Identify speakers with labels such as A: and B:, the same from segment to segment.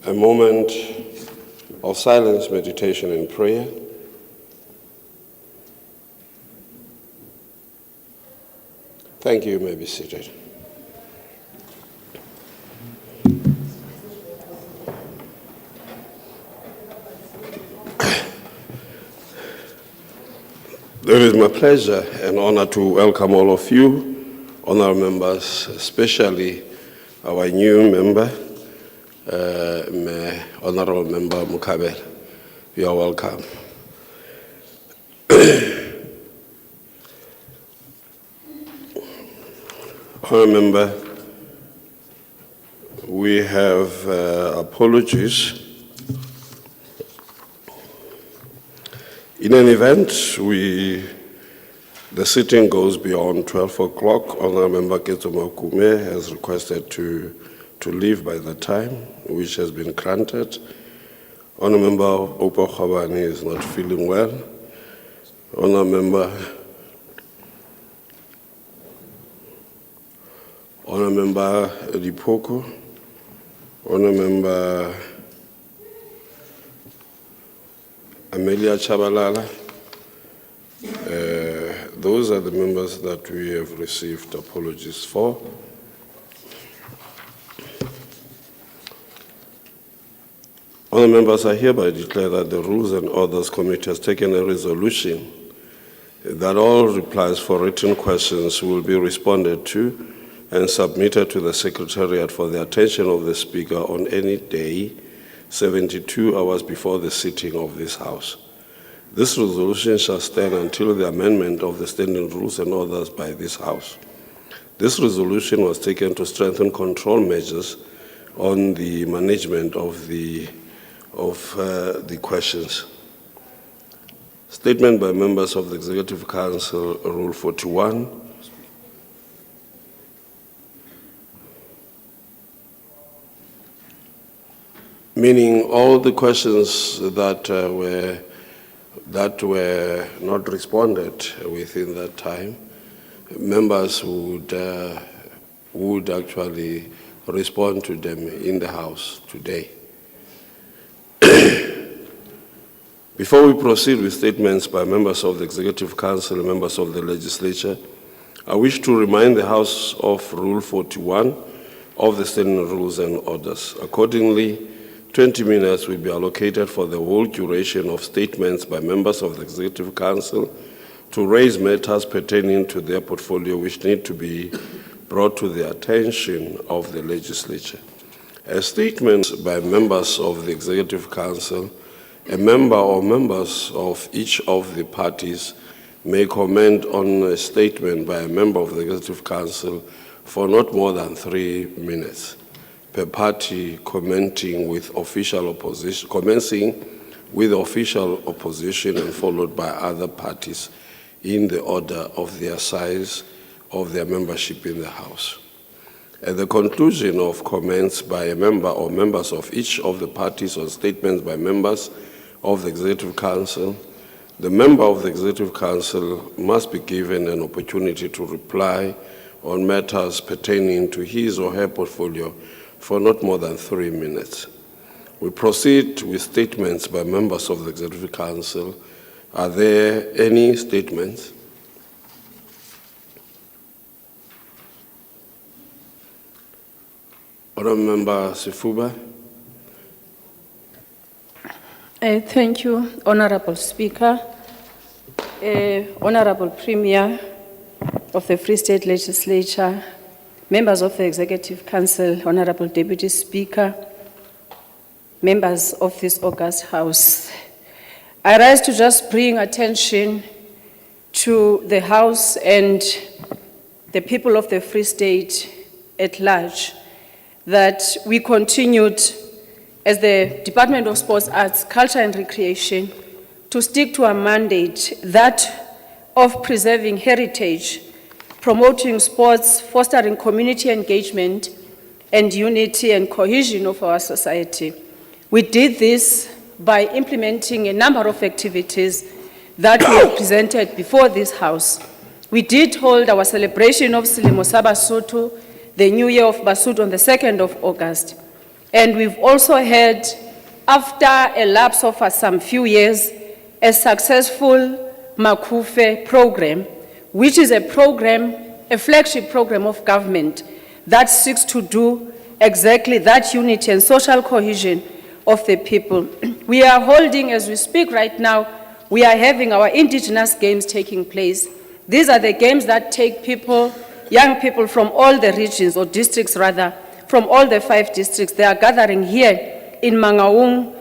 A: A moment of silence, meditation, and prayer. Thank you. You may be seated. It is my pleasure and honor to welcome all of you, honorable members, especially our new member, Honorable Member Mukabel. You are welcome. Honorable Member, we have apologies. In an event, the sitting goes beyond 12 o'clock. Honorable Member Ketoma Kume has requested to leave by the time, which has been granted. Honorable Member Opa Khabane is not feeling well. Honorable Member Dipoko, Honorable Member Amelia Chabalala. Those are the members that we have received apologies for. All members, I hereby declare that the Rules and Orders Committee has taken a resolution that all replies for written questions will be responded to and submitted to the Secretariat for the attention of the Speaker on any day 72 hours before the sitting of this House. This resolution shall stand until the amendment of the standing rules and orders by this House. This resolution was taken to strengthen control measures on the management of the questions. Statement by members of the Executive Council, Rule 41. Meaning all the questions that were not responded within that time, members would actually respond to them in the House today. Before we proceed with statements by members of the Executive Council and members of the Legislature, I wish to remind the House of Rule 41 of the Standing Rules and Orders. Accordingly, 20 minutes will be allocated for the whole duration of statements by members of the Executive Council to raise matters pertaining to their portfolio which need to be brought to the attention of the Legislature. As statements by members of the Executive Council, a member or members of each of the parties may comment on a statement by a member of the Executive Council for not more than 3 minutes per party, commencing with official opposition and followed by other parties in the order of their size of their membership in the House. At the conclusion of comments by a member or members of each of the parties or statements by members of the Executive Council, the member of the Executive Council must be given an opportunity to reply on matters pertaining to his or her portfolio for not more than 3 minutes. We proceed with statements by members of the Executive Council. Are there any statements? Honourable Member Sifuba.
B: Thank you, Honourable Speaker. Honourable Premier of the Free State Legislature, members of the Executive Council, Honourable Deputy Speaker, members of this august House. I rise to just bring attention to the House and the people of the Free State at large that we continued as the Department of Sports, Arts, Culture and Recreation to stick to a mandate that of preserving heritage, promoting sports, fostering community engagement and unity and cohesion of our society. We did this by implementing a number of activities that were presented before this House. We did hold our celebration of Selemo sa Basotho, the New Year of Basotho, on the 2nd of August. And we've also had, after a lapse of some few years, a successful Makufe program, which is a program, a flagship program of government that seeks to do exactly that unity and social cohesion of the people. We are holding, as we speak right now, we are having our indigenous games taking place. These are the games that take people, young people from all the regions, or districts rather, from all the 5 districts. They are gathering here in Mangaung,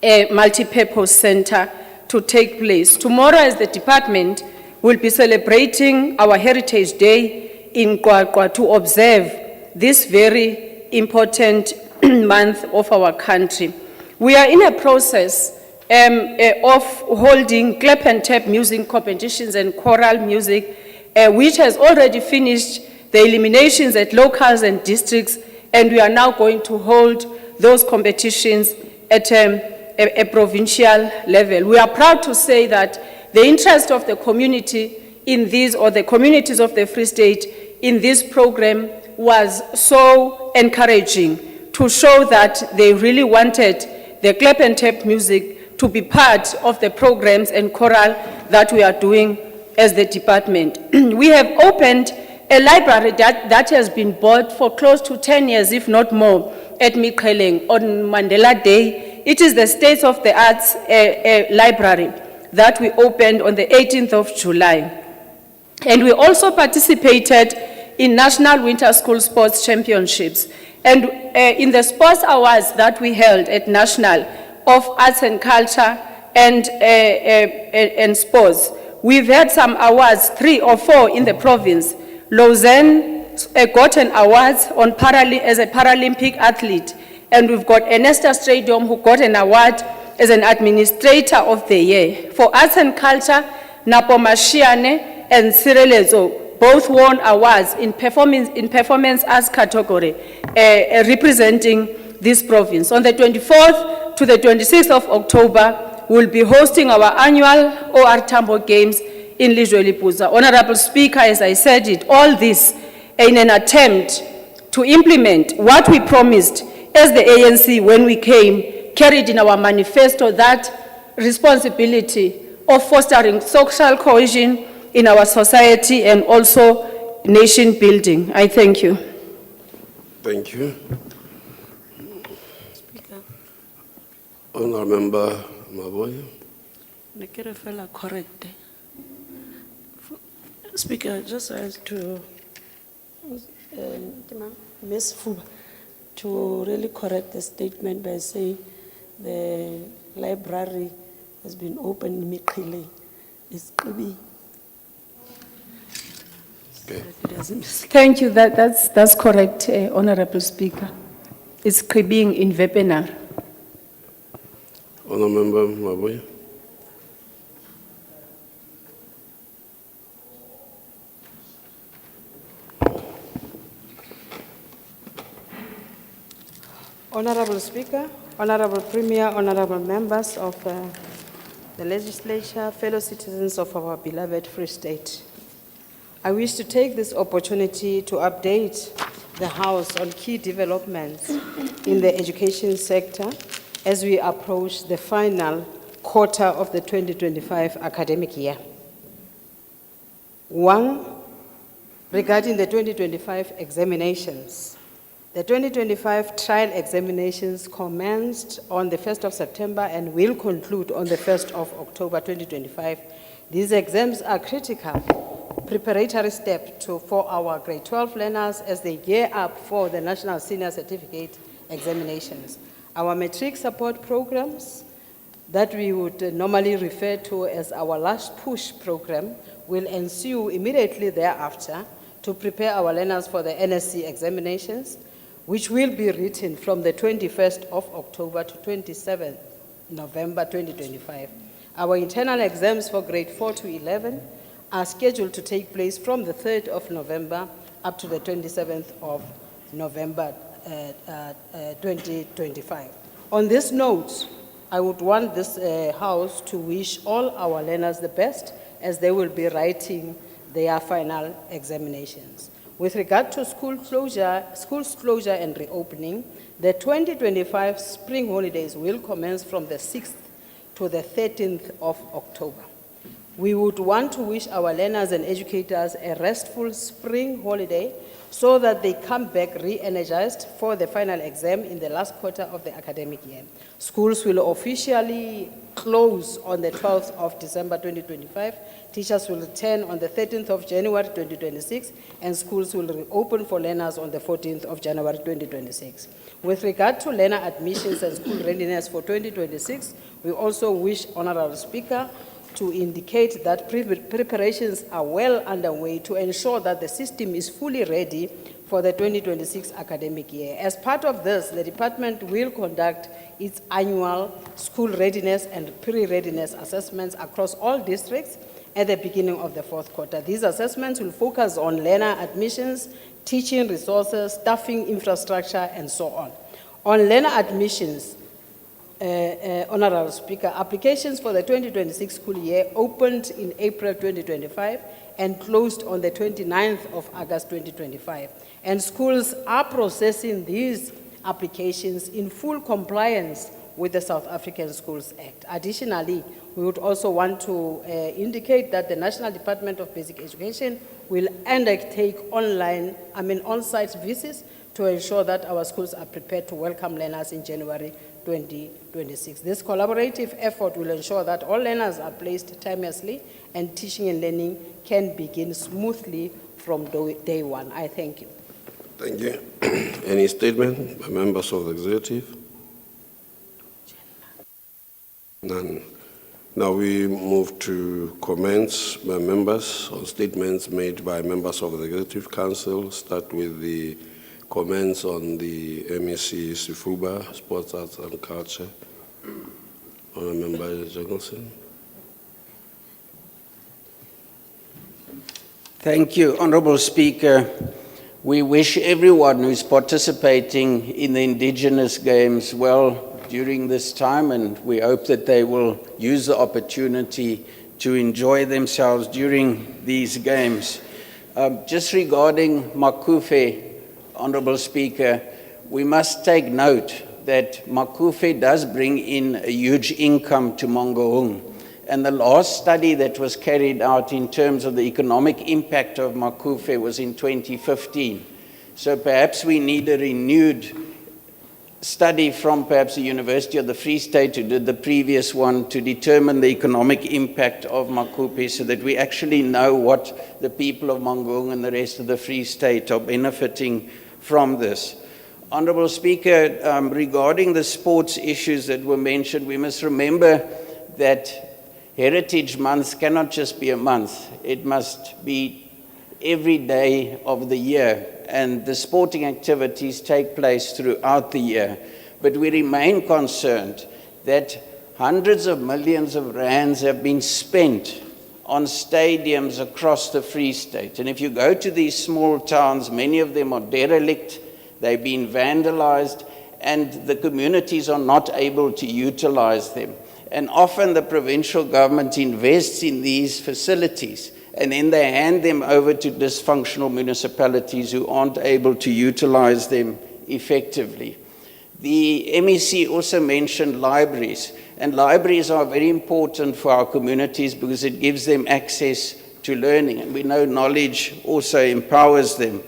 B: a multi-purpose center to take place. Tomorrow, as the department, will be celebrating our Heritage Day in Kwakwa to observe this very important month of our country. We are in a process of holding clap and tap music competitions and choral music, which has already finished the eliminations at locals and districts, and we are now going to hold those competitions at a provincial level. We are proud to say that the interest of the community in these, or the communities of the Free State in this program, was so encouraging to show that they really wanted the clap and tap music to be part of the programs and choral that we are doing as the department. We have opened a library that has been bought for close to 10 years, if not more, at Miqheleng on Mandela Day. It is the State of the Arts library that we opened on the 18th of July. And we also participated in National Winter School Sports Championships. And in the sports awards that we held at National of Arts and Culture and Sports, we've had some awards, 3 or 4 in the province. Lausanne got an award on as a Paralympic athlete, and we've got Ernesta Stadium, who got an award as an Administrator of the Year. For Arts and Culture, Napo Mashiane and Sirelezo both won awards in performance arts category, representing this province. On the 24th to the 26th of October, we'll be hosting our annual OR Tambo Games in Lizwe-Lipuza. Honorable Speaker, as I said it, all this in an attempt to implement what we promised as the ANC when we came, carried in our manifesto, that responsibility of fostering social cohesion in our society and also nation building. I thank you.
A: Thank you.
C: Speaker,
A: Honourable Member Maboy.
C: Nekere fela correct. Speaker, I just like to Ms. Fuba to really correct the statement by saying the library has been opened in Miqheleng. It's Qibi.
A: Okay.
B: Thank you. That's correct, Honorable Speaker. It's Kribing in Wepener.
A: Honourable Member Maboy.
D: Honorable Speaker, Honorable Premier, Honorable members of the Legislature, fellow citizens of our beloved Free State. I wish to take this opportunity to update the House on key developments in the education sector as we approach the final quarter of the 2025 academic year. 1, regarding the 2025 examinations. The 2025 trial examinations commenced on the 1st of September and will conclude on the 1st of October 2025. These exams are critical preparatory step for our grade 12 learners as they gear up for the National Senior Certificate examinations. Our matric support programs that we would normally refer to as our last push program will ensue immediately thereafter to prepare our learners for the NSC examinations, which will be written from the 21st of October to 27th November 2025. Our internal exams for grade 4 to 11 are scheduled to take place from the 3rd of November up to the 27th of November 2025. On this note, I would want this House to wish all our learners the best as they will be writing their final examinations. With regard to schools closure and reopening, the 2025 spring holidays will commence from the 6th to the 13th of October. We would want to wish our learners and educators a restful spring holiday so that they come back re-energized for the final exam in the last quarter of the academic year. Schools will officially close on the 12th of December 2025. Teachers will return on the 13th of January 2026, and schools will reopen for learners on the 14th of January 2026. With regard to learner admissions and school readiness for 2026, we also wish Honorable Speaker to indicate that preparations are well underway to ensure that the system is fully ready for the 2026 academic year. As part of this, the department will conduct its annual school readiness and pre-readiness assessments across all districts at the beginning of the fourth quarter. These assessments will focus on learner admissions, teaching resources, staffing infrastructure, and so on. On learner admissions, Honorable Speaker, applications for the 2026 school year opened in April 2025 and closed on the 29th of August 2025. And schools are processing these applications in full compliance with the South African Schools Act. Additionally, we would also want to indicate that the National Department of Basic Education will undertake on-site visits to ensure that our schools are prepared to welcome learners in January 2026. This collaborative effort will ensure that all learners are placed timeously and teaching and learning can begin smoothly from day one. I thank you.
A: Thank you. Any statement by members of the executive? None. Now we move to comments by members on statements made by members of the Executive Council. Start with the comments on the MEC Sifuba, Sports, Arts and Culture. Honourable Member Jacobson.
E: Thank you, Honourable Speaker. We wish everyone who is participating in the Indigenous Games well during this time, and we hope that they will use the opportunity to enjoy themselves during these games. Just regarding Makufe, Honourable Speaker, we must take note that Makufe does bring in a huge income to Mangaung. And the last study that was carried out in terms of the economic impact of Makufe was in 2015. So perhaps we need a renewed study from perhaps the University of the Free State, who did the previous one, to determine the economic impact of Makupe so that we actually know what the people of Mangaung and the rest of the Free State are benefiting from this. Honourable Speaker, regarding the sports issues that were mentioned, we must remember that Heritage Month cannot just be a month. It must be every day of the year, and the sporting activities take place throughout the year. But we remain concerned that hundreds of millions of rands have been spent on stadiums across the Free State. And if you go to these small towns, many of them are derelict, they've been vandalized, and the communities are not able to utilize them. And often the provincial government invests in these facilities, and then they hand them over to dysfunctional municipalities who aren't able to utilize them effectively. The MEC also mentioned libraries, and libraries are very important for our communities because it gives them access to learning, and we know knowledge also empowers them.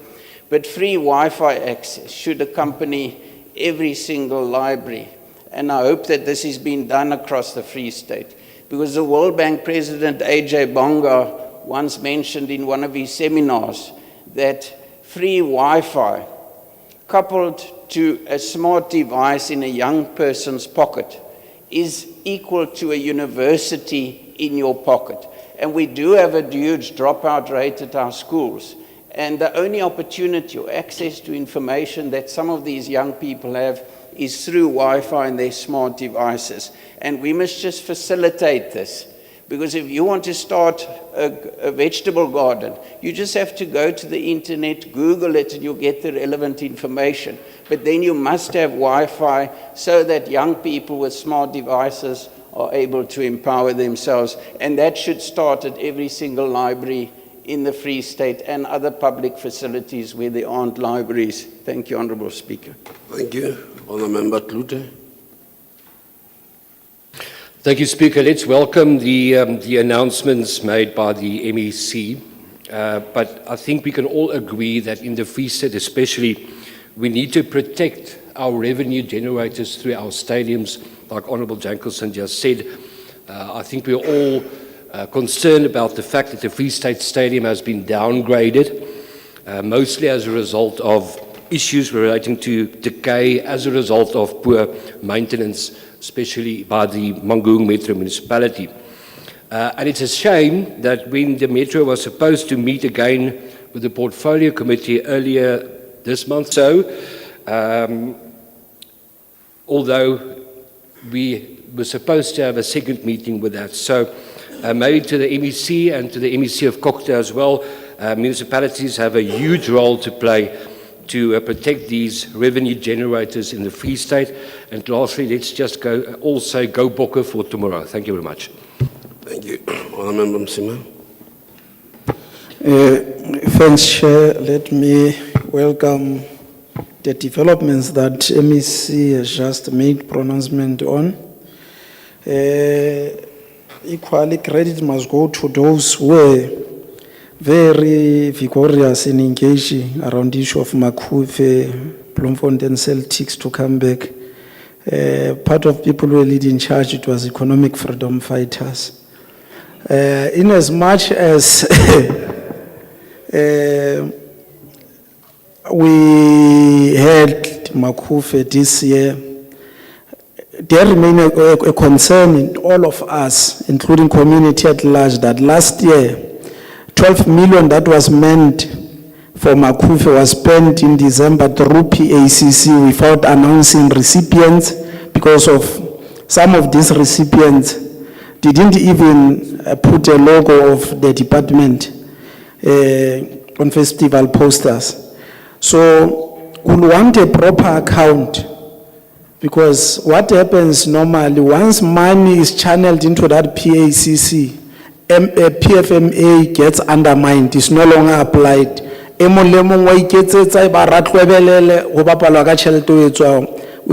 E: But free Wi-Fi access should accompany every single library. And I hope that this is being done across the Free State, because the World Bank President A.J. Bonga once mentioned in one of his seminars that free Wi-Fi coupled to a smart device in a young person's pocket is equal to a university in your pocket. And we do have a huge dropout rate at our schools. And the only opportunity or access to information that some of these young people have is through Wi-Fi and their smart devices. And we must just facilitate this. Because if you want to start a vegetable garden, you just have to go to the internet, Google it, and you'll get the relevant information. But then you must have Wi-Fi so that young people with smart devices are able to empower themselves. And that should start at every single library in the Free State and other public facilities where there aren't libraries. Thank you, Honourable Speaker.
A: Thank you. Honourable Member Klute.
F: Thank you, Speaker. Let's welcome the announcements made by the MEC. But I think we can all agree that in the Free State especially, we need to protect our revenue generators through our stadiums, like Honourable Jankelson just said. I think we're all concerned about the fact that the Free State Stadium has been downgraded, mostly as a result of issues relating to decay as a result of poor maintenance, especially by the Mangaung Metro Municipality. And it's a shame that when the Metro was supposed to meet again with the Portfolio Committee earlier this month, although we were supposed to have a second meeting with that. So maybe to the MEC and to the MEC of Kokta as well, municipalities have a huge role to play to protect these revenue generators in the Free State. And lastly, let's just all say go Bokke for tomorrow. Thank you very much.
A: Thank you. Honourable Member Msima.
G: Thanks, Chair. Let me welcome the developments that MEC has just made pronouncement on. Equally, credit must go to those who were very vigorous in engaging around the issue of Makuve, Bloemfontein Celtics to come back. Part of people who were leading charge, it was economic freedom fighters. In as much as we had Makuve this year, there remains a concern in all of us, including community at large, that last year, 12 million that was meant for Makuve was spent in December through PACC without announcing recipients, because of some of these recipients didn't even put a logo of the department on festival posters. So we want a proper account, because what happens normally, once money is channeled into that PACC, PFMA gets undermined, it's no longer applied. We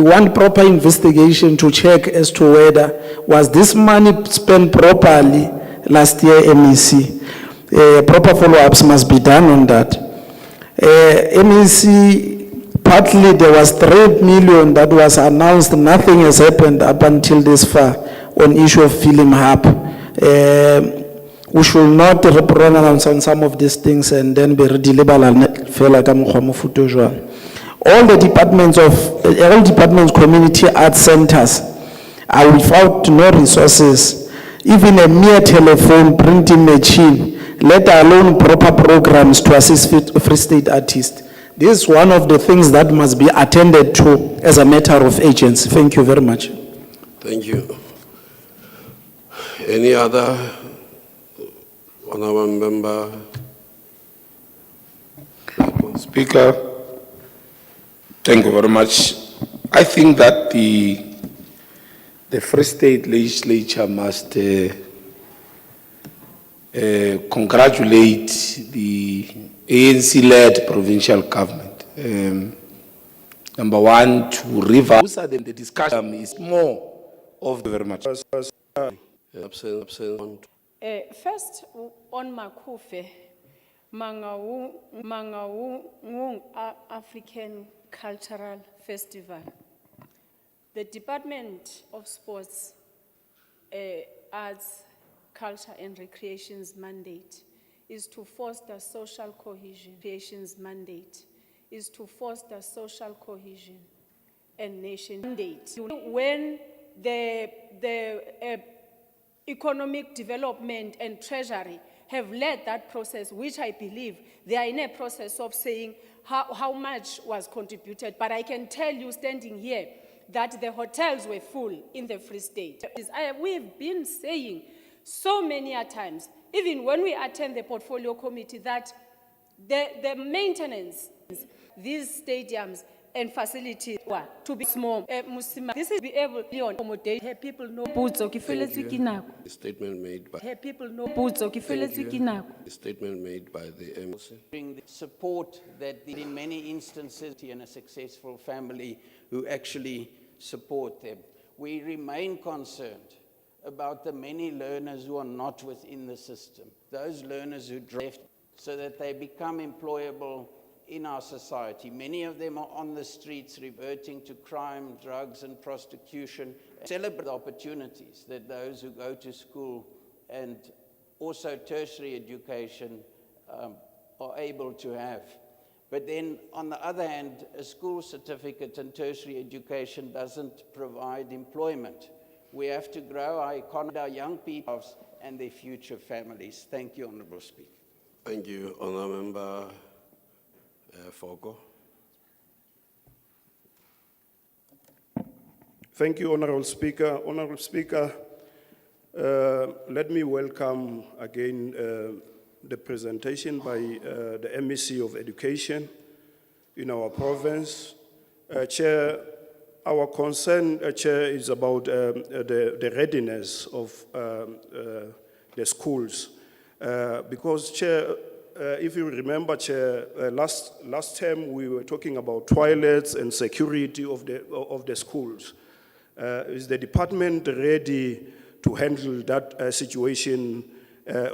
G: want proper investigation to check as to whether was this money spent properly last year, MEC. Proper follow-ups must be done on that. MEC, partly there was 3 million that was announced, nothing has happened up until this far on issue of film hub. We should not pronounce on some of these things and then be redeliberate. All departments, community art centers are without no resources, even a mere telephone printing machine, let alone proper programs to assist Free State artists. This is one of the things that must be attended to as a matter of urgency. Thank you very much.
A: Thank you. Any other honourable member?
H: Speaker, thank you very much. I think that the Free State Legislature must congratulate the ANC-led provincial government. Number one, to reverse the discussion is more of the very much.
B: First, on Makuve, Mangaung African Cultural Festival. The Department of Sports, Arts, Culture and Recreation's mandate is to foster social cohesion. Recreation's mandate is to foster social cohesion and nation mandate. When the economic development and treasury have led that process, which I believe they are in a process of saying how much was contributed. But I can tell you standing here that the hotels were full in the Free State. We've been saying so many times, even when we attend the portfolio committee, that the maintenance, these stadiums and facilities to be small. This is be able to accommodate her people no boots or
A: The statement made by,
B: her people no boots or
A: the statement made by the MC.
E: Bring the support that in many instances in a successful family who actually support them. We remain concerned about the many learners who are not within the system, those learners who left so that they become employable in our society. Many of them are on the streets reverting to crime, drugs and prostitution. Celebrate the opportunities that those who go to school and also tertiary education are able to have. But then on the other hand, a school certificate and tertiary education doesn't provide employment. We have to grow our economy, our young people and their future families. Thank you, Honourable Speaker.
A: Thank you, Honourable Member Foko.
I: Thank you, Honourable Speaker. Honourable Speaker, let me welcome again the presentation by the MEC of Education in our province. Chair, our concern, Chair, is about the readiness of the schools. Because, Chair, if you remember, Chair, last time we were talking about toilets and security of the schools. Is the department ready to handle that situation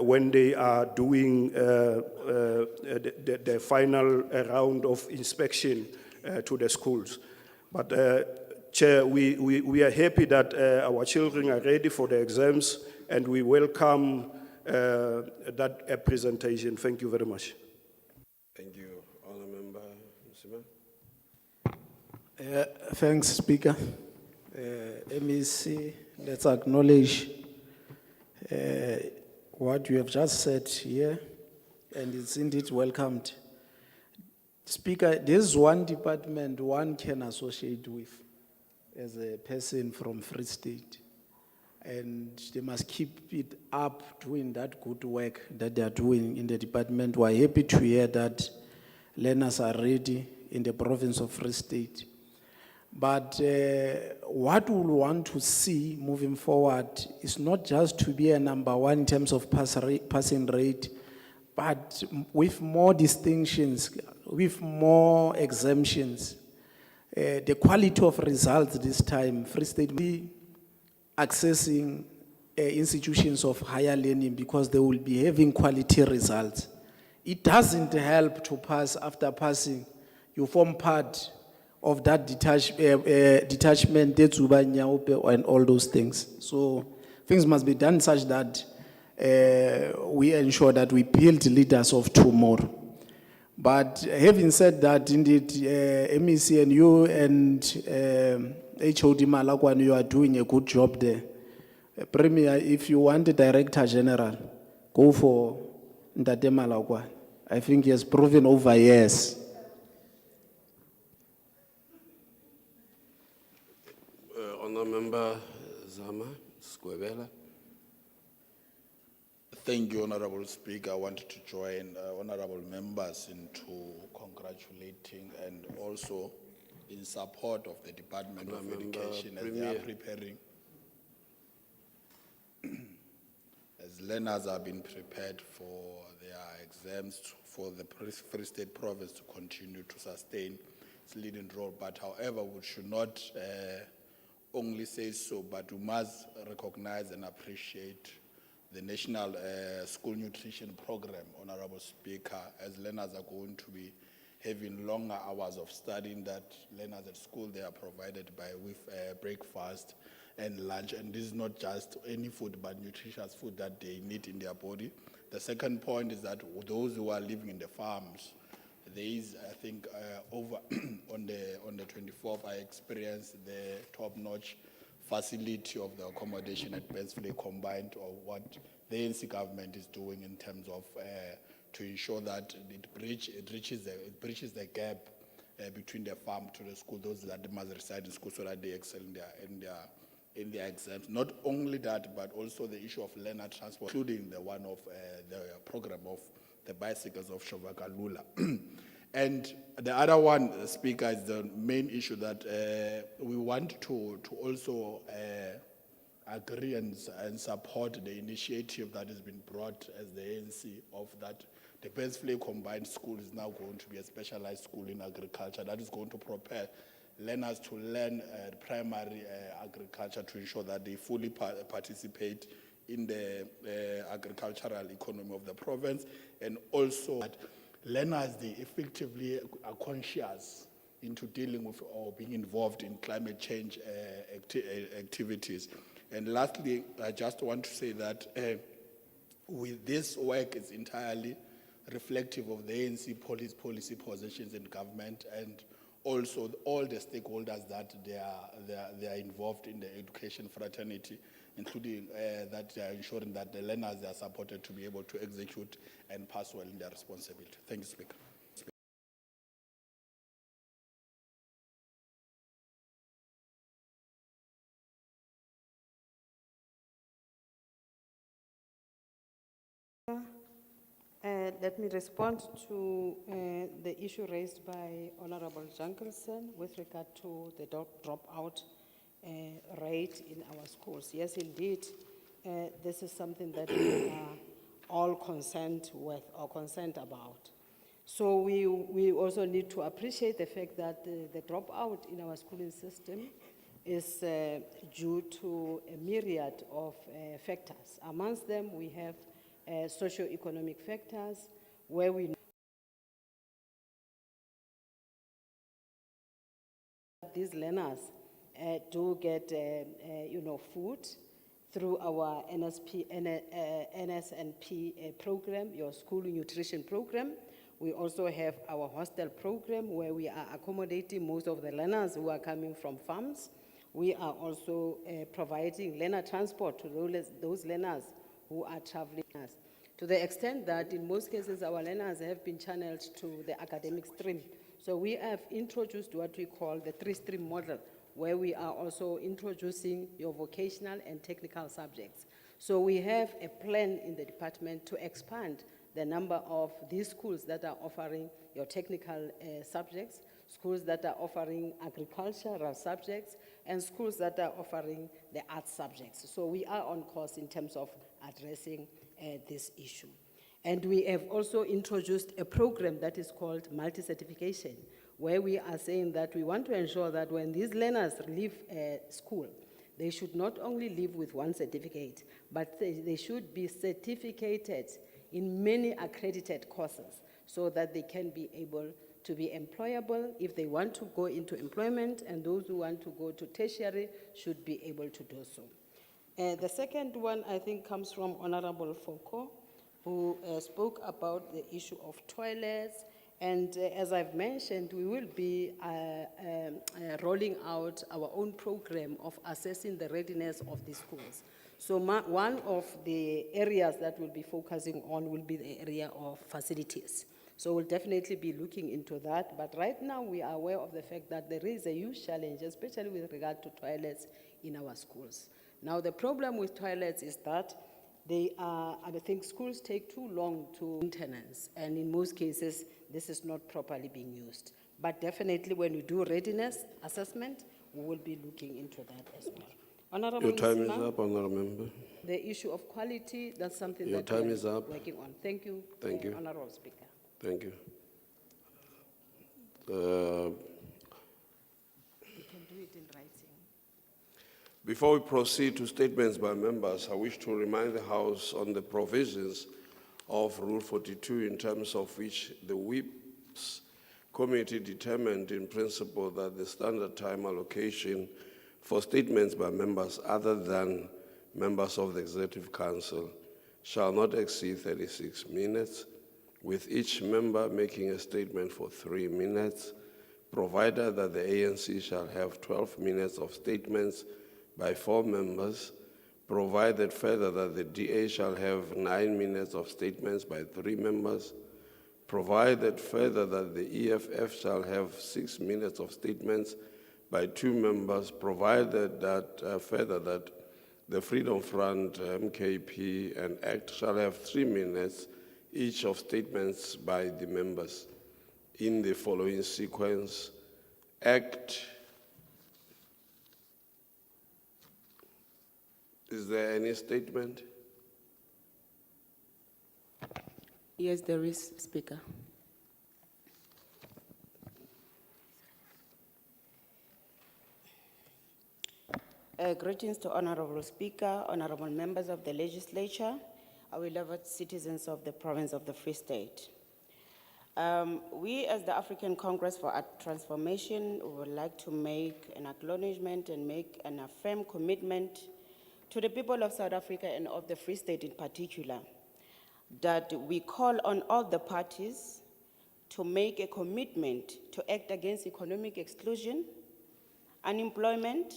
I: when they are doing the final round of inspection to the schools? But Chair, we are happy that our children are ready for the exams, and we welcome that presentation. Thank you very much.
A: Thank you, Honourable Member Musima.
G: Thanks, Speaker. MEC, let's acknowledge what you have just said here, and it's indeed welcomed. Speaker, there's one department one can associate with as a person from Free State, and they must keep it up doing that good work that they are doing in the department. We're happy to hear that learners are ready in the province of Free State. But what we want to see moving forward is not just to be a number one in terms of passing rate, but with more distinctions, with more exemptions. The quality of results this time, Free State will be accessing institutions of higher learning because they will be having quality results. It doesn't help to pass after passing. You form part of that detachment, and all those things. So things must be done such that we ensure that we build leaders of tomorrow. But having said that, indeed, MEC and you and HOD Malakwan, you are doing a good job there. Premier, if you want a Director General, go for Ndate Malakwan. I think he has proven over years.
A: Honourable Member Zama Skwebela.
J: Thank you, Honourable Speaker. I wanted to join honourable members into congratulating and also in support of the Department of Education as they are preparing. As learners have been prepared for their exams for the Free State Province to continue to sustain its leading role. But however, we should not only say so, but we must recognize and appreciate the National School Nutrition Program, Honourable Speaker, as learners are going to be having longer hours of studying. That learners at school, they are provided with breakfast and lunch, and this is not just any food but nutritious food that they need in their body. The second point is that those who are living in the farms, there is, I think, over on the 24th, I experienced the top-notch facility of the accommodation at Bensville combined, or what the ANC government is doing in terms of to ensure that it bridges the gap between the farm to the school, those that must reside in school so that they excel in their exams. Not only that, but also the issue of learner transport, including the one of the program of the bicycles of Shovakalula. And the other one, Speaker, is the main issue that we want to also agree and support the initiative that has been brought as the ANC of that the Bensfley Combined School is now going to be a specialized school in agriculture that is going to prepare learners to learn primary agriculture to ensure that they fully participate in the agricultural economy of the province, and also that learners, they effectively are conscious into dealing with or being involved in climate change activities. And lastly, I just want to say that with this work is entirely reflective of the ANC policy positions in government, and also all the stakeholders that they are involved in the education fraternity, including that they are ensuring that the learners are supported to be able to execute and pass well in their responsibility. Thank you, Speaker.
D: Let me respond to the issue raised by Honorable Jankelson with regard to the dropout rate in our schools. Yes, indeed, this is something that we are all concerned with or concerned about. So we also need to appreciate the fact that the dropout in our schooling system is due to a myriad of factors. Amongst them, we have socio-economic factors, where we know these learners do get, food through our NSNP program, your school nutrition program. We also have our hostel program, where we are accommodating most of the learners who are coming from farms. We are also providing learner transport to those learners who are traveling, to the extent that in most cases our learners have been channeled to the academic stream. So we have introduced what we call the 3-stream model, where we are also introducing your vocational and technical subjects. So we have a plan in the department to expand the number of these schools that are offering your technical subjects, schools that are offering agricultural subjects, and schools that are offering the arts subjects. So we are on course in terms of addressing this issue. And we have also introduced a program that is called multi-certification, where we are saying that we want to ensure that when these learners leave school, they should not only leave with one certificate, but they should be certificated in many accredited courses, so that they can be able to be employable if they want to go into employment, and those who want to go to tertiary should be able to do so. The second one, I think, comes from Honorable Foucault, who spoke about the issue of toilets. And as I've mentioned, we will be rolling out our own program of assessing the readiness of these schools. So one of the areas that we'll be focusing on will be the area of facilities. So we'll definitely be looking into that. But right now we are aware of the fact that there is a huge challenge, especially with regard to toilets in our schools. Now the problem with toilets is that I think schools take too long to maintenance, and in most cases, this is not properly being used. But definitely when we do readiness assessment, we will be looking into that as well. Honorable
A: Your time is
D: Msimang,
A: up, Honourable Member.
D: the issue of quality, that's something
A: Your
D: that
A: time
D: we
A: is
D: are
A: up.
D: working on. Thank you,
A: Thank you.
D: Honorable Speaker.
A: Thank you.
D: You can do it in writing.
A: Before we proceed to statements by members, I wish to remind the House on the provisions of Rule 42, in terms of which the Whips Committee determined in principle that the standard time allocation for statements by members other than members of the Executive Council shall not exceed 36 minutes, with each member making a statement for 3 minutes, provided that the ANC shall have 12 minutes of statements by 4 members, provided further that the DA shall have 9 minutes of statements by 3 members, provided further that the EFF shall have 6 minutes of statements by 2 members, provided that further that the Freedom Front, MKP, and ACT shall have 3 minutes each of statements by the members. in the following sequence. Act. Is there any statement?
C: Yes, there is, Speaker. Greetings to Honorable Speaker, honorable members of the Legislature, our beloved citizens of the province of the Free State. We as the African Congress for Transformation would like to make an acknowledgement and make an firm commitment to the people of South Africa and of the Free State in particular, that we call on all the parties to make a commitment to act against economic exclusion, unemployment,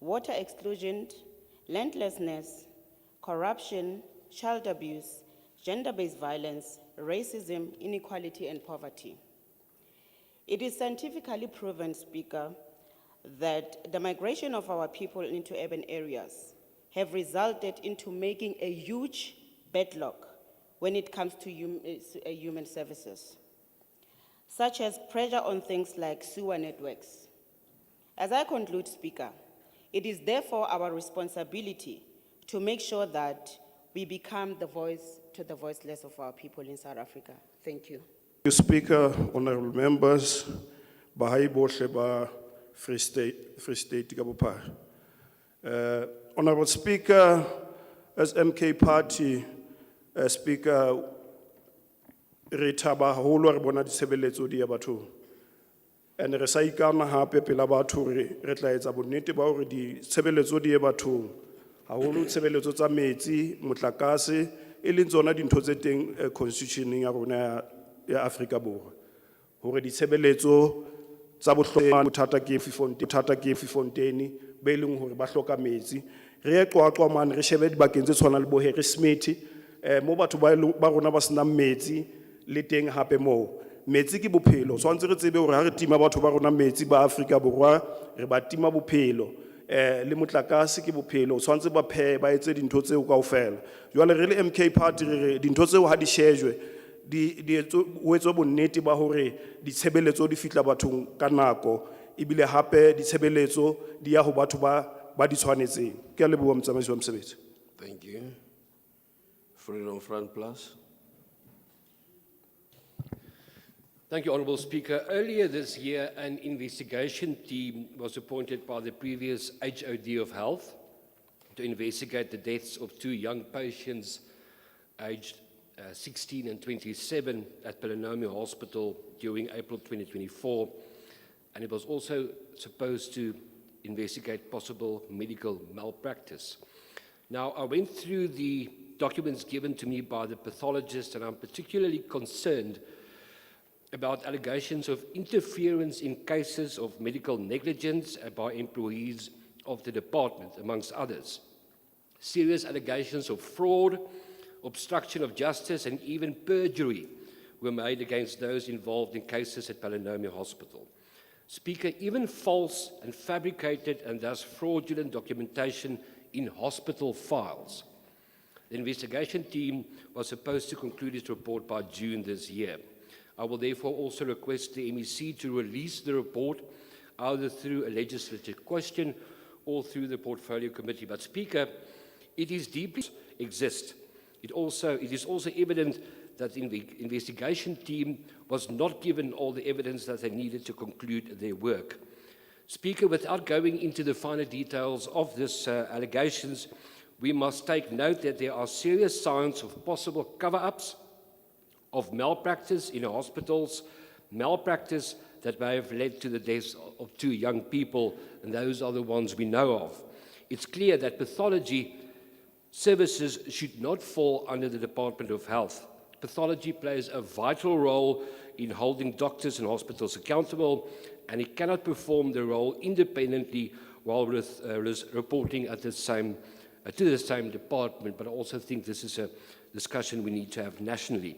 C: water exclusion, landlessness, corruption, child abuse, gender-based violence, racism, inequality, and poverty. It is scientifically proven, Speaker, that the migration of our people into urban areas have resulted into making a huge backlog when it comes to human services, such as pressure on things like sewer networks. As I conclude, Speaker, it is therefore our responsibility to make sure that we become the voice to the voiceless of our people in South Africa. Thank you.
I: Thank you, Speaker, honorable members, Bahai bohle ba Free State ka bophara. Honorable Speaker, as MK Party, Speaker, re thaba haholo re bona ditshebeletso di ya bathong. And re sa ikana hape pela batho re tla etsa bonnete ba hore ditshebeletso di ye bathong. Haholo tshebeletso tsa metsi, motlakase, e leng tsona dintho tse teng constitutioneng ya rona ya Afrika Borwa. Hore ditshebeletso tsa bohlokwa bothata ke Fontaine be leng hore ba hloka metsi. Re ye Qwaqwa man re shebe dibakeng tse tshwana le bo Harrismith mo batho ba rona ba sena metsi le teng hape mo. Metsi ke bophelo, tshwantse re tsebe hore ha re tima batho ba rona metsi ba Afrika Borwa re ba tima bophelo. Le motlakase ke bophelo, tshwantse ba phe ba etse dintho tseo kaofela. Jwale re le MK Party re dintho tseo ha di shejwe di etswe bonnete ba hore ditshebeletso di fitla bathong ka nako ebile hape ditshebeletso di ya ho batho ba di tshwanetseng. Ke a leboha motsamaisi wa mosebetsi.
A: Thank you. Freedom Front Plus.
F: Thank you, Honourable Speaker. Earlier this year, an investigation team was appointed by the previous HOD of Health to investigate the deaths of two young patients aged 16 and 27 at Palanomia Hospital during April 2024. And it was also supposed to investigate possible medical malpractice. Now, I went through the documents given to me by the pathologist, and I'm particularly concerned about allegations of interference in cases of medical negligence by employees of the department, amongst others. Serious allegations of fraud, obstruction of justice, and even perjury were made against those involved in cases at Palanomia Hospital. Speaker, even false and fabricated and thus fraudulent documentation in hospital files. The investigation team was supposed to conclude its report by June this year. I will therefore also request the MEC to release the report either through a legislative question or through the portfolio committee. But Speaker, it is deeply exist. It is also evident that the investigation team was not given all the evidence that they needed to conclude their work. Speaker, without going into the finer details of these allegations, we must take note that there are serious signs of possible cover-ups of malpractice in hospitals, malpractice that may have led to the deaths of two young people, and those are the ones we know of. It's clear that pathology services should not fall under the Department of Health. Pathology plays a vital role in holding doctors and hospitals accountable, and it cannot perform the role independently while reporting to the same department. But I also think this is a discussion we need to have nationally.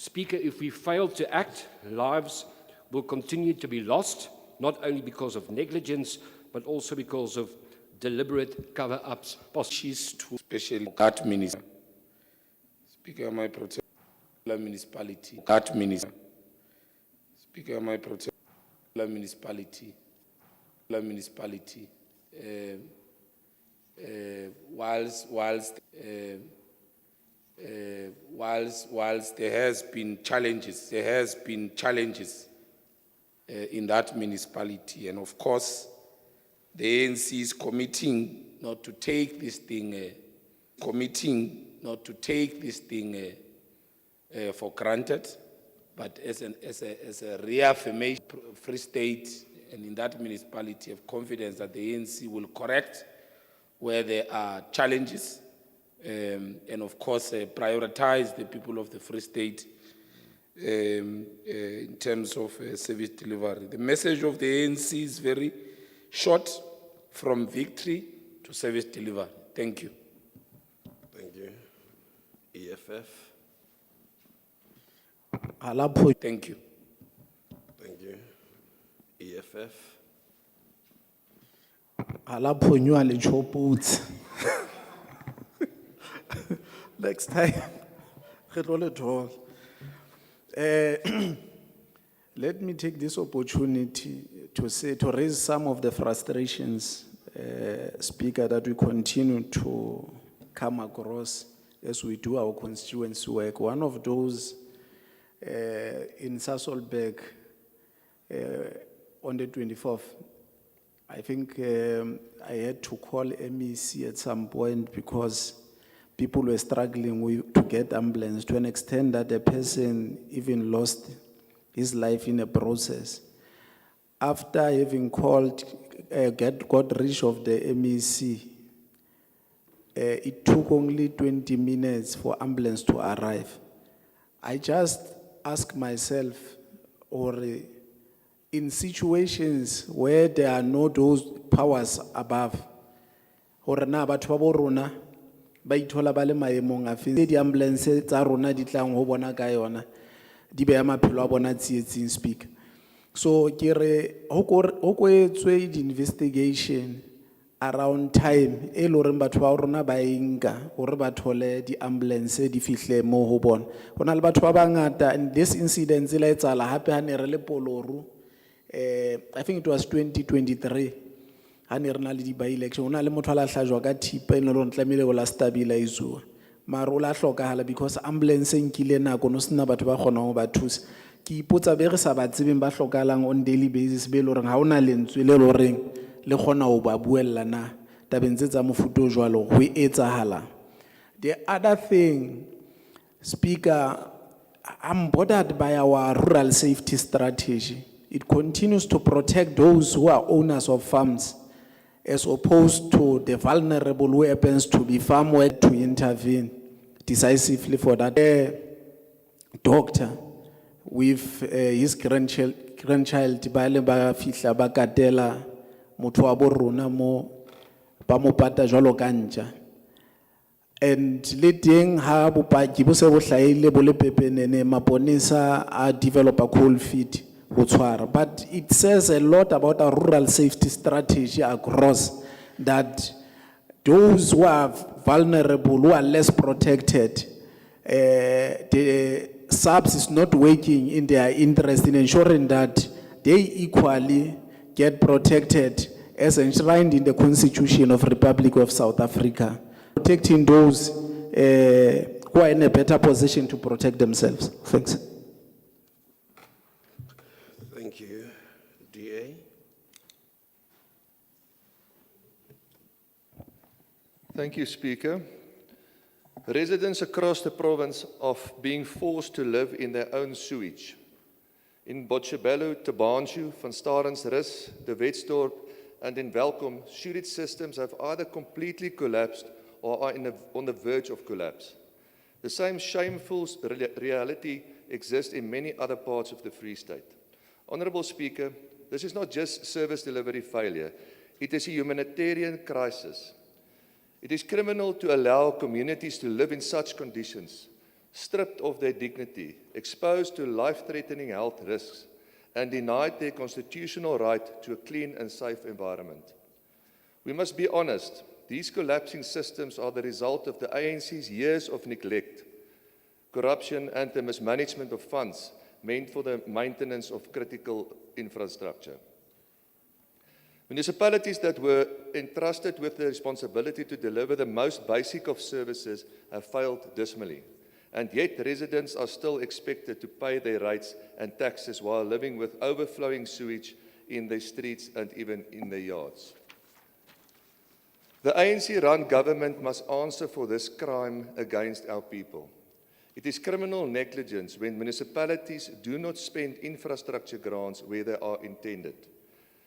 F: Speaker, if we fail to act, lives will continue to be lost, not only because of negligence, but also because of deliberate cover-ups.
H: Especially that minister. Speaker, my protector municipality. That minister. Speaker, my protest, municipality, whilst there has been challenges, in that municipality, and of course, the ANC is committing not to take this thing, for granted, but as a reaffirmation, Free State and in that municipality have confidence that the ANC will correct where there are challenges, and of course prioritize the people of the Free State in terms of service delivery. The message of the ANC is very short: from victory to service delivery. Thank you.
A: Thank you. EFF.
H: Thank you.
A: Thank you. EFF.
G: Alaphonywa lechoputsi. Next time, re tlo le thola. Let me take this opportunity to raise some of the frustrations, Speaker, that we continue to come across as we do our constituency work. One of those in Sasolburg on the 24th, I think I had to call MEC at some point because people were struggling to get ambulance, to an extent that a person even lost his life in a process. After having called, got rid of the MEC, it took only 20 minutes for ambulance to arrive. I just ask myself, or in situations where there are no those powers above, or na batho ba bo rona ba ithola ba le maemong a fe di ambulance tsa rona di tlang ho bona ka yona di be ya maphelo a bona tsietsing, Speaker. So ke re ho ko etswe di investigation around time e lo reng batho ba rona ba inka hore ba thole di ambulance di fihle mo ho bona. Hona le batho ba bangata, and this incident la etsala hape ha ne re le Poloru, I think it was 2023, ha ne re na le di by election. Hona le motho a la hlajwa ka thipa e lo ntlamile go la stabilize mara o la hlokahala because ambulance nkile nako no sena batho ba kgona go ba thusa. Ke ipotsa be re sa ba tsebeng ba hlokahalang on daily basis be lo reng ha ona lentswe le lo reng le kgona ho ba buella na tabeng tse tsa mofuta o jwalo ho etsahala. The other thing, Speaker, I'm bothered by our rural safety strategy. It continues to protect those who are owners of farms as opposed to the vulnerable who happens to be farmware to intervene decisively for that. Doctor with his grandchild ba le ba fihla ba katela motho wa bo rona mo ba mo pata jwalo ka ntja, and le teng ha bopaki bo se bo hlaile bo le pepenene maponesa a develop a cold feet ho tshwara. But it says a lot about our rural safety strategy across, that those who are vulnerable, who are less protected, the SAPS is not working in their interest in ensuring that they equally get protected as enshrined in the Constitution of Republic of South Africa, protecting those who are in a better position to protect themselves. Thanks.
A: Thank you. DA.
K: Thank you, Speaker. Residents across the province are being forced to live in their own sewage. In Botshabelo, Tabanshu, Van Starensrus, De Wetsdorp, and in Welkom, sewage systems have either completely collapsed or are on the verge of collapse. The same shameful reality exists in many other parts of the Free State. Honourable Speaker, this is not just service delivery failure, it is a humanitarian crisis. It is criminal to allow communities to live in such conditions, stripped of their dignity, exposed to life-threatening health risks, and denied their constitutional right to a clean and safe environment. We must be honest, these collapsing systems are the result of the ANC's years of neglect, corruption, and the mismanagement of funds meant for the maintenance of critical infrastructure. Municipalities that were entrusted with the responsibility to deliver the most basic of services have failed dismally, and yet residents are still expected to pay their rates and taxes while living with overflowing sewage in their streets and even in their yards. The ANC-run government must answer for this crime against our people. It is criminal negligence when municipalities do not spend infrastructure grants where they are intended.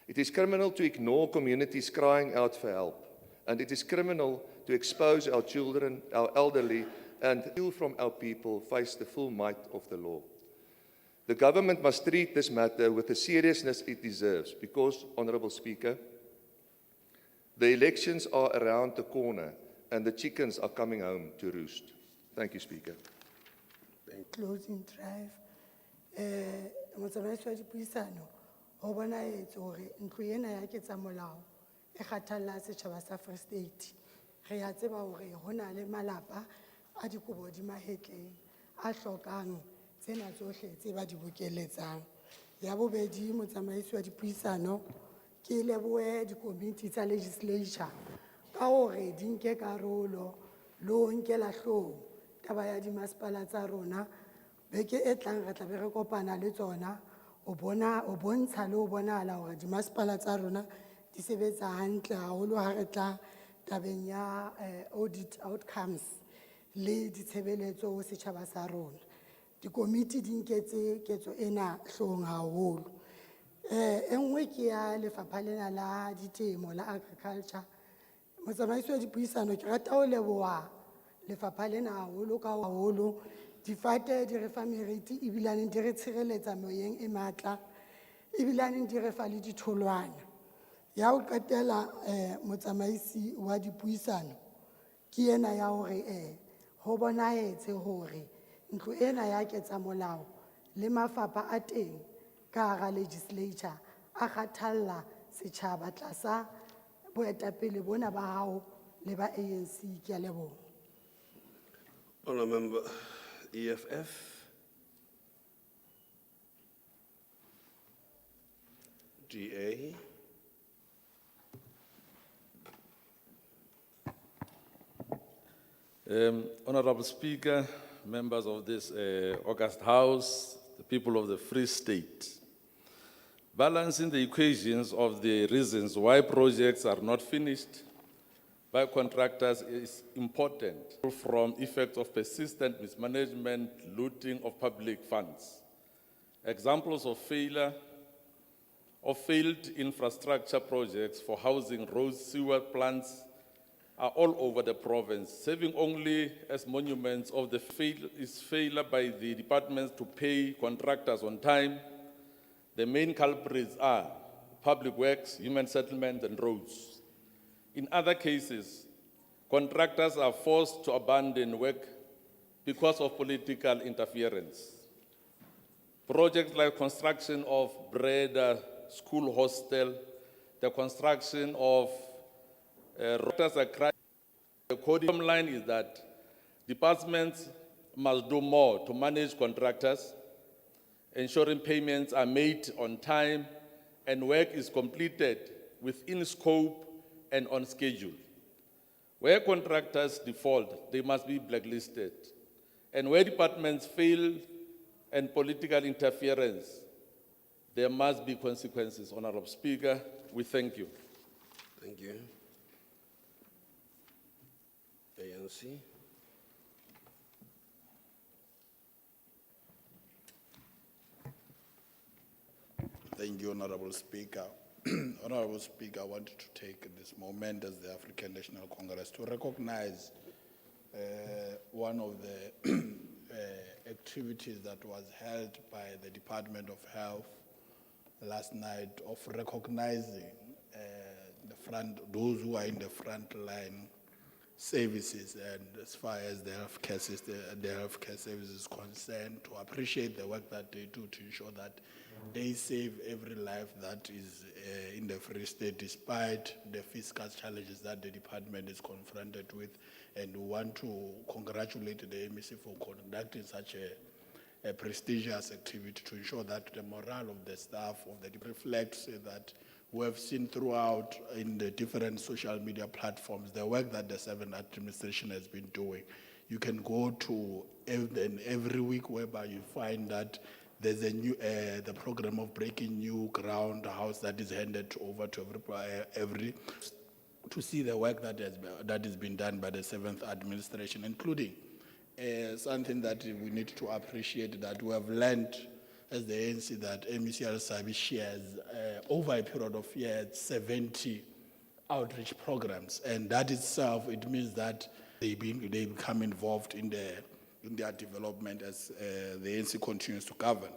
K: It is criminal to ignore communities crying out for help, and it is criminal to expose our children, our elderly, and steal from our people face the full might of the law. The government must treat this matter with the seriousness it deserves because, Honourable Speaker, the elections are around the corner and the chickens are coming home to roost. Thank you, Speaker.
L: Closing drive. Motsamaisi wa dipuisano, ho bonaetse hore ntlo ena ya ketsamolao e kgathalla setjhaba sa Free State. Re a tseba hore ho na le malapa a dikobo di mahetleng a hlokang tsena tsohle tse ba di bokeletsang. Ya bobedi, motsamaisi wa dipuisano, ke lebohe dikomiti tsa legislature ka hore di nke karolo le ho nkela hloohong taba ya dimasepala tsa rona. Beke e tlang re tla be re kopana le tsona o bontsha le ho bonahala hore dimasepala tsa rona di sebetsa hantle haholo ha re tla tabeng ya audit outcomes le ditshebeletso ho setjhaba sa rona. Dikomiti di nketse ketso ena hloohong haholo. Enngwe ke ya lefapha lena la ditemo la agriculture. Motsamaisi wa dipuisano, ke rata ho leboha lefapha lena haholo ka haholo. Difate di re fa meriti ebilane di re tshireletsa moyeng e matla ebilane di re fa le ditholwana. Ya ho qetela motsamaisi wa dipuisano ke ena ya hore ho bonaetse hore ntlo ena ya ketsamolao le mafapha a teng ka hara legislature a kgathalla setjhaba tlasa boetapele bona ba hao le ba ANC. Ke a leboha.
A: Honourable Member, EFF. GA.
M: Honourable Speaker, members of this August House, the people of the Free State. Balancing the equations of the reasons why projects are not finished by contractors is important from effects of persistent mismanagement, looting of public funds. Examples of failed infrastructure projects for housing, roads, sewer plants are all over the province, serving only as monuments of the failure by the departments to pay contractors on time. The main culprits are public works, human settlement, and roads. In other cases, contractors are forced to abandon work because of political interference. Projects like construction of Breda School Hostel, the construction of the bottom line is that departments must do more to manage contractors, ensuring payments are made on time and work is completed within scope and on schedule. Where contractors default, they must be blacklisted. And where departments fail and political interference, there must be consequences. Honourable Speaker, we thank you.
A: Thank you. ANC.
J: Thank you, Honorable Speaker. Honorable Speaker, I wanted to take this moment as the African National Congress to recognize one of the activities that was held by the Department of Health last night of recognizing those who are in the front line services, and as far as the healthcare system, the healthcare services is concerned, to appreciate the work that they do to ensure that they save every life that is in the Free State, despite the fiscal challenges that the department is confronted with. And we want to congratulate the MEC for conducting such a prestigious activity to ensure that the morale of the staff of the reflects that we have seen throughout in the different social media platforms, the work that the 7th administration has been doing. You can go to every week whereby you find that there's a new, the program of breaking new ground, a house that is handed over to every to see the work that has been done by the 7th administration, including something that we need to appreciate, that we have learned as the ANC that MECL Sabi shares over a period of years 70 outreach programs, and that itself, it means that they become involved in their development as the ANC continues to govern.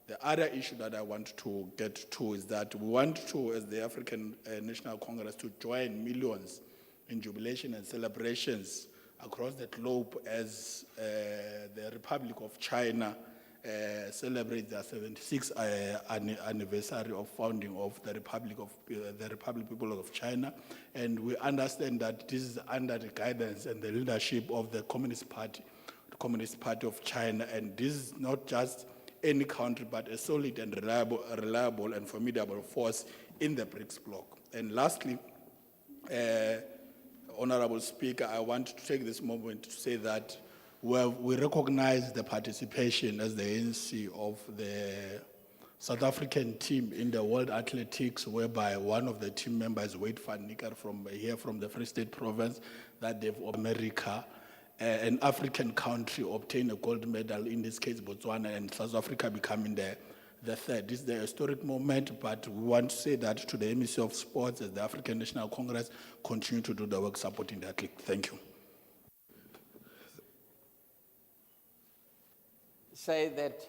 J: The other issue that I want to get to is that we want to, as the African National Congress, to join millions in jubilation and celebrations across the globe as the Republic of China celebrates their 76th anniversary of founding of the Republic People of China, and we understand that this is under the guidance and the leadership of the Communist Party of China, and this is not just any country, but a solid and reliable and formidable force in the BRICS bloc. And lastly, Honorable Speaker, I want to take this moment to say that we recognize the participation as the ANC of the South African team in the World Athletics, whereby one of the team members, Wade van Niekerk from the Free State Province, that they've America, an African country obtained a gold medal, in this case Botswana, and South Africa becoming the third. This is the historic moment, but we want to say that to the MEC of Sports, as the African National Congress, continue to do the work supporting the athlete. Thank you.
E: Say that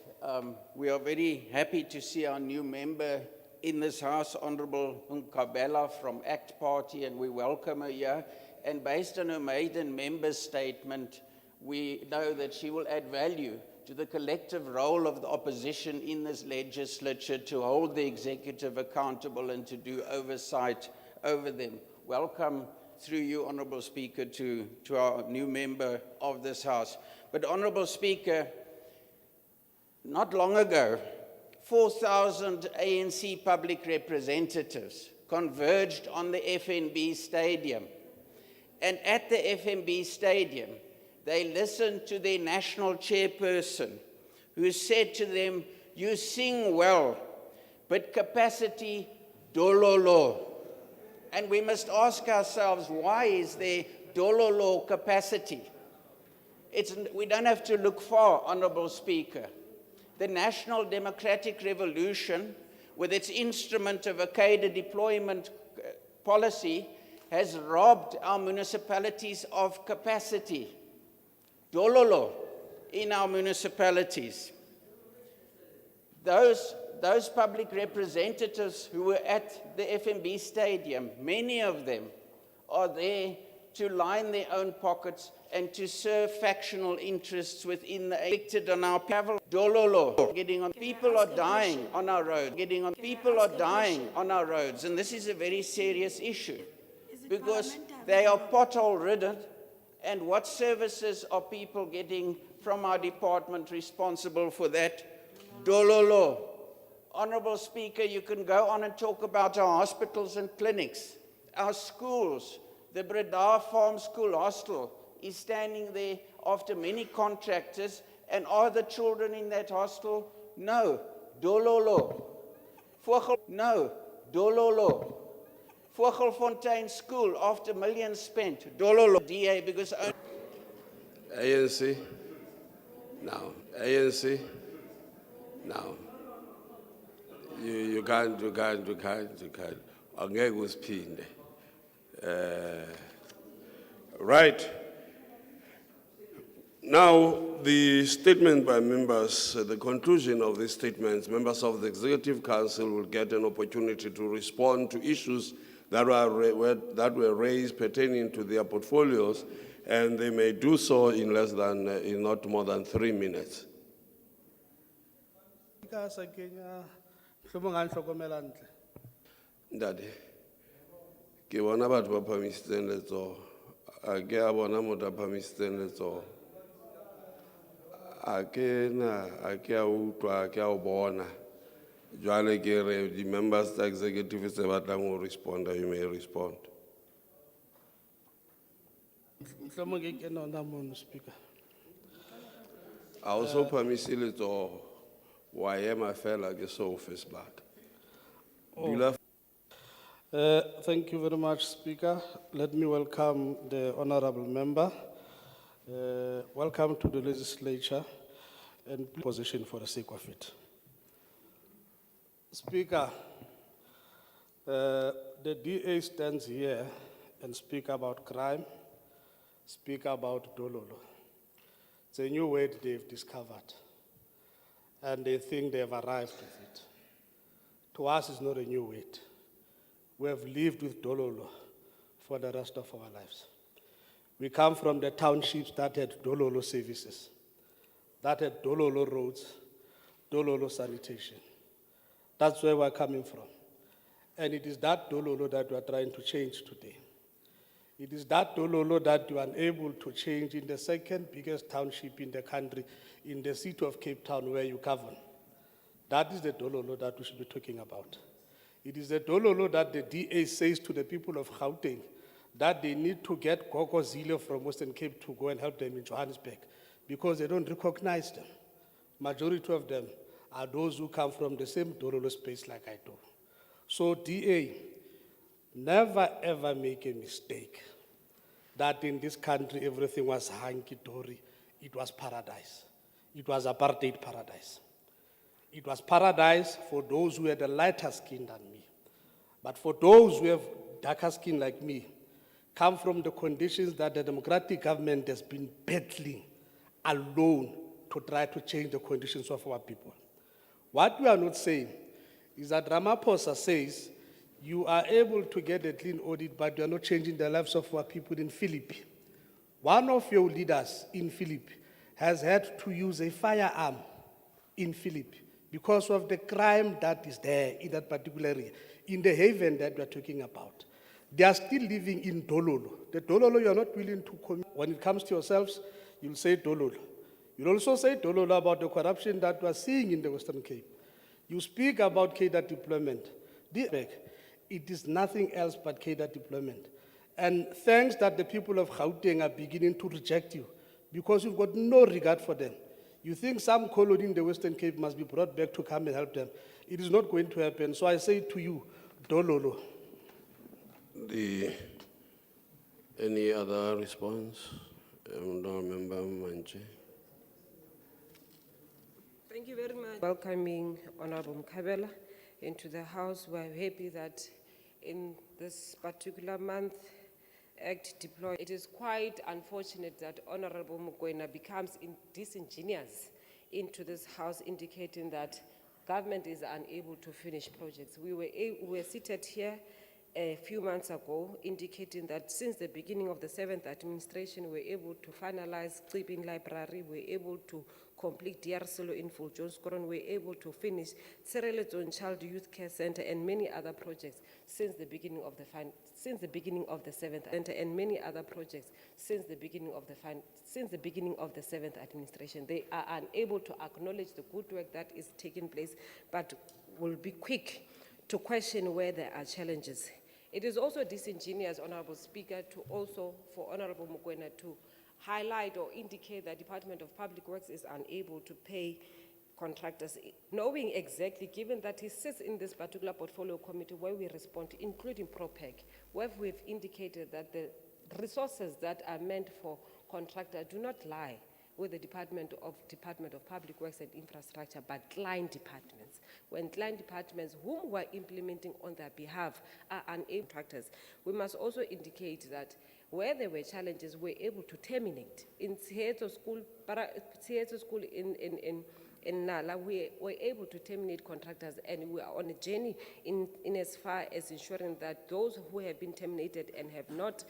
E: we are very happy to see our new member in this House, Honorable Nkabela from ACT Party, and we welcome her here. And based on her maiden member statement, we know that she will add value to the collective role of the opposition in this legislature to hold the executive accountable and to do oversight over them. Welcome through you, Honorable Speaker, to our new member of this House. But Honorable Speaker, not long ago, 4,000 ANC public representatives converged on the FNB Stadium. And at the FNB Stadium, they listened to their national chairperson, who said to them, "You sing well, but capacity, dololo." And we must ask ourselves, why is there dololo capacity? We don't have to look far, Honorable Speaker. The National Democratic Revolution, with its instrument of a cadre deployment policy, has robbed our municipalities of capacity. Dololo in our municipalities. Those public representatives who were at the FNB Stadium, many of them are there to line their own pockets and to serve factional interests within the elected on our travel. Dololo, getting on. People are dying on our road. People are dying on our roads, and this is a very serious issue because they are pothole ridden. And what services are people getting from our department responsible for that? Dololo. Honorable Speaker, you can go on and talk about our hospitals and clinics, our schools. The Breda Farm School Hostel is standing there after many contractors, and are the children in that hostel? No. Dololo. No. Dololo. Vogelfontein School, after millions spent, dololo, DA, because...
A: ANC, now, ANC, now, you can't, angeke usiphinde. Right. Now, the statement by members, the conclusion of these statements, members of the Executive Council will get an opportunity to respond to issues that were raised pertaining to their portfolios, and they may do so in not more than 3 minutes. Ndade, ke bona batho ba phamisitseng letsoho, a ke a bona motho a phamisitseng letsoho. a ke a utlwa, a ke a o bona. Jwale ke re, the members tsa executive tse batlang ho responda, you may respond.
N: Mhlawumbe ke kena hona mono, Speaker.
A: A o so phamise letsoho, wa ema fela ke so fe sebaka. Dula
N: Thank you very much, Speaker. Let me welcome the honorable member. Welcome to the legislature and position for the sake of it. Speaker, the DA stands here and speak about crime, speak about Dololo. It's a new word they've discovered, and they think they've arrived with it. To us, it's not a new word. We have lived with Dololo for the rest of our lives. We come from the townships that had Dololo services, that had Dololo roads, Dololo sanitation. That's where we're coming from. And it is that Dololo that we are trying to change today. It is that Dololo that you are unable to change in the second biggest township in the country, in the city of Cape Town where you govern. That is the Dololo that we should be talking about. It is the Dololo that the DA says to the people of Gauteng that they need to get Gogo Zille from Western Cape to go and help them in Johannesburg because they don't recognize them. Majority of them are those who come from the same Dololo space like I do. So DA, never ever make a mistake that in this country everything was hunky-dory. It was paradise. It was apartheid paradise. It was paradise for those who had a lighter skin than me. But for those who have darker skin like me, come from the conditions that the democratic government has been battling alone to try to change the conditions of our people. What we are not saying is that Ramaphosa says you are able to get a clean audit, but you are not changing the lives of our people in Philippi. One of your leaders in Philippi has had to use a firearm in Philippi because of the crime that is there in that particular area, in the haven that we are talking about. They are still living in Dololo. The Dololo you are not willing to commit. When it comes to yourselves, you'll say Dololo. You'll also say Dololo about the corruption that we are seeing in the Western Cape. You speak about cadre deployment. It is nothing else but cadre deployment. And thanks that the people of Gauteng are beginning to reject you because you've got no regard for them. You think some colony in the Western Cape must be brought back to come and help them. It is not going to happen. So I say to you, Dololo.
A: Any other response? Member Manche.
O: Thank you very much. Welcoming Honorable Mkhabela into the House. We're happy that in this particular month, Act deployed. It is quite unfortunate that Honorable Mokoena becomes disingenuous into this House, indicating that government is unable to finish projects. We were seated here a few months ago, indicating that since the beginning of the 7th administration, we were able to finalize Cibin Library, we were able to complete DRCLO in Full Jones Koron, we were able to finish Sereleton Child Youth Care Center and many other projects since the beginning of the 7th, and many other projects since the beginning of the 7th administration. They are unable to acknowledge the good work that is taking place, but will be quick to question where there are challenges. It is also disingenuous, Honorable Speaker, for Honorable Mokoena to highlight or indicate that Department of Public Works is unable to pay contractors, knowing exactly, given that he sits in this particular portfolio committee where we respond, including ProPEC, where we've indicated that the resources that are meant for contractor do not lie with the Department of Public Works and Infrastructure, but client departments. When client departments whom we're implementing on their behalf are unable contractors, we must also indicate that where there were challenges, we're able to terminate. In Tshehetso School in Nala, we were able to terminate contractors, and we are on a journey in as far as ensuring that those who have been terminated and have not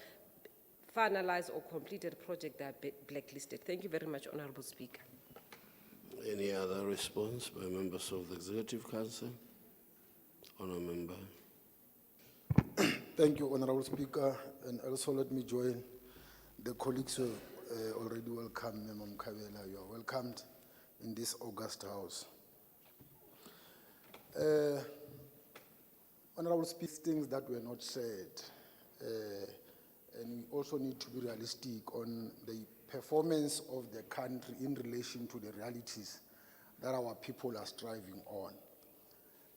O: finalized or completed project are blacklisted. Thank you very much, Honorable Speaker.
A: Any other response by members of the Executive Council? Honourable Member.
P: Thank you, Honorable Speaker, and also let me join the colleagues who already welcome Member Mkhabela. You are welcomed in this August House. Honorable Speaker, things that were not said, and we also need to be realistic on the performance of the country in relation to the realities that our people are striving on.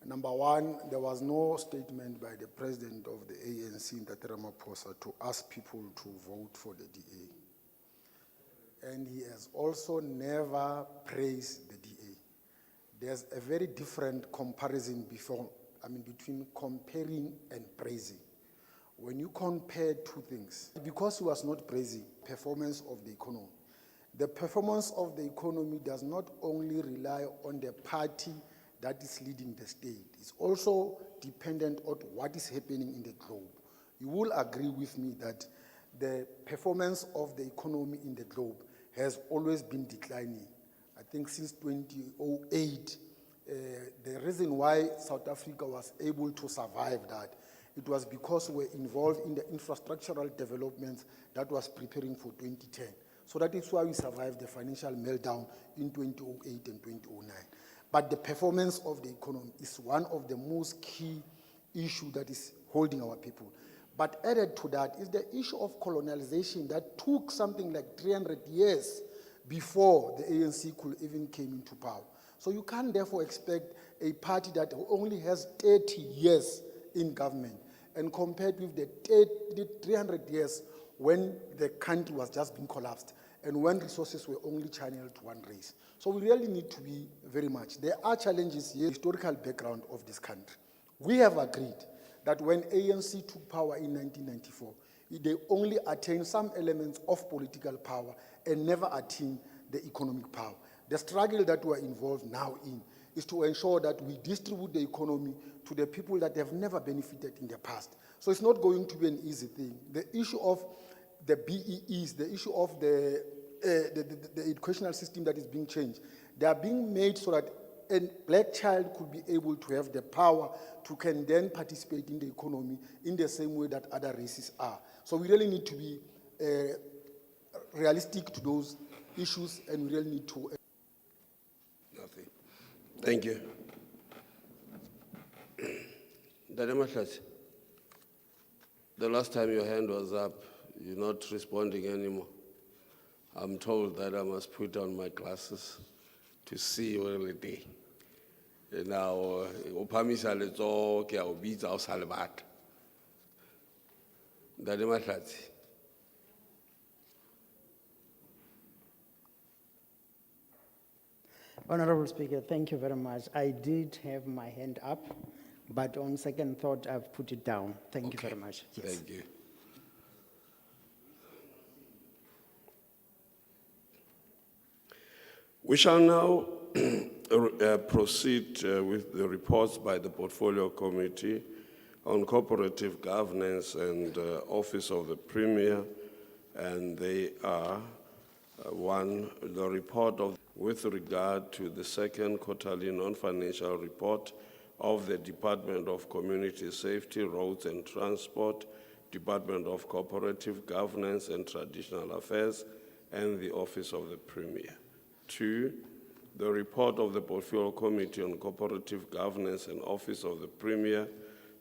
P: Number one, there was no statement by the president of the ANC, Dr. Ramaphosa, to ask people to vote for the DA. And he has also never praised the DA. There's a very different comparison between comparing and praising. When you compare two things, because he was not praising performance of the economy, the performance of the economy does not only rely on the party that is leading the state. It's also dependent on what is happening in the globe. You will agree with me that the performance of the economy in the globe has always been declining. I think since 2008, the reason why South Africa was able to survive that, it was because we were involved in the infrastructural developments that was preparing for 2010. So that is why we survived the financial meltdown in 2008 and 2009. But the performance of the economy is one of the most key issues that is holding our people. But added to that is the issue of colonialization that took something like 300 years before the ANC could even came into power. So you can't therefore expect a party that only has 30 years in government and compared with the 300 years when the country was just being collapsed and when resources were only channeled to one race. So we really need to be very much. There are challenges here, historical background of this country. We have agreed that when ANC took power in 1994, they only attained some elements of political power and never attained the economic power. The struggle that we are involved now in is to ensure that we distribute the economy to the people that have never benefited in the past. So it's not going to be an easy thing. The issue of the BEEs, the issue of the educational system that is being changed, they are being made so that a black child could be able to have the power to can then participate in the economy in the same way that other races are. So we really need to be realistic to those issues, and we really need to...
A: Nothing. Thank you. Dr. Mahlatsi, the last time your hand was up, you're not responding anymore. I'm told that I must put on my glasses to see well the day. Now, uphamisa letso ke a o bitsa o sa le batla. Dr. Mahlatsi.
Q: Honorable Speaker, thank you very much. I did have my hand up, but on second thought, I've put it down. Thank you very much. Yes.
A: Thank you. We shall now proceed with the reports by the Portfolio Committee on Cooperative Governance and Office of the Premier, and they are one, the report of with regard to the second quarterly non-financial report of the Department of Community Safety, Roads and Transport, Department of Cooperative Governance and Traditional Affairs, and the Office of the Premier. 2, the report of the Portfolio Committee on Cooperative Governance and Office of the Premier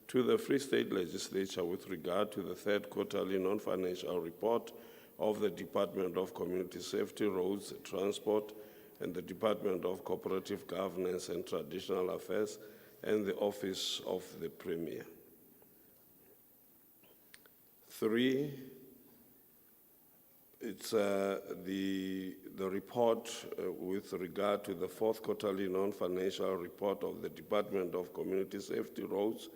A: to the Free State Legislature with regard to the third quarterly non-financial report of the Department of Community Safety, Roads, Transport, and the Department of Cooperative Governance and Traditional Affairs, and the Office of the Premier. 3, it's the report with regard to the fourth quarterly non-financial report of the Department of Community Safety, Roads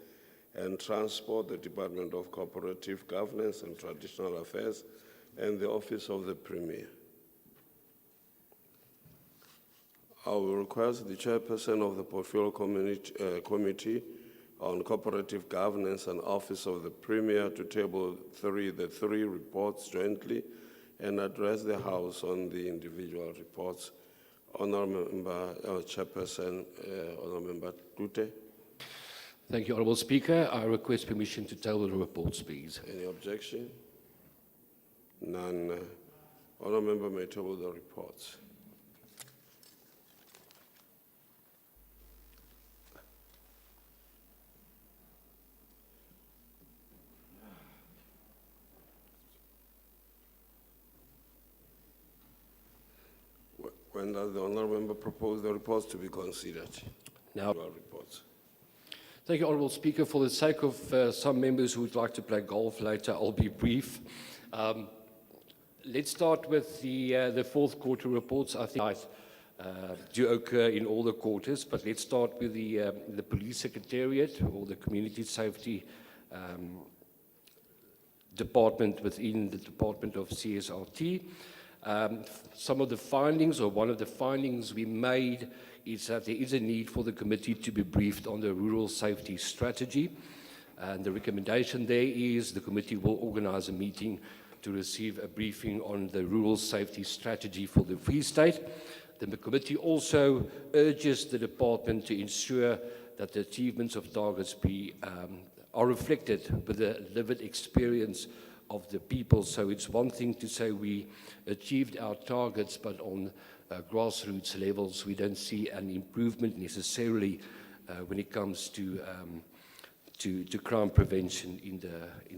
A: and Transport, the Department of Cooperative Governance and Traditional Affairs, and the Office of the Premier. I will request the chairperson of the Portfolio Committee on Cooperative Governance and Office of the Premier to table the three reports jointly and address the House on the individual reports. Honourable Member, Chairperson, Honourable Member Dute.
F: Thank you, Honourable Speaker. I request permission to table the reports, please.
A: Any objection? None. Honourable Member may table the reports. When does the honourable member propose the reports to be considered?
F: Now,
A: Reports.
F: thank you, Honourable Speaker. For the sake of some members who would like to play golf later, I'll be brief. Let's start with the fourth quarter reports. I think do occur in all the quarters, but let's start with the Police Secretariat or the Community Safety Department within the Department of CSRT. Some of the findings, or one of the findings we made, is that there is a need for the committee to be briefed on the rural safety strategy. And the recommendation there is the committee will organise a meeting to receive a briefing on the rural safety strategy for the Free State. The committee also urges the department to ensure that the achievements of targets are reflected with the lived experience of the people. So it's one thing to say we achieved our targets, but on grassroots levels, we don't see an improvement necessarily when it comes to crime prevention in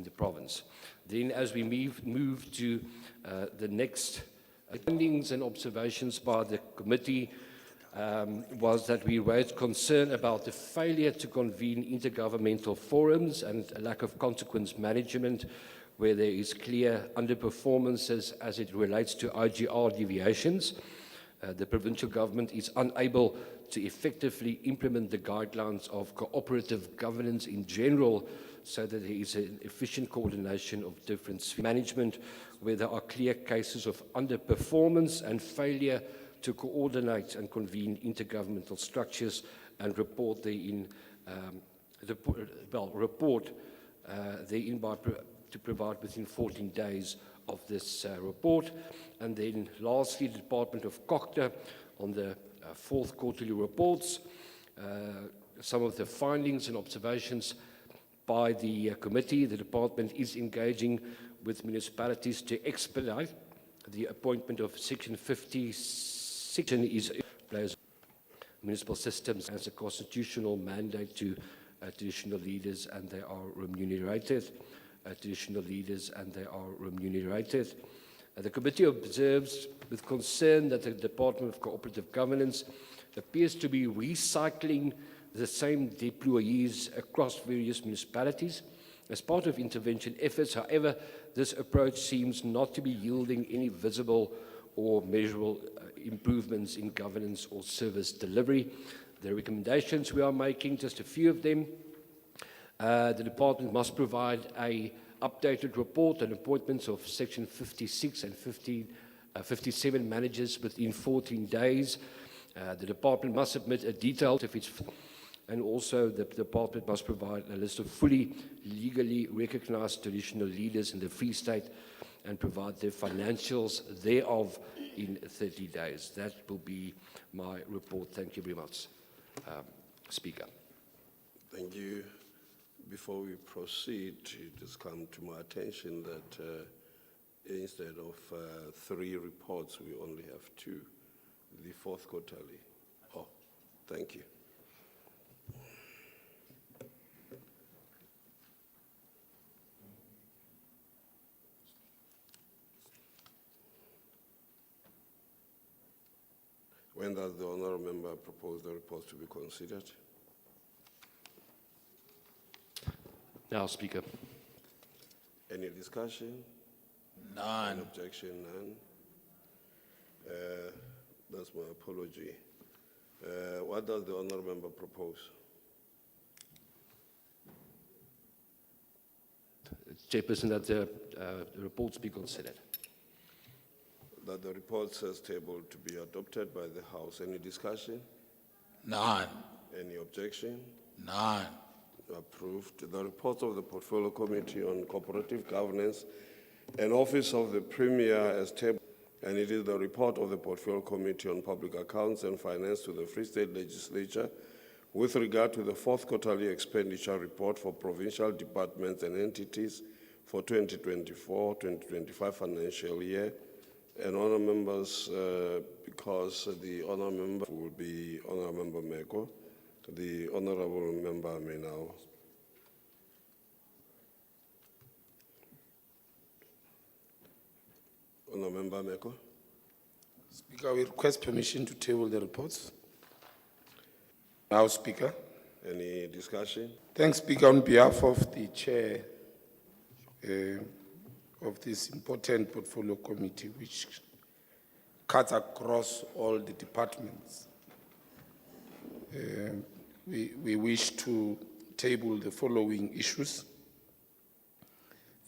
F: the province. Then, as we move to the next findings and observations by the committee, was that we raised concern about the failure to convene intergovernmental forums and a lack of consequence management where there is clear underperformances as it relates to IGR deviations. The provincial government is unable to effectively implement the guidelines of cooperative governance in general, so that there is an efficient coordination of different management where there are clear cases of underperformance and failure to coordinate and convene intergovernmental structures and report therein, to provide within 14 days of this report. And then lastly, the Department of COCTA on the fourth quarterly reports. Some of the findings and observations by the committee. The department is engaging with municipalities to expedite the appointment of Section 56 is municipal systems as a constitutional mandate to traditional leaders, and they are remunerated. The committee observes with concern that the Department of Cooperative Governance appears to be recycling the same deployees across various municipalities. As part of intervention efforts, however, this approach seems not to be yielding any visible or measurable improvements in governance or service delivery. The recommendations we are making, just a few of them. The department must provide an updated report on appointments of Section 56 and 57 managers within 14 days. The department must submit a detailed, and also the department must provide a list of fully legally recognized traditional leaders in the Free State and provide their financials thereof in 30 days. That will be my report. Thank you very much, Speaker.
A: Thank you. Before we proceed, it has come to my attention that instead of 3 reports, we only have 2, the fourth quarterly. Oh, thank you. When does the honourable member propose the reports to be considered?
F: Now, Speaker.
A: Any discussion?
J: None.
A: Any objection? None. That's my apology. What does the honourable member propose?
F: Chairperson, that the reports be considered.
A: That the reports as tabled to be adopted by the House. Any discussion?
J: None.
A: Any objection?
J: None.
A: Approved. The report of the Portfolio Committee on Cooperative Governance and Office of the Premier as tabled, and it is the report of the Portfolio Committee on Public Accounts and Finance to the Free State Legislature with regard to the fourth quarterly expenditure report for provincial departments and entities for 2024-2025 financial year. And honour members, because the honour member will be Honourable Member Meko, the honourable member may now. Honourable Member Meko.
H: Speaker, we request permission to table the reports. Now, Speaker.
A: Any discussion?
H: Thanks, Speaker, on behalf of the Chair of this important portfolio committee, which cuts across all the departments. We wish to table the following issues.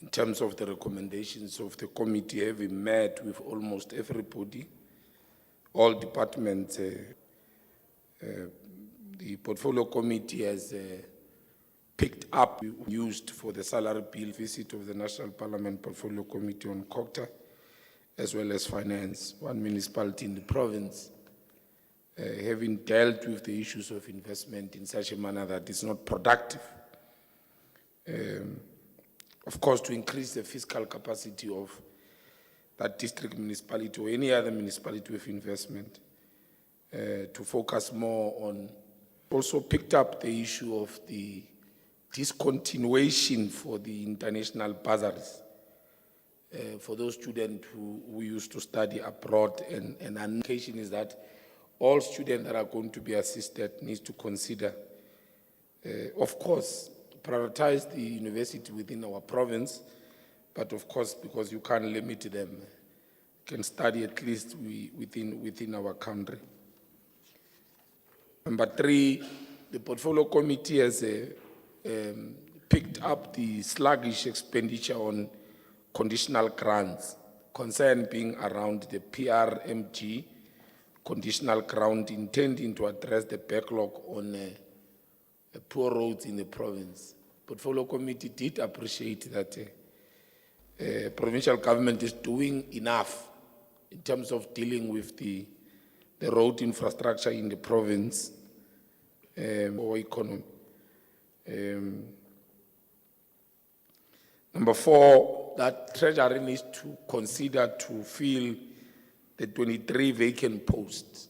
H: In terms of the recommendations of the committee, having met with almost everybody, all departments, the portfolio committee has picked up, used for the salary bill visit of the National Parliament Portfolio Committee on COCTA, as well as finance, one municipality in the province, having dealt with the issues of investment in such a manner that it's not productive. Of course, to increase the fiscal capacity of that district municipality or any other municipality with investment, to focus more on, also picked up the issue of the discontinuation for the international bursaries for those students who used to study abroad, and an indication is that all students that are going to be assisted needs to consider, of course, prioritize the university within our province, but of course, because you can't limit them, can study at least within our country. Number 3, the portfolio committee has picked up the sluggish expenditure on conditional grants, concern being around the PRMG conditional grant intending to address the backlog on poor roads in the province. Portfolio committee did appreciate that provincial government is doing enough in terms of dealing with the road infrastructure in the province or economy. Number 4, that Treasury needs to consider to fill the 23 vacant posts,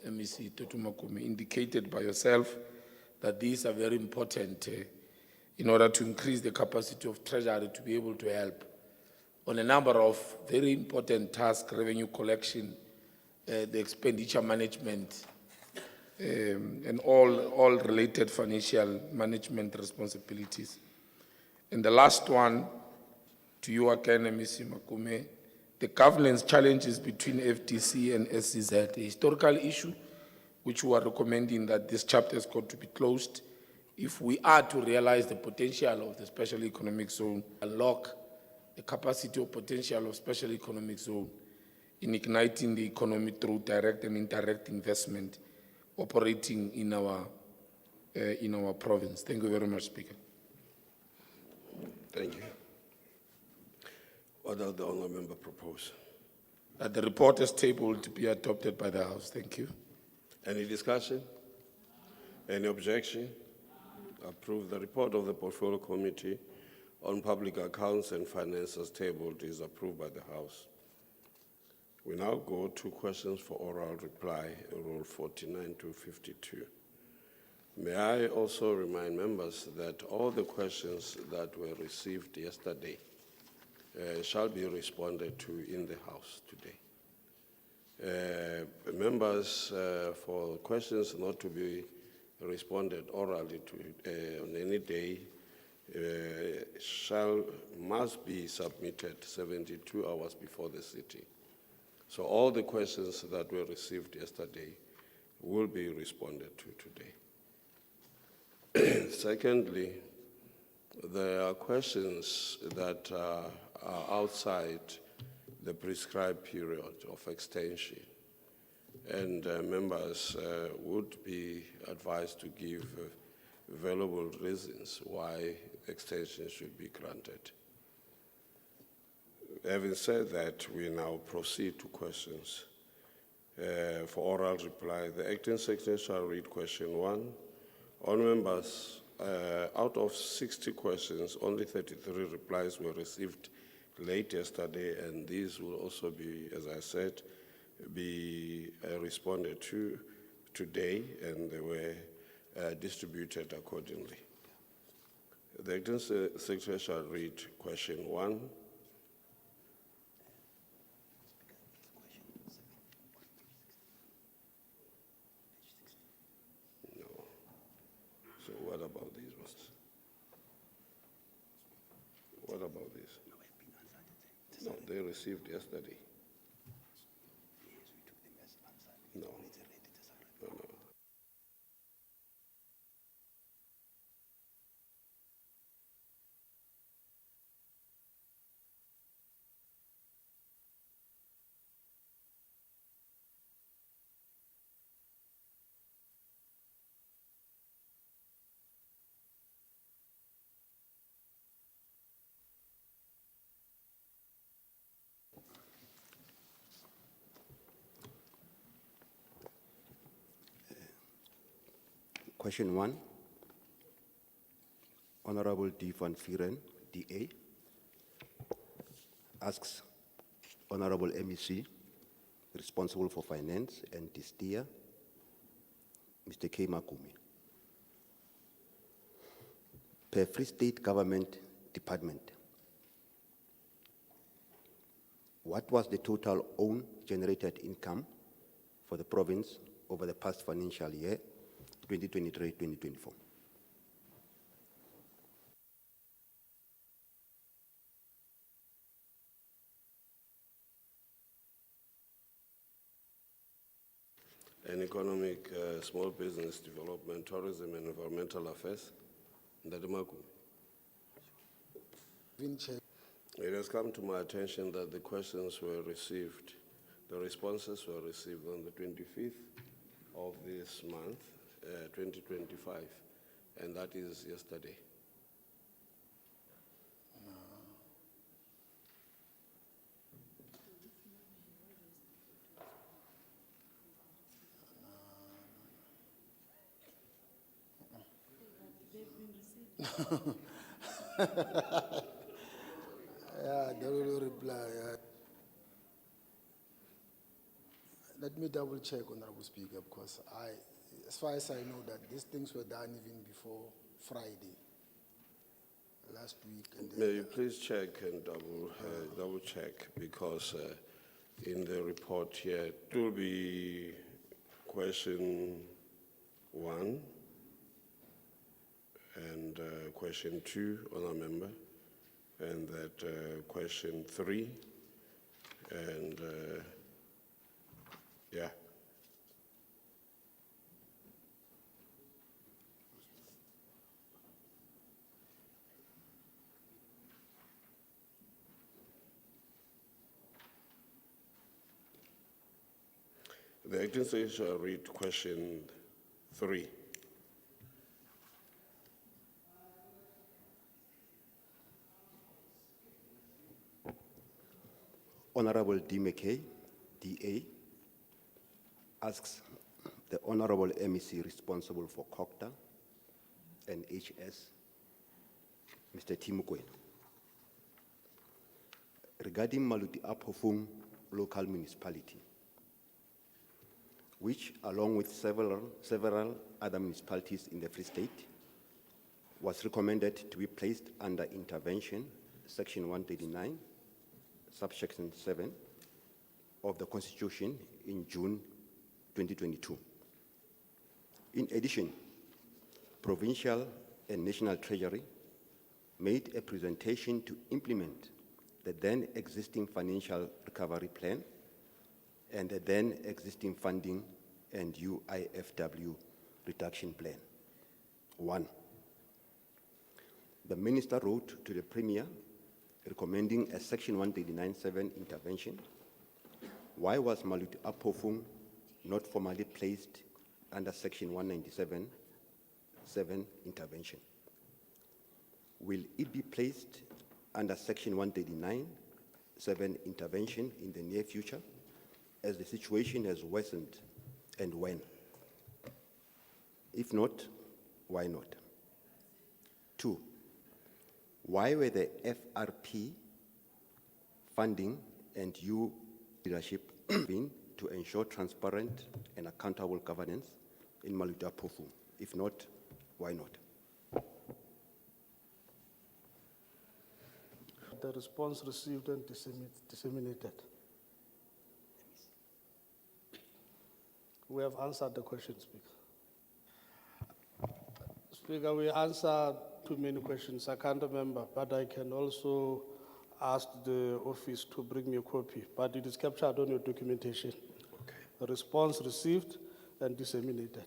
H: MEC Totumakume, indicated by yourself that these are very important in order to increase the capacity of Treasury to be able to help on a number of very important tasks, revenue collection, the expenditure management, and all related financial management responsibilities. And the last one, to you again, MEC Makume, the governance challenges between FDC and SCZ, a historical issue, which we are recommending that this chapter has got to be closed. If we are to realize the potential of the special economic zone, unlock the capacity or potential of special economic zone in igniting the economy through direct and indirect investment operating in our province. Thank you very much, Speaker.
A: Thank you. What does the honourable member propose?
H: That the report is tabled to be adopted by the House. Thank you.
A: Any discussion? Any objection? Approve the report of the Portfolio Committee on Public Accounts and Finances tabled is approved by the House. We now go to questions for oral reply, Rule 49 to 52. May I also remind members that all the questions that were received yesterday shall be responded to in the House today. Members, for questions not to be responded orally to on any day, must be submitted 72 hours before the sitting. So all the questions that were received yesterday will be responded to today. Secondly, there are questions that are outside the prescribed period of extension, and members would be advised to give valuable reasons why extension should be granted. Having said that, we now proceed to questions. For oral reply, the Acting Secretary shall read question 1. All members, out of 60 questions, only 33 replies were received late yesterday, and these will also be, as I said, be responded to today, and they were distributed accordingly. The Acting Secretary shall read question 1. please. No, they received yesterday. No. No, no.
R: Question 1, Honorable D. van Vieren, DA, asks Honorable MEC, responsible for finance and Distia, Mr. K. Makumi. Per Free State Government Department, what was the total own generated income for the province over the past financial year, 2023-2024?
A: And Economic, Small Business Development, Tourism and Environmental Affairs. Ndadimaku. It has come to my attention that the questions were received, the responses were received on the 25th of this month, 2025, and that is yesterday.
P: Yeah, they will reply. Let me double check, Honorable Speaker, because as far as I know, that these things were done even before Friday, last week. And
A: May you please check and double check, because in the report here, it will be question 1 and question 2, Honour Member, and that question 3, and yeah. The acting secretary shall read question 3.
R: Honorable D. McKay, DA, asks the Honorable MEC responsible for COCTA and HS, Mr. Timukwe, regarding Maluti Apofung local municipality, which, along with several other municipalities in the Free State, was recommended to be placed under intervention, Section 139, subsection 7 of the Constitution in June 2022. In addition, provincial and national treasury made a presentation to implement the then existing financial recovery plan and the then existing funding and UIFW reduction plan. 1. The minister wrote to the Premier recommending a Section 139(7) intervention. Why was Maluti Apofung not formally placed under Section 197(7) intervention? Will it be placed under Section 139(7) intervention in the near future, as the situation has worsened, and when? If not, why not? 2. Why were the FRP funding and EU leadership being to ensure transparent and accountable governance in Maluti Apofung? If not, why not?
N: The response received and disseminated. We have answered the question, Speaker. Speaker, we answered too many questions. I can't remember, but I can also asked the office to bring me a copy, but it is captured on your documentation.
A: Okay.
N: A response received and disseminated.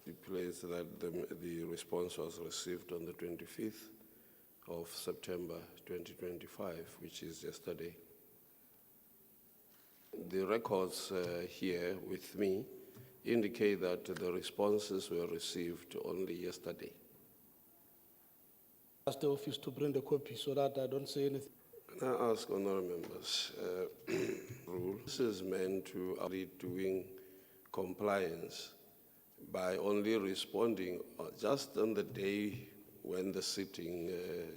A: You place that the response was received on the 25th of September 2025, which is yesterday. The records here with me indicate that the responses were received only yesterday.
N: Ask the office to bring the copy so that I don't say anything.
A: Can I ask honorable members, rule, this is meant to be doing compliance by only responding just on the day when the sitting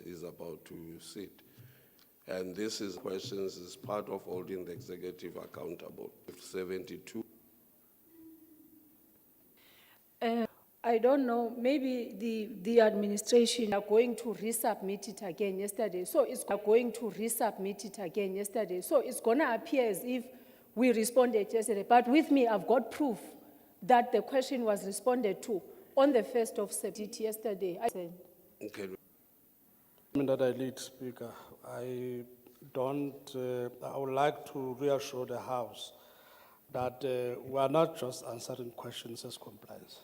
A: is about to sit. And this is questions is part of holding the executive accountable. 72.
B: I don't know, maybe the administration are going to resubmit it again yesterday. So it's going to resubmit it again yesterday. So it's gonna appear as if we responded yesterday. But with me, I've got proof that the question was responded to on the 1st of September yesterday.
A: Okay.
N: That I lead, Speaker, I would like to reassure the House that we are not just answering questions as compliance.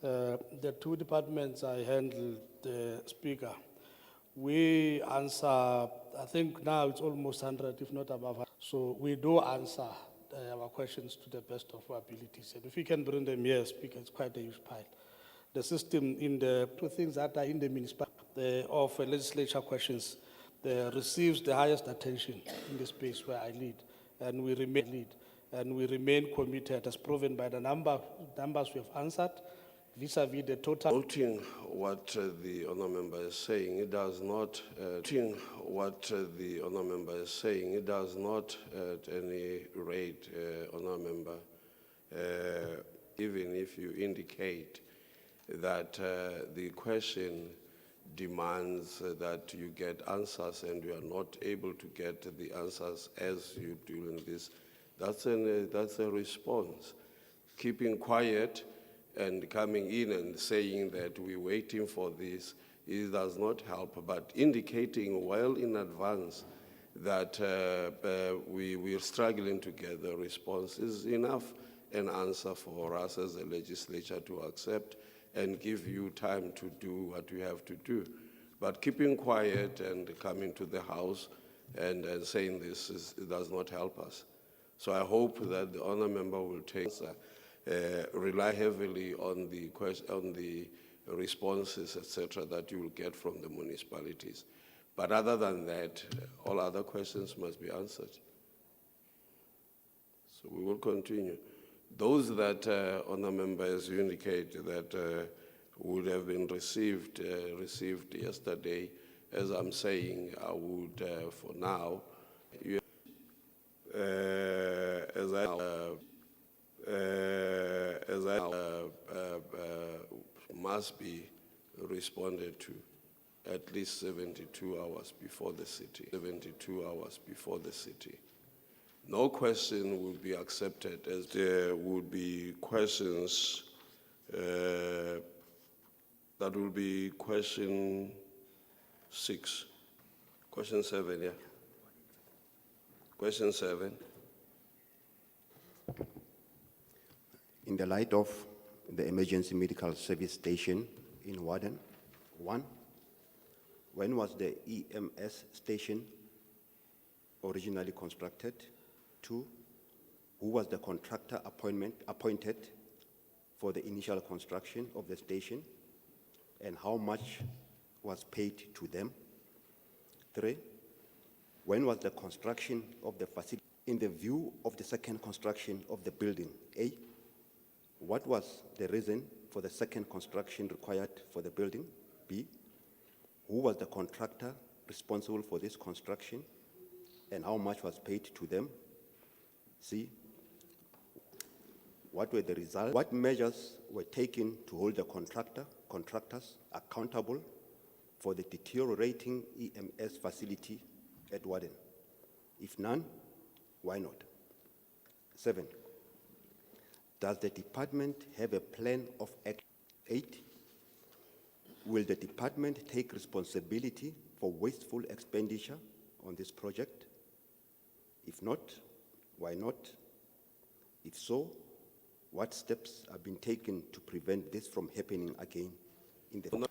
N: The two departments I handle, the Speaker, we answer, I think now it's almost 100, if not above. So we do answer our questions to the best of our abilities. And if we can bring them here, Speaker, it's quite a huge pile. The system in the two things that are in the municipality of legislature questions receives the highest attention in the space where I lead, and we remain committed, as proven by the numbers we have answered, vis-à-vis the total.
A: Noting what the honour member is saying, it does not. The honour member is saying, it does not at any rate, honour member, even if you indicate that the question demands that you get answers and you are not able to get the answers as you do in this, that's a response. Keeping quiet and coming in and saying that we're waiting for this, it does not help, but indicating well in advance that we're struggling to get the response is enough an answer for us as a legislature to accept and give you time to do what you have to do. But keeping quiet and coming to the House and saying this it does not help us. So I hope that the honour member will rely heavily on the responses, etc., that you will get from the municipalities. But other than that, all other questions must be answered. So we will continue. Those that, honour members, you indicate that would have been received yesterday, as I'm saying, I would, for now, must be responded to at least 72 hours before the sitting. 72 hours before the sitting. No question will be accepted, as there would be questions that will be question 6. Question 7, yeah. Question 7.
R: In the light of the emergency medical service station in Warden, 1, when was the EMS station originally constructed? 2, who was the contractor appointed for the initial construction of the station, and how much was paid to them? 3, when was the construction of the facility? In the view of the second construction of the building, A, what was the reason for the second construction required for the building? B, who was the contractor responsible for this construction, and how much was paid to them? C, what were the results? What measures were taken to hold the contractors accountable for the deteriorating EMS facility at Warden? If none, why not? 7, Does the department have a plan of action? 8, will the department take responsibility for wasteful expenditure on this project? If not, why not? If so, what steps have been taken to prevent this from happening again in the future?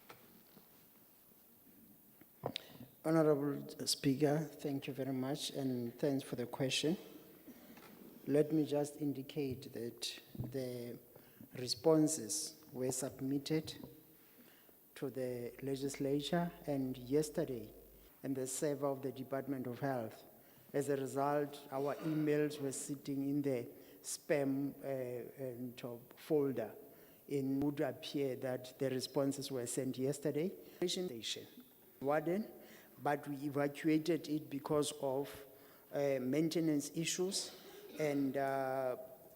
Q: Honorable Speaker, thank you very much, and thanks for the question. Let me just indicate that the responses were submitted to the legislature and yesterday in the server of the Department of Health. As a result, our emails were sitting in the spam folder. It would appear that the responses were sent yesterday. Warden, but we evacuated it because of maintenance issues, and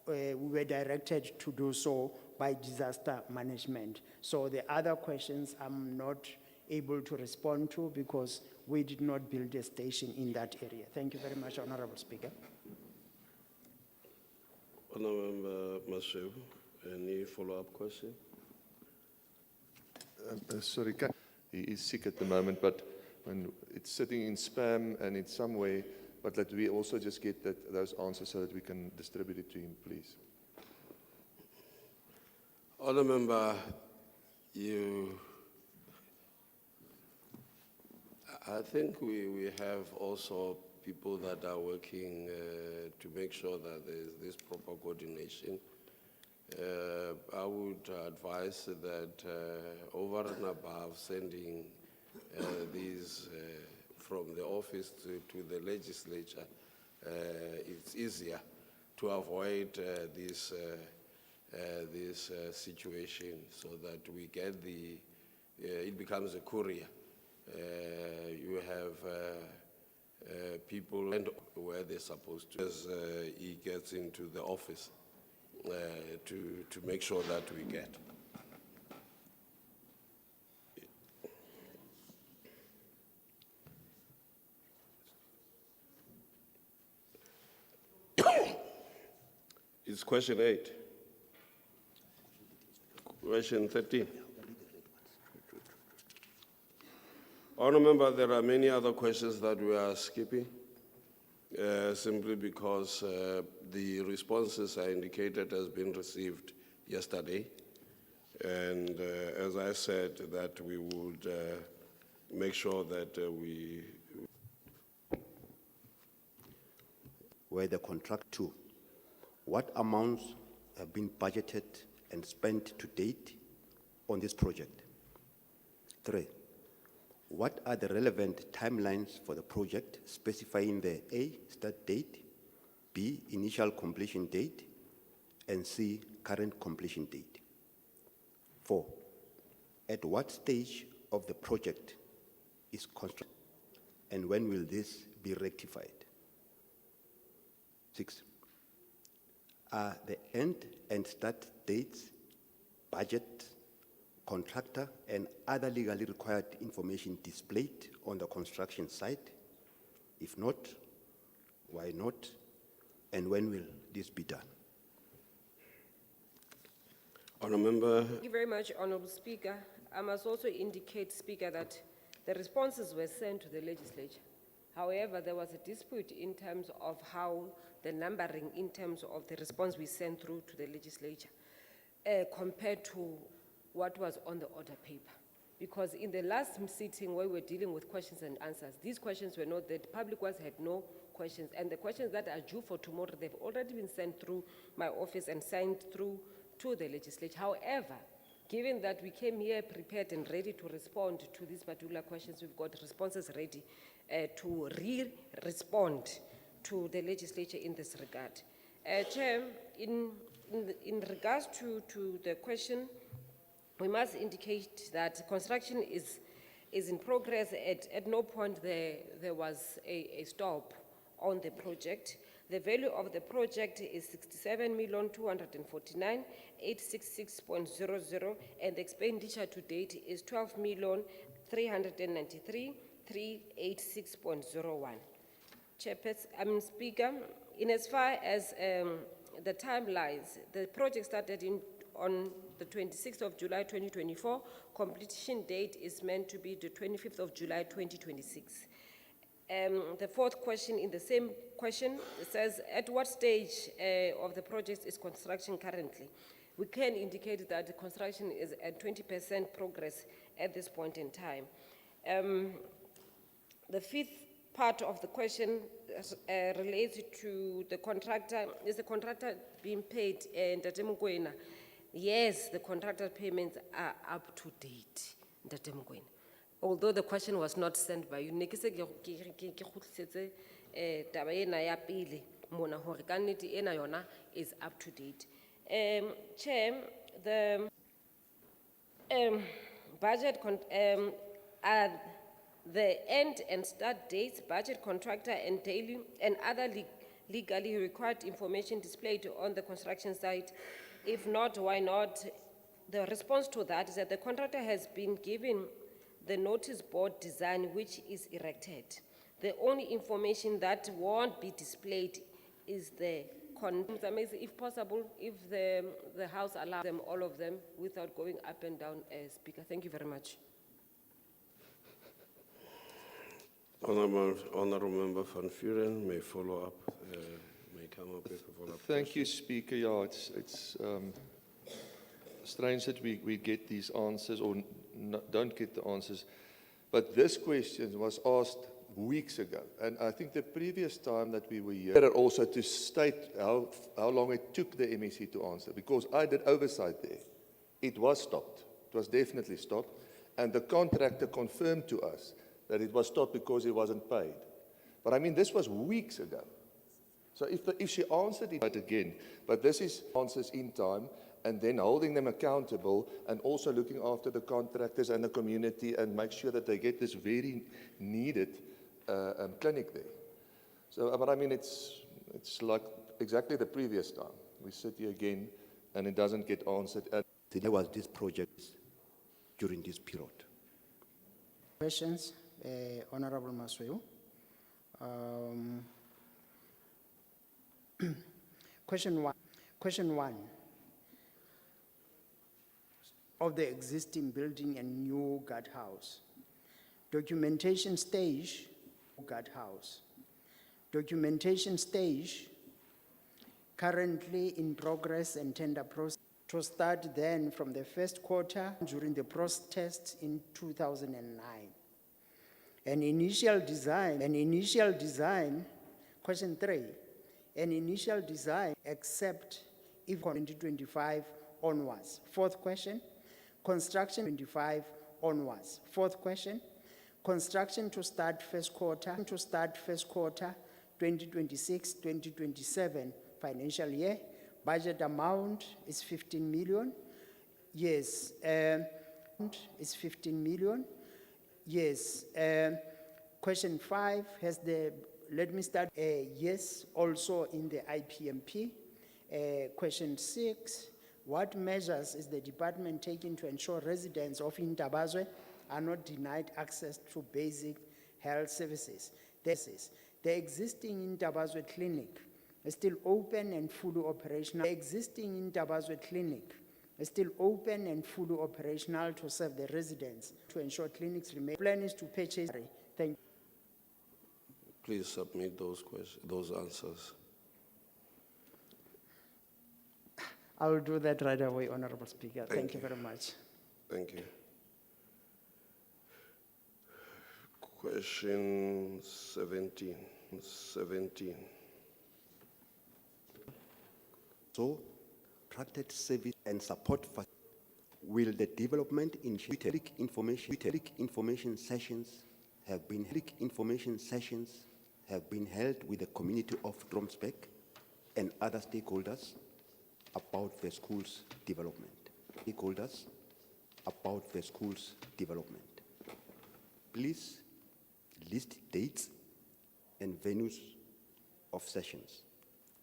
Q: we were directed to do so by disaster management. So the other questions I'm not able to respond to because we did not build a station in that area. Thank you very much, Honorable Speaker.
A: Honorable Mashevu, any follow-up question?
K: Sorry, he is sick at the moment, but when it's sitting in spam and in some way, but that we also just get those answers so that we can distribute it to him, please.
A: Honourable Member, I think we have also people that are working to make sure that there is this proper coordination. I would advise that over and above sending these from the office to the legislature, it's easier to avoid this situation so that we get it becomes a courier. You have people where they're supposed to, as he gets into the office to make sure that we get. It's question 8. Question 13. Honourable Member, there are many other questions that we are skipping, simply because the responses are indicated as being received yesterday. And as I said, that we would make sure that we...
R: Where the contract 2, what amounts have been budgeted and spent to date on this project? 3, what are the relevant timelines for the project, specifying the A, start date, B, initial completion date, and C, current completion date? 4, at what stage of the project is construction, and when will this be rectified? 6, are the end and start dates, budget, contractor, and other legally required information displayed on the construction site? If not, why not? And when will this be done?
A: Honourable Member.
O: Thank you very much, Honourable Speaker. I must also indicate, Speaker, that the responses were sent to the legislature. However, there was a dispute in terms of how the numbering in terms of the response we sent through to the legislature compared to what was on the order paper. Because in the last sitting where we were dealing with questions and answers, these questions were not, the public had no questions, and the questions that are due for tomorrow, they've already been sent through my office and sent through to the legislature. However, given that we came here prepared and ready to respond to these particular questions, we've got responses ready to respond to the legislature in this regard. Chair, in regards to the question, we must indicate that construction is in progress. At no point there was a stop on the project. The value of the project is 67,249,866.00, and the expenditure to date is 12,393,386.01. Chairperson, Speaker, in as far as the timelines. The project started on the 26th of July 2024. Completion date is meant to be the 25th of July 2026. The fourth question in the same question says, at what stage of the project is construction currently? We can indicate that the construction is at 20% progress at this point in time. The fifth part of the question relates to the contractor. Is the contractor being paid? Ntate Mokoena? Yes, the contractor payments are up to date, Ntate Mokoena. Although the question was not sent by you, ne ke se ke kgutlisetse taba ena ya pele mona hore kannete ena yona is up to date. Chair, the budget are the end and start dates, budget contractor and daily and other legally required information displayed on the construction site. If not, why not? The response to that is that the contractor has been given the notice board design which is erected. The only information that won't be displayed is the if possible, if the House allows them, all of them, without going up and down, Speaker. Thank you very much.
A: Honorable Member Van Vuren may follow up, may come up with a follow-up.
K: Thank you, Speaker. Yeah, it's strange that we get these answers or don't get the answers. But this question was asked weeks ago. And I think the previous time that we were here, also to state how long it took the MEC to answer, because I did oversight there. It was stopped. It was definitely stopped. And the contractor confirmed to us that it was stopped because he wasn't paid. But I mean, this was weeks ago. So if she answered it again, but this is answers in time, and then holding them accountable and also looking after the contractors and the community and make sure that they get this very needed clinic there. So, but I mean, it's like exactly the previous time. We sit here again and it doesn't get answered.
R: There was this project during this period.
Q: Questions, Honorable Masweu. Question one. Of the existing building and new guardhouse. Documentation stage, guardhouse. Documentation stage, currently in progress and tender process. To start then from the first quarter during the process test in 2009. An initial design, question 3, an initial design except if 2025 onwards. Fourth question, construction 25 onwards. Fourth question, construction to start first quarter 2026, 2027 financial year. Budget amount is 15 million. Yes, is 15 million. Yes. Question 5 has the, let me start, yes, also in the IPMP. Question 6, what measures is the department taking to ensure residents of Intabazwe are not denied access to basic health services? The existing Intabazwe clinic is still open and fully operational. The existing Intabazwe clinic is still open and fully operational to serve the residents to ensure clinics remain. Plan is to purchase. Thank you.
A: Please submit those questions, those answers.
Q: I will do that right away, Honorable Speaker. Thank you very much.
A: Thank you. Question 17.
R: So, trusted service and support for will the development in information sessions have been held with the community of Dromsbeek and other stakeholders about the school's development. Please list dates and venues of sessions,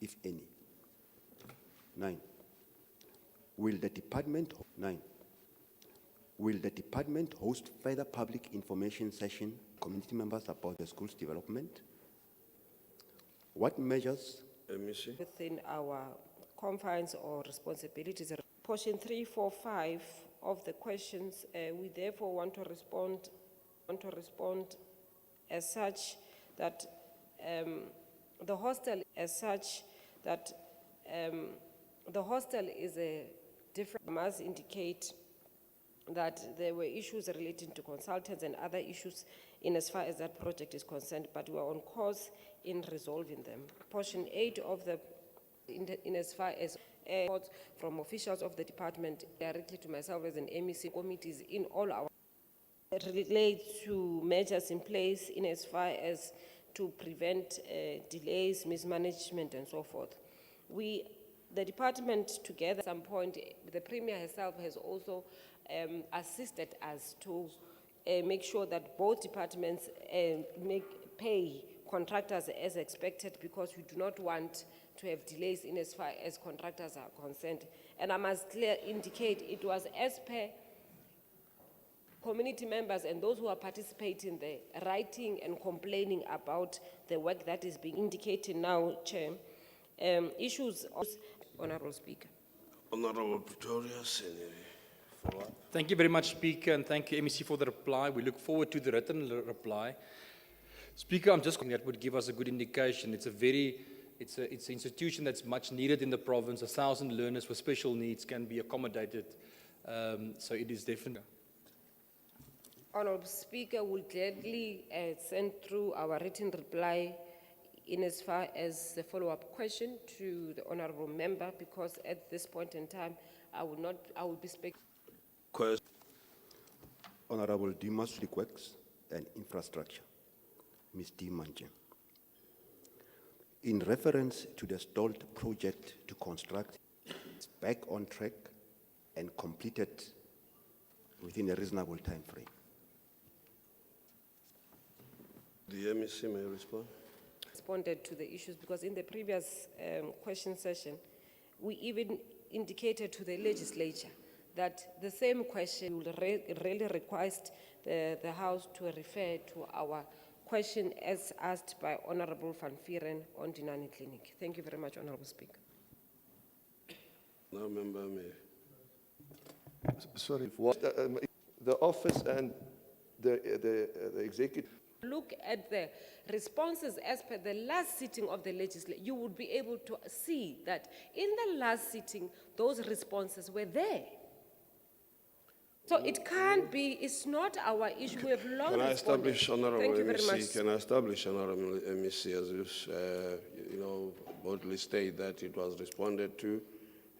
R: if any. 9. Will the department host further public information session, community members about the school's development? What measures?
O: Within our confines or responsibilities. Portion 345 of the questions, we therefore want to respond as such that the hostel is a different, must indicate that there were issues relating to consultants and other issues in as far as that project is concerned, but we are on course in resolving them. Portion 8 of the, in as far as reports from officials of the department directly to myself as an MEC committees in all our relates to measures in place in as far as to prevent delays, mismanagement, and so forth. The department together at some point, the Premier herself has also assisted us to make sure that both departments pay contractors as expected, because we do not want to have delays in as far as contractors are concerned. And I must indicate it was as per community members and those who are participating there, writing and complaining about the work that is being indicated now, Chair. Issues of Honourable Speaker.
A: Honourable Pretorius, any follow-up?
S: Thank you very much, Speaker, and thank you, MEC, for the reply. We look forward to the written reply. Speaker, I'm just that would give us a good indication. It's an institution that's much needed in the province. 1,000 learners with special needs can be accommodated. So it is definitely.
O: Honourable Speaker, will gladly send through our written reply in as far as the follow-up question to the Honourable Member, because at this point in time, I will be speaking.
R: Honorable Dimas Public Works and Infrastructure, Ms. D. Manche. In reference to the stalled project to construct, it's back on track and completed within a reasonable time frame.
A: The MEC may respond.
O: Responded to the issues, because in the previous question session, we even indicated to the legislature that the same question will really request the House to refer to our question as asked by Honourable Van Vieren on Dinani Clinic. Thank you very much, Honourable Speaker.
A: Now, Member may.
K: Sorry, what, the office and the executive.
O: Look at the responses as per the last sitting of the legislature. You would be able to see that in the last sitting, those responses were there. So it can't be, it's not our issue. We have long
A: Can I
O: responded.
A: establish, Honourable
O: Thank you very
A: MEC,
O: much.
A: can I establish, Honourable MEC, as you boldly state that it was responded to?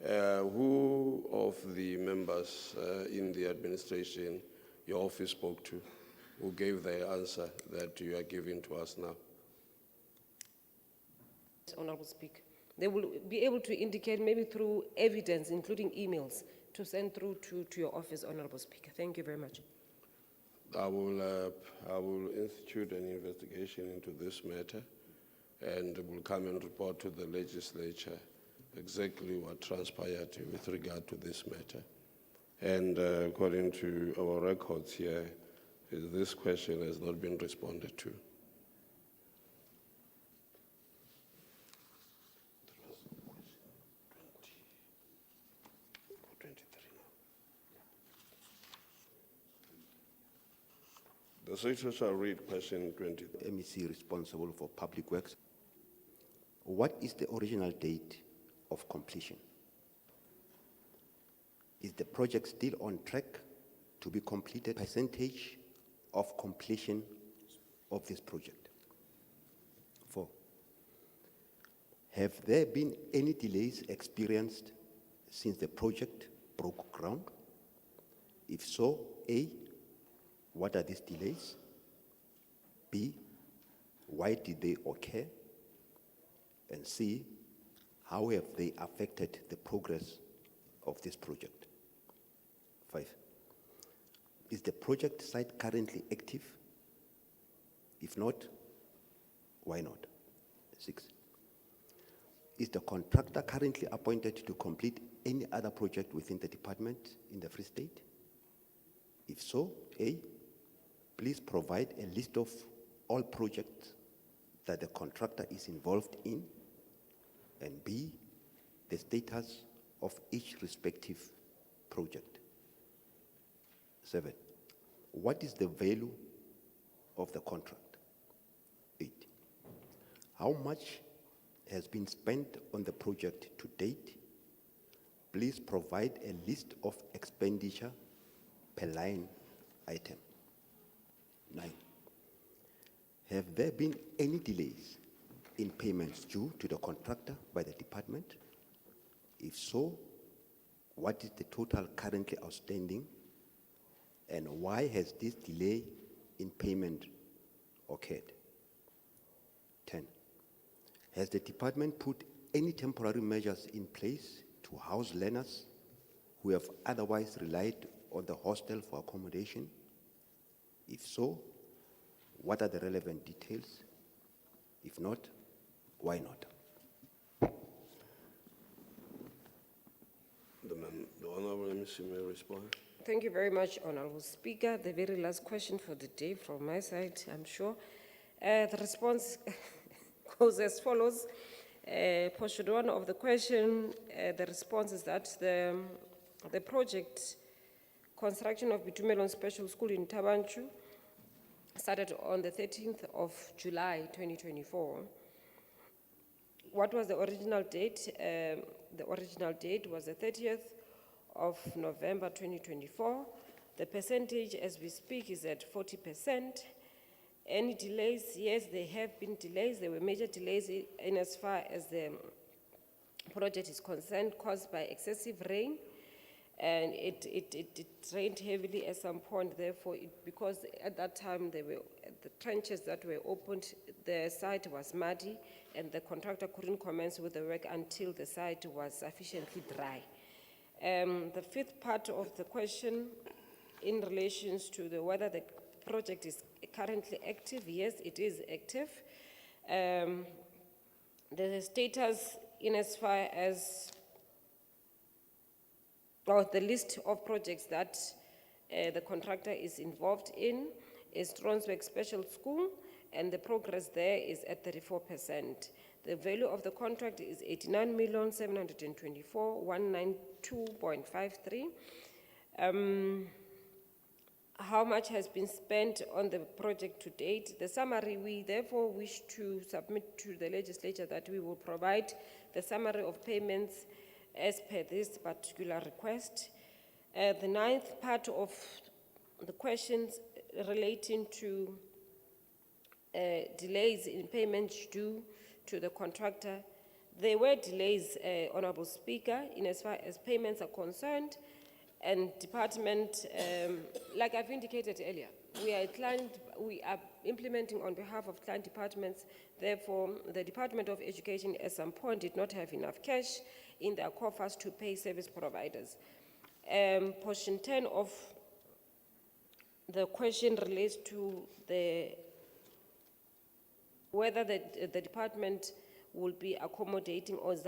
A: Who of the members in the administration your office spoke to, who gave the answer that you are giving to us now?
O: Honourable Speaker, they will be able to indicate maybe through evidence, including emails, to send through to your office, Honourable Speaker. Thank you very much.
A: I will institute an investigation into this matter, and will come and report to the legislature exactly what transpired with regard to this matter. And according to our records here, this question has not been responded to. The Secretary shall read question 20.
R: MEC responsible for Public Works. What is the original date of completion? Is the project still on track to be completed? Percentage of completion of this project? 4. Have there been any delays experienced since the project broke ground? If so, A, what are these delays? B, why did they occur? And C, how have they affected the progress of this project? 5, is the project site currently active? If not, why not? 6, is the contractor currently appointed to complete any other project within the department in the Free State? If so, A, please provide a list of all projects that the contractor is involved in, and B, the status of each respective project. 7, what is the value of the contract? 8, how much has been spent on the project to date? Please provide a list of expenditure per line item. 9, have there been any delays in payments due to the contractor by the department? If so, what is the total currently outstanding, and why has this delay in payment occurred? 10, has the department put any temporary measures in place to house learners who have otherwise relied on the hostel for accommodation? If so, what are the relevant details? If not, why not?
A: The Honorable MEC may respond.
O: Thank you very much, Honorable Speaker. The very last question for the day from my side, I'm sure. The response goes as follows. Portion 1 of the question, the response is that the project construction of Bitumelon Special School in Tabanchu started on the 13th of July 2024. What was the original date? The original date was the 30th of November 2024. The percentage as we speak is at 40%. Any delays? Yes, there have been delays. There were major delays in as far as the project is concerned, caused by excessive rain. And it rained heavily at some point, therefore, because at that time the trenches that were opened, the site was muddy, and the contractor couldn't commence with the work until the site was sufficiently dry. The fifth part of the question in relation to whether the project is currently active, yes, it is active. The status in as far as the list of projects that the contractor is involved in is Tronsberg Special School, and the progress there is at 34%. The value of the contract is 89,724,192.53. How much has been spent on the project to date? The summary, we therefore wish to submit to the legislature that we will provide the summary of payments as per this particular request. The ninth part of the questions relating to delays in payments due to the contractor. There were delays, Honorable Speaker, in as far as payments are concerned, and department, like I've indicated earlier, we are implementing on behalf of client departments. Therefore, the Department of Education at some point did not have enough cash in their coffers to pay service providers. Portion 10 of the question relates to whether the department will be accommodating, or is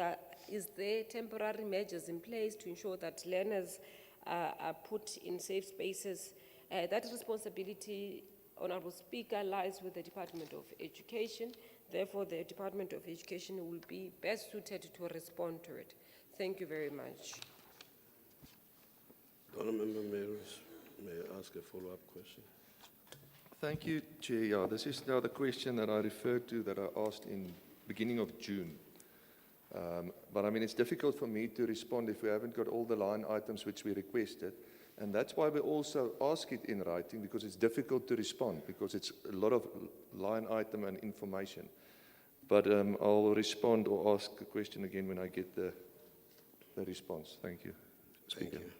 O: there temporary measures in place to ensure that learners are put in safe spaces. That responsibility, Honorable Speaker, lies with the Department of Education. Therefore, the Department of Education will be best suited to respond to it. Thank you very much.
A: The Honourable Member may ask a follow-up question.
K: Thank you, Chair. Yeah, this is now the question that I referred to that I asked in beginning of June. But I mean, it's difficult for me to respond if we haven't got all the line items which we requested. And that's why we also ask it in writing, because it's difficult to respond, because it's a lot of line item and information. But I'll respond or ask a question again when I get the response. Thank you, Speaker.
A: Thank you.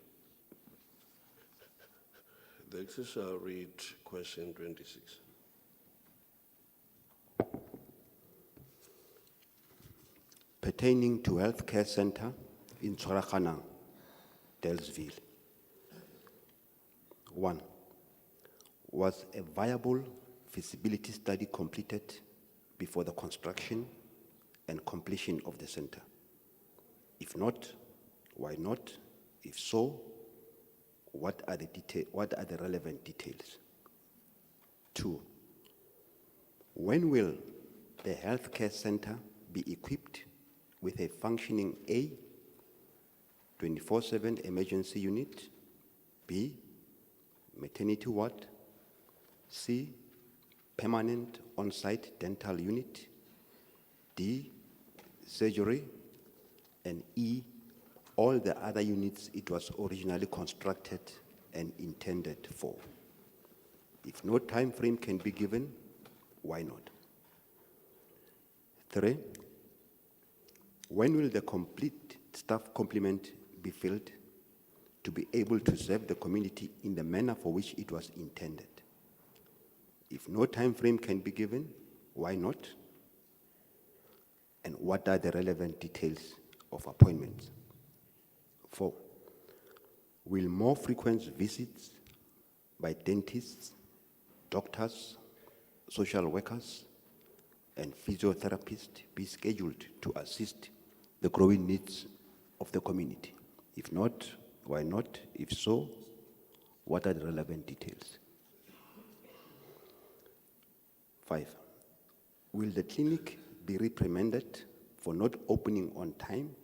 A: The exercise shall read question 26.
R: Pertaining to healthcare center in Tshwaraganang, Dalesville. 1. Was a viable feasibility study completed before the construction and completion of the center? If not, why not? If so, what are the relevant details? 2. When will the healthcare center be equipped with a functioning A, 24/7 emergency unit. B, maternity ward. C, permanent on-site dental unit. D, surgery. And E, all the other units it was originally constructed and intended for. If no time frame can be given, why not? 3, when will the complete staff complement be filled to be able to serve the community in the manner for which it was intended? If no time frame can be given, why not? And what are the relevant details of appointments? 4, will more frequent visits by dentists, doctors, social workers, and physiotherapists be scheduled to assist the growing needs of the community? If not, why not? If so, what are the relevant details? 5, will the clinic be reprimanded for not opening on time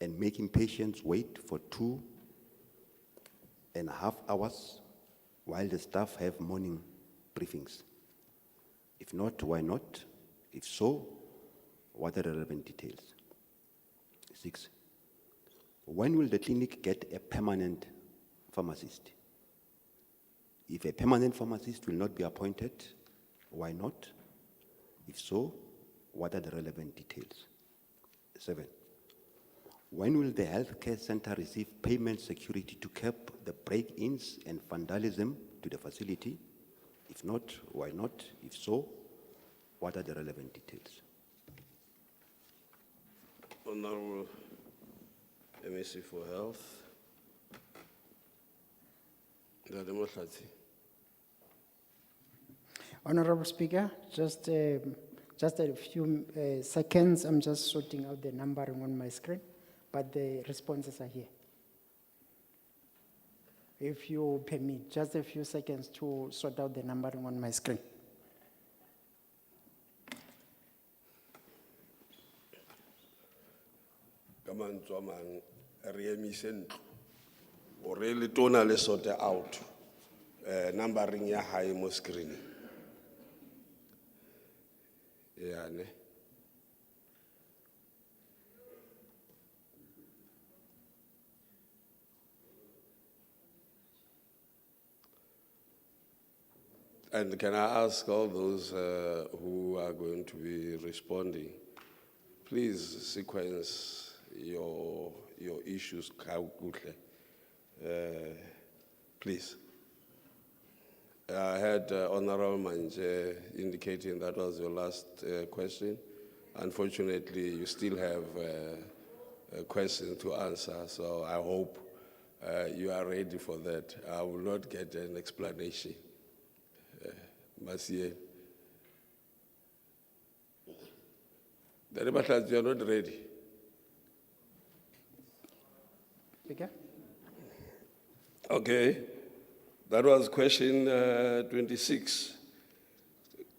R: and making patients wait for 2.5 hours while the staff have morning briefings? If not, why not? If so, what are the relevant details? 6, when will the clinic get a permanent pharmacist? If a permanent pharmacist will not be appointed, why not? If so, what are the relevant details? 7, when will the healthcare center receive payment security to curb the break-ins and vandalism to the facility? If not, why not? If so, what are the relevant details?
A: Honorable MEC for Health. Ndade Mohlati.
Q: Honorable Speaker, just a few seconds. I'm just sorting out the numbering on my screen, but the responses are here. If you permit, just a few seconds to sort out the numbering on my screen.
A: Kamantswa mang re emise ntlo o re le tona le sort out numbering ya high mo screen. Yeah, ne. And can I ask all those who are going to be responding, please sequence your issues kakuhle. Please. I heard Honorable Manje indicating that was your last question. Unfortunately, you still have a question to answer, so I hope you are ready for that. I will not get an explanation. Monsieur. You are not ready.
Q: Speaker?
A: Okay. That was question 26.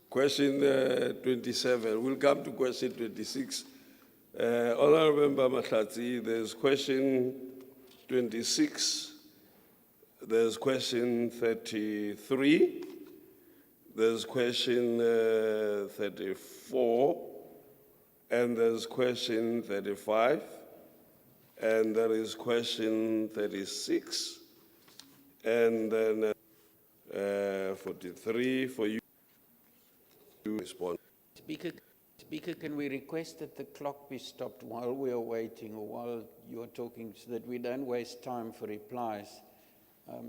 A: Question 27. We'll come to question 26. Honorable Member Mahlati, there's question 26. There's question 33. There's question 34. And there's question 35. And there is question 36. And then 43 for you to respond.
E: Speaker, can we request that the clock be stopped while we are waiting or while you are talking so that we don't waste time for replies,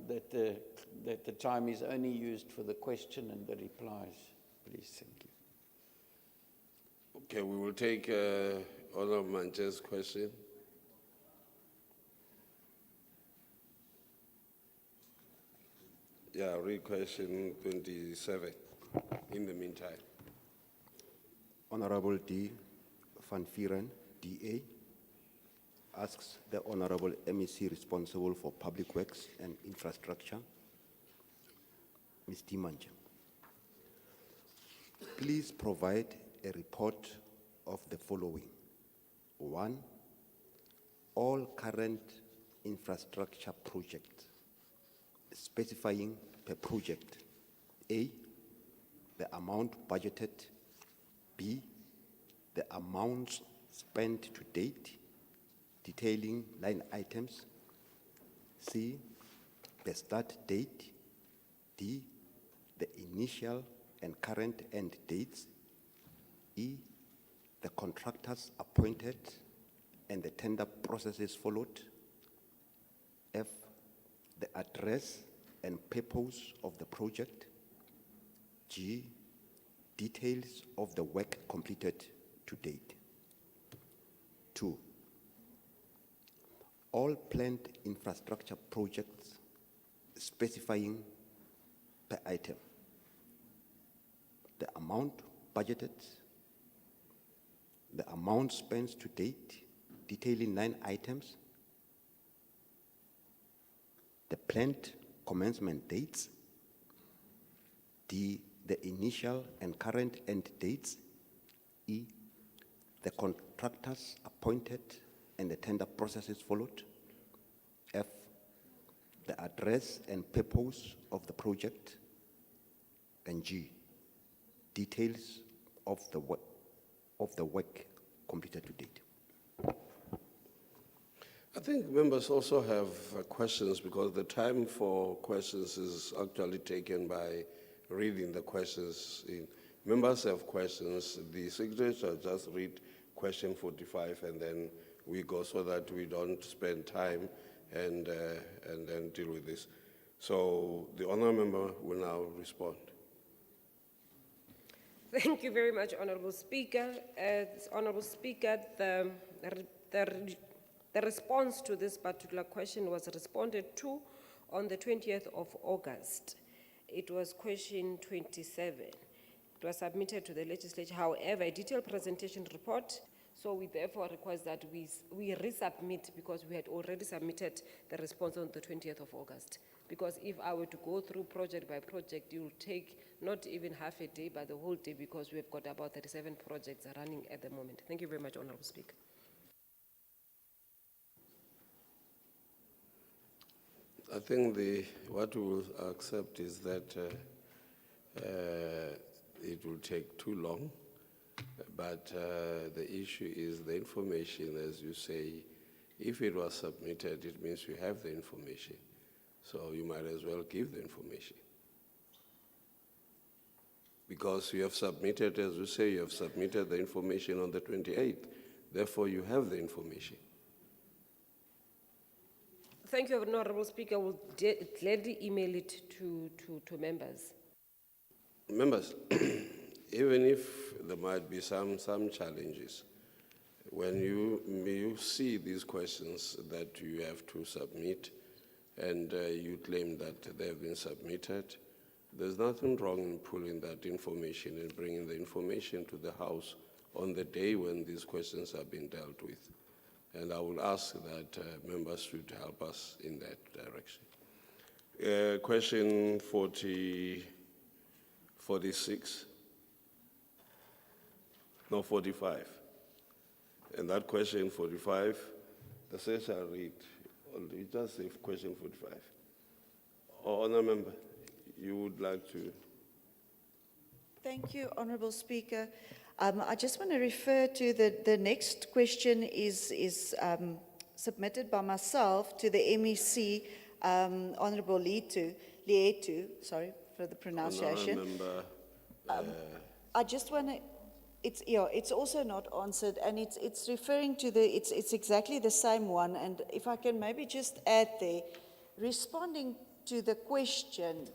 E: that the time is only used for the question and the replies, please, thank you.
A: Okay, we will take Honorable Manche's question. Yeah, read question 27 in the meantime.
R: Honorable D. Van Vieren, DA, asks the Honorable MEC responsible for Public Works and Infrastructure, Ms. Dimanje, please provide a report of the following. 1, all current infrastructure projects, specifying per project, A, the amount budgeted, B, the amounts spent to date, detailing line items, C, the start date, D, the initial and current end dates, E, the contractors appointed and the tender processes followed, F, the address and purpose of the project, G, details of the work completed to date. 2, all planned infrastructure projects specifying per item the amount budgeted, the amount spent to date, detailing 9 items, the planned commencement dates, D, the initial and current end dates, E, the contractors appointed and the tender processes followed, F, the address and purpose of the project, and G, details of the work completed to date.
A: I think members also have questions because the time for questions is actually taken by reading the questions. Members have questions. The secretary shall just read question 45 and then we go so that we don't spend time and then deal with this. So the honourable member will now respond.
O: Thank you very much, Honorable Speaker. Honorable Speaker, the response to this particular question was responded to on the 20th of August. It was question 27. It was submitted to the legislature. However, a detailed presentation report, so we therefore request that we resubmit because we had already submitted the response on the 20th of August. Because if I were to go through project by project, it will take not even half a day, but the whole day because we've got about 37 projects running at the moment. Thank you very much, Honorable Speaker.
A: I think what we will accept is that it will take too long, but the issue is the information, as you say. If it was submitted, it means you have the information. So you might as well give the information. Because you have submitted, as you say, you have submitted the information on the 28th. Therefore, you have the information.
O: Thank you, Honorable Speaker. We'll gladly email it to members.
A: Members, even if there might be some challenges, when you see these questions that you have to submit and you claim that they have been submitted, there's nothing wrong in pulling that information and bringing the information to the House on the day when these questions are being dealt with. And I will ask that members should help us in that direction. Question 46. No, 45. And that question 45, the Chair shall read. You just say question 45. Honourable Member, you would like to?
T: Thank you, Honourable Speaker. I just want to refer to the next question is submitted by myself to the MEC, Honourable Lietu, sorry for the pronunciation.
A: Member,
T: I just want to, it's also not answered, and it's referring to it's exactly the same one, and if I can maybe just add there, responding to the question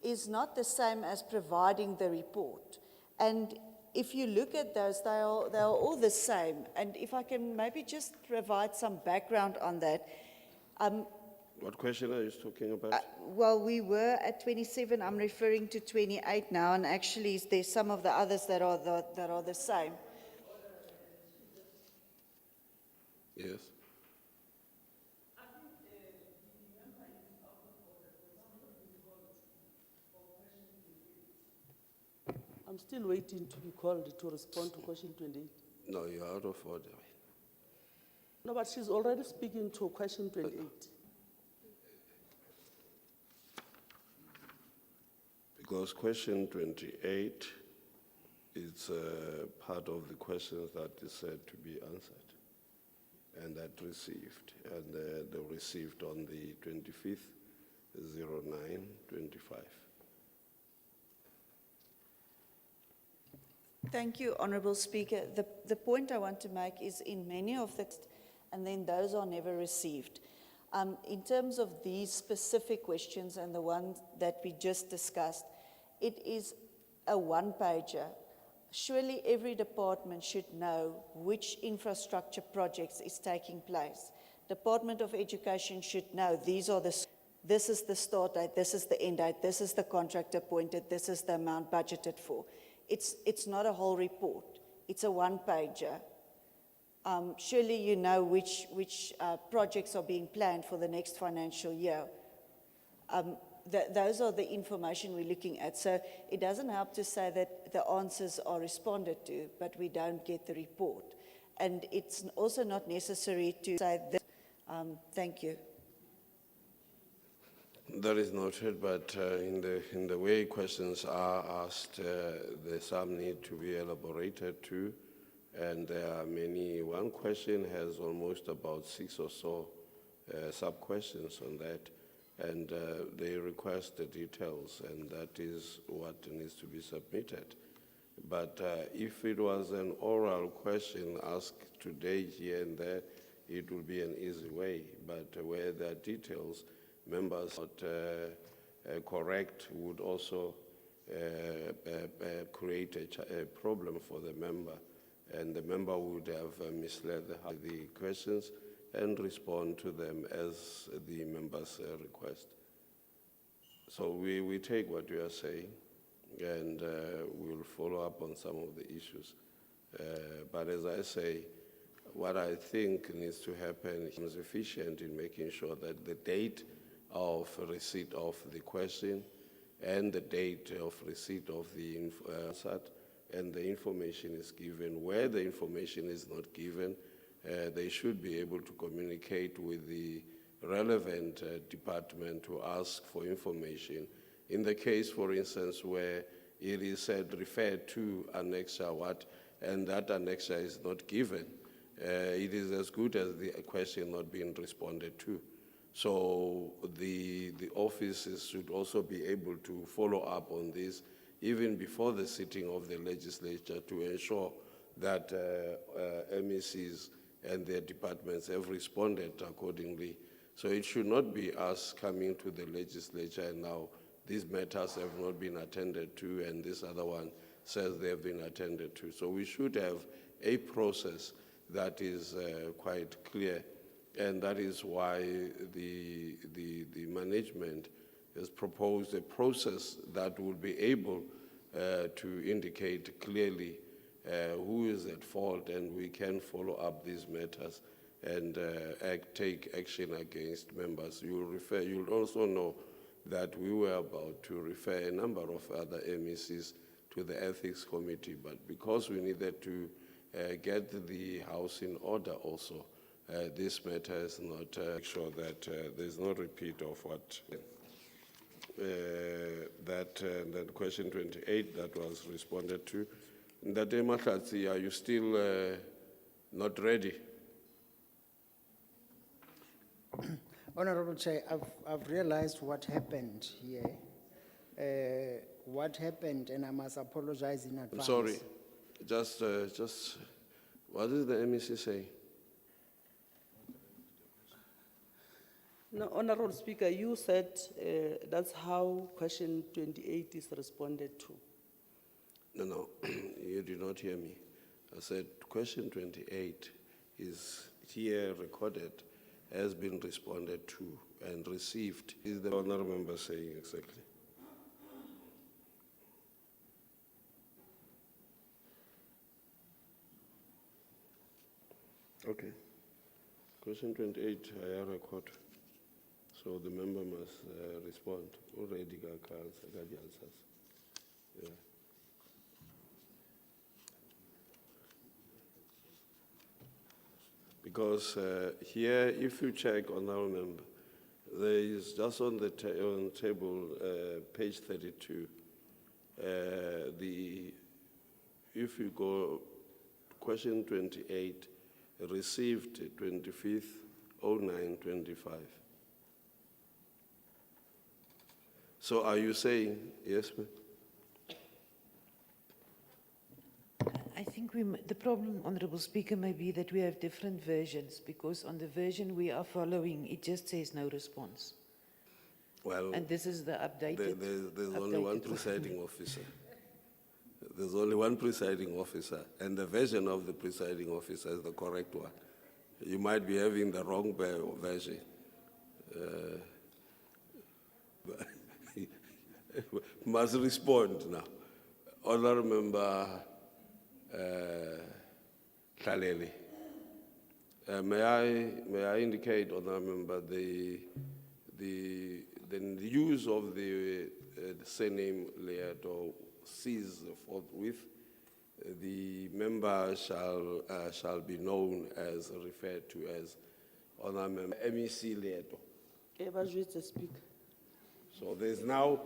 T: is not the same as providing the report. And if you look at those, they are all the same. And if I can maybe just provide some background on that.
A: what question are you talking about?
T: Well, we were at 27. I'm referring to 28 now, and actually there's some of the others that are the same.
A: Yes.
U: I'm still waiting to be called to respond to question 28.
A: No, you're out of order.
U: No, but she's already speaking to question 28.
A: Because question 28 is part of the questions that is said to be answered and that received, and they were received on the 25th, 09/25.
T: Thank you, Honourable Speaker. The point I want to make is in many of the, and then those are never received. In terms of these specific questions and the one that we just discussed, it is a one-pager. Surely every department should know which infrastructure projects is taking place. Department of Education should know this is the start date, this is the end date, this is the contract appointed, this is the amount budgeted for. It's not a whole report, it's a one-pager. Surely you know which projects are being planned for the next financial year. Those are the information we're looking at. So it doesn't help to say that the answers are responded to, but we don't get the report. And it's also not necessary to say that. Thank you.
A: That is noted, but in the way questions are asked, some need to be elaborated too, and there are many. One question has almost about 6 or so sub-questions on that, and they request the details, and that is what needs to be submitted. But if it was an oral question asked today, here and there, it would be an easy way, but where there are details, members not correct would also create a problem for the member, and the member would have misled the questions and respond to them as the members request. So we take what you are saying, and we'll follow up on some of the issues. But as I say, what I think needs to happen is efficient in making sure that the date of receipt of the question and the date of receipt of the answer and the information is given. Where the information is not given, they should be able to communicate with the relevant department to ask for information. In the case, for instance, where it is said referred to annexure what, and that annexure is not given, it is as good as the question not being responded to. So the offices should also be able to follow up on this even before the sitting of the legislature to ensure that MECs and their departments have responded accordingly. So it should not be us coming to the legislature and now these matters have not been attended to and this other one says they have been attended to. So we should have a process that is quite clear, and that is why the management has proposed a process that will be able to indicate clearly who is at fault, and we can follow up these matters and take action against members. You'll also know that we were about to refer a number of other MECs to the Ethics Committee, but because we needed to get the House in order also, this matter is not sure that there's no repeat of what that question 28 that was responded to. Ndate Mahlatsi, are you still not ready?
Q: Honorable Chair, I've realized what happened here. What happened, and I must apologize in advance.
A: I'm sorry. Just, what did the MEC say?
U: No, Honorable Speaker, you said that's how question 28 is responded to.
A: No, you did not hear me. I said question 28 is here recorded, has been responded to and received. Is the honourable member saying exactly? Okay. Question 28, I record. So the member must respond. Already got the answers. Yeah. Because here, if you check, Honourable Member, there is just on the on table, page 32, if you go, question 28, received 25th, 0925. So are you saying, yes, ma'am?
D: I think the problem, Honourable Speaker, may be that we have different versions, because on the version we are following, it just says no response.
A: Well,
D: And this is the updated.
A: There's only one presiding officer. There's only one presiding officer, and the version of the presiding officer is the correct one. You might be having the wrong version. Must respond now. Honourable Member Tlalele. May I indicate, Honourable Member, the use of the surname Leato cease forthwith. The member shall be known as, referred to as Honourable Member MEC Leato.
U: Speaker.
A: So there's now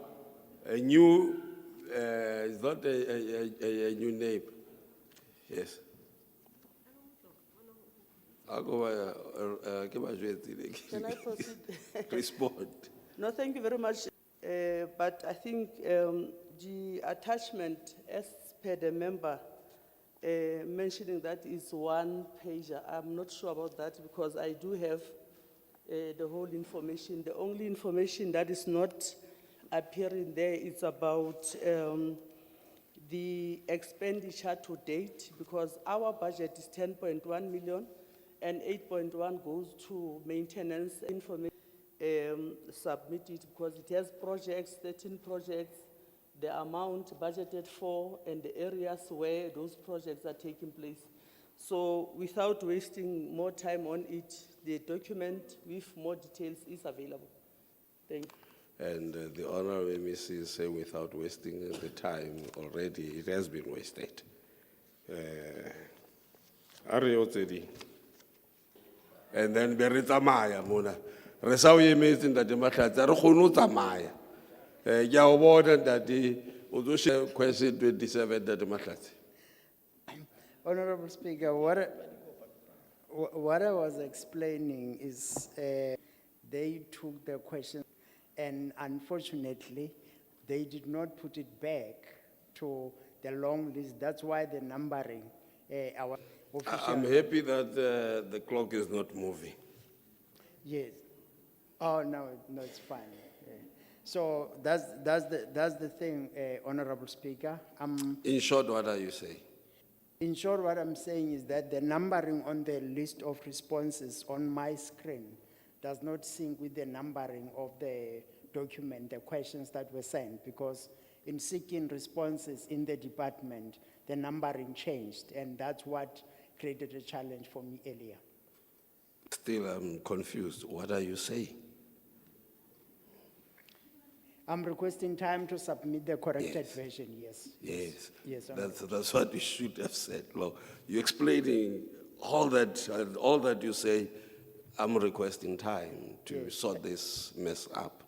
A: a new, it's not a new name. Yes.
U: Can I proceed?
A: Respond.
U: No, thank you very much. But I think the attachment, as per the member, mentioning that is one pager. I'm not sure about that because I do have the whole information. The only information that is not appearing there is about the expenditure to date, because our budget is 10.1 million and 8.1 goes to maintenance information submitted, because it has projects, 13 projects, the amount budgeted for and the areas where those projects are taking place. So without wasting more time on it, the document with more details is available. Thank you.
A: And the Honourable MEC say without wasting the time already, it has been wasted. And then Beritsamaya Mona. Resawi amazing that the Matlata Maya. Yawoda that the Udusha question 27 that the Matlata.
Q: Honorable Speaker, what I was explaining is they took the question and unfortunately they did not put it back to the long list. That's why the numbering, our official.
A: I'm happy that the clock is not moving.
Q: Yes. Oh, no, it's fine. Yeah. So that's the thing, Honorable Speaker.
A: In short, what are you saying?
Q: In short, what I'm saying is that the numbering on the list of responses on my screen does not sync with the numbering of the document, the questions that were sent, because in seeking responses in the department, the numbering changed, and that's what created a challenge for me earlier.
A: Still, I'm confused. What are you saying?
Q: I'm requesting time to submit the corrected version, yes.
A: Yes.
Q: Yes,
A: That's what you should have said. Look, you're explaining all that, and all that you say, I'm requesting time to sort this mess up.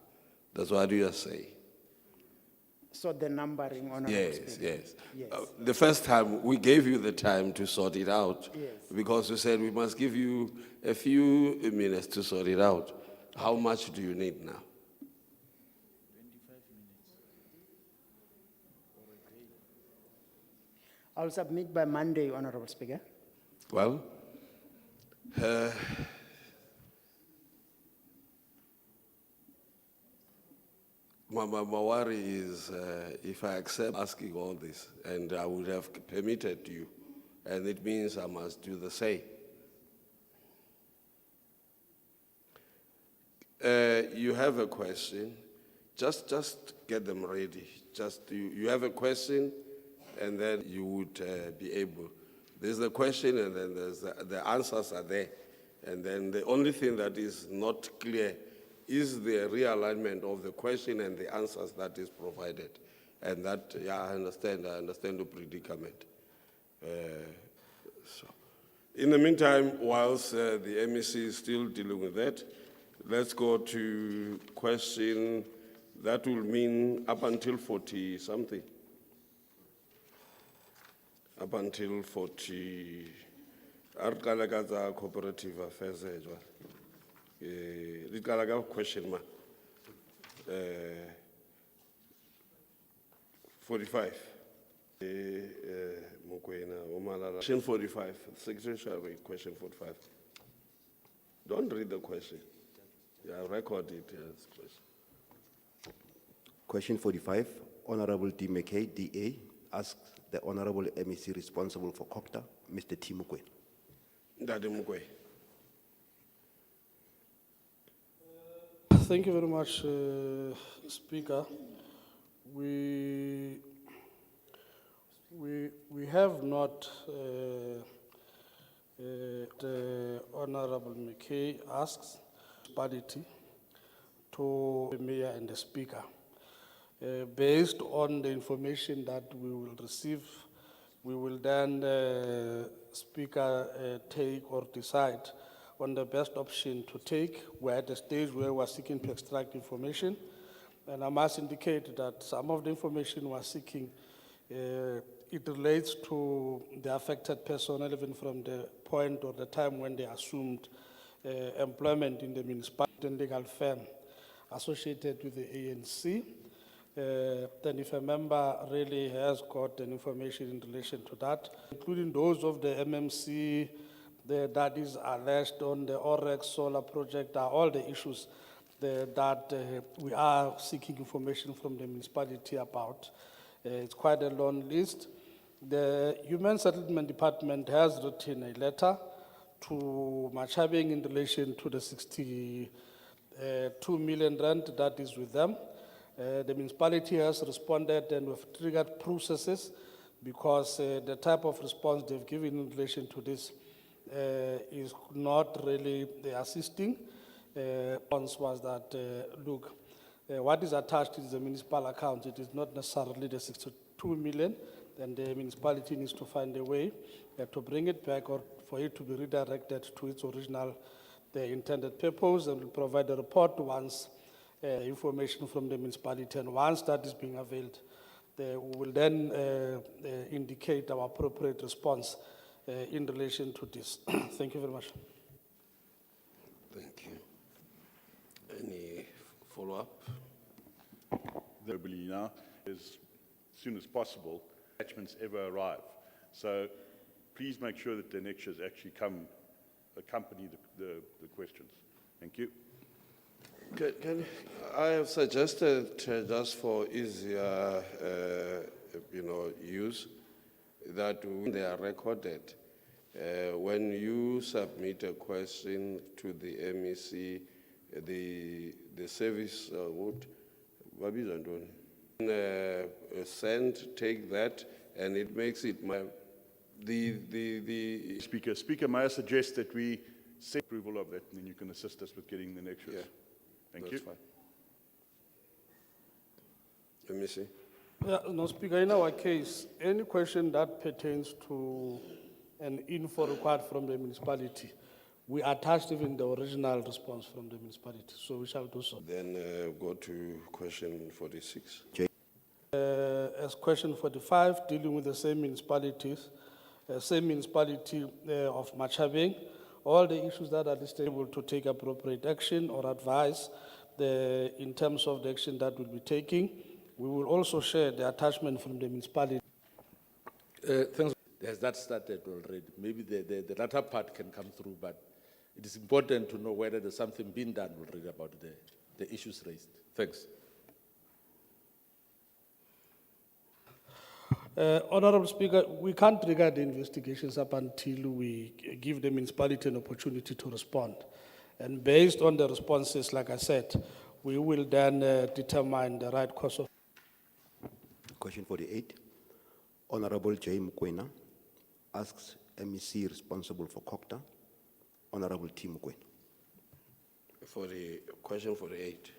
A: That's what you are saying.
Q: So the numbering, Honorable
A: Yes,
Q: Speaker.
A: yes. The first time, we gave you the time to sort it out.
Q: Yes.
A: Because you said we must give you a few minutes to sort it out. How much do you need now?
Q: 25 minutes. I'll submit by Monday, Honorable Speaker.
A: Well, my worry is if I accept asking all this, and I would have permitted you, and it means I must do the same. You have a question, just get them ready. You have a question, and then you would be able. There's the question, and then there's the answers are there. And then the only thing that is not clear is the realignment of the question and the answers that is provided. And that, yeah, I understand the predicament. In the meantime, whilst the MEC is still dealing with that, let's go to question that will mean up until 40 something. Up until 40, Arkalagaza Cooperative Affairs, the question mark. 45. Question 45. Secretary shall read question 45. Don't read the question. Yeah, record it. Yes, please.
R: Question 45, Honorable D. McKay, DA, asks the Honorable MEC responsible for COCTA, Mr. T. Mukwe.
A: Ndade Mukwe.
N: Thank you very much, Speaker. We have not, the Honorable McKay asks parity to the Mayor and the Speaker. Based on the information that we will receive, we will then, Speaker, take or decide on the best option to take. We're at the stage where we're seeking to extract information. And I must indicate that some of the information we're seeking, it relates to the affected personnel even from the point or the time when they assumed employment in the municipality and legal firm associated with the ANC. Then if a member really has got an information in relation to that, including those of the MMC, that is alleged on the Orex solar project, are all the issues that we are seeking information from the municipality about. It's quite a long list. The Human Settlement Department has written a letter to Machabeng in relation to the 62 million rand that is with them. The municipality has responded and we've triggered processes because the type of response they've given in relation to this is not really assisting. Response was that, look, what is attached is the municipal account. It is not necessarily the 62 million, and the municipality needs to find a way to bring it back or for it to be redirected to its original, the intended purpose, and will provide a report once information from the municipality. And once that is being availed, we will then indicate our appropriate response in relation to this. Thank you very much.
A: Thank you. Any follow-up?
C: Now, as soon as possible, attachments ever arrive. So please make sure that the annexures actually come accompany the questions. Thank you.
A: I have suggested just for easier, use, that when they are recorded, when you submit a question to the MEC, the service would send, take that, and it makes it the
C: Speaker, may I suggest that we seek approval of that, and then you can assist us with getting the next.
A: Yeah.
C: Thank
A: That's
C: you.
A: fine. Let me see.
N: Yeah, no, Speaker, in our case, any question that pertains to an info required from the municipality, we attached even the original response from the municipality, so we shall do so.
A: Then go to question 46.
N: As question 45, dealing with the same municipalities, same municipality of Machabeng, all the issues that are listed able to take appropriate action or advise in terms of the action that we'll be taking. We will also share the attachment from the municipality.
M: Thanks. Has that started already? Maybe the latter part can come through, but it is important to know whether there's something being done already about the issues raised. Thanks.
N: Honorable Speaker, we can't trigger the investigations up until we give the municipality an opportunity to respond. And based on the responses, like I said, we will then determine the right course of.
R: Question 48, Honorable J. Mukwena asks MEC responsible for COCTA, Honorable T. Mukwena.
A: For the question 48.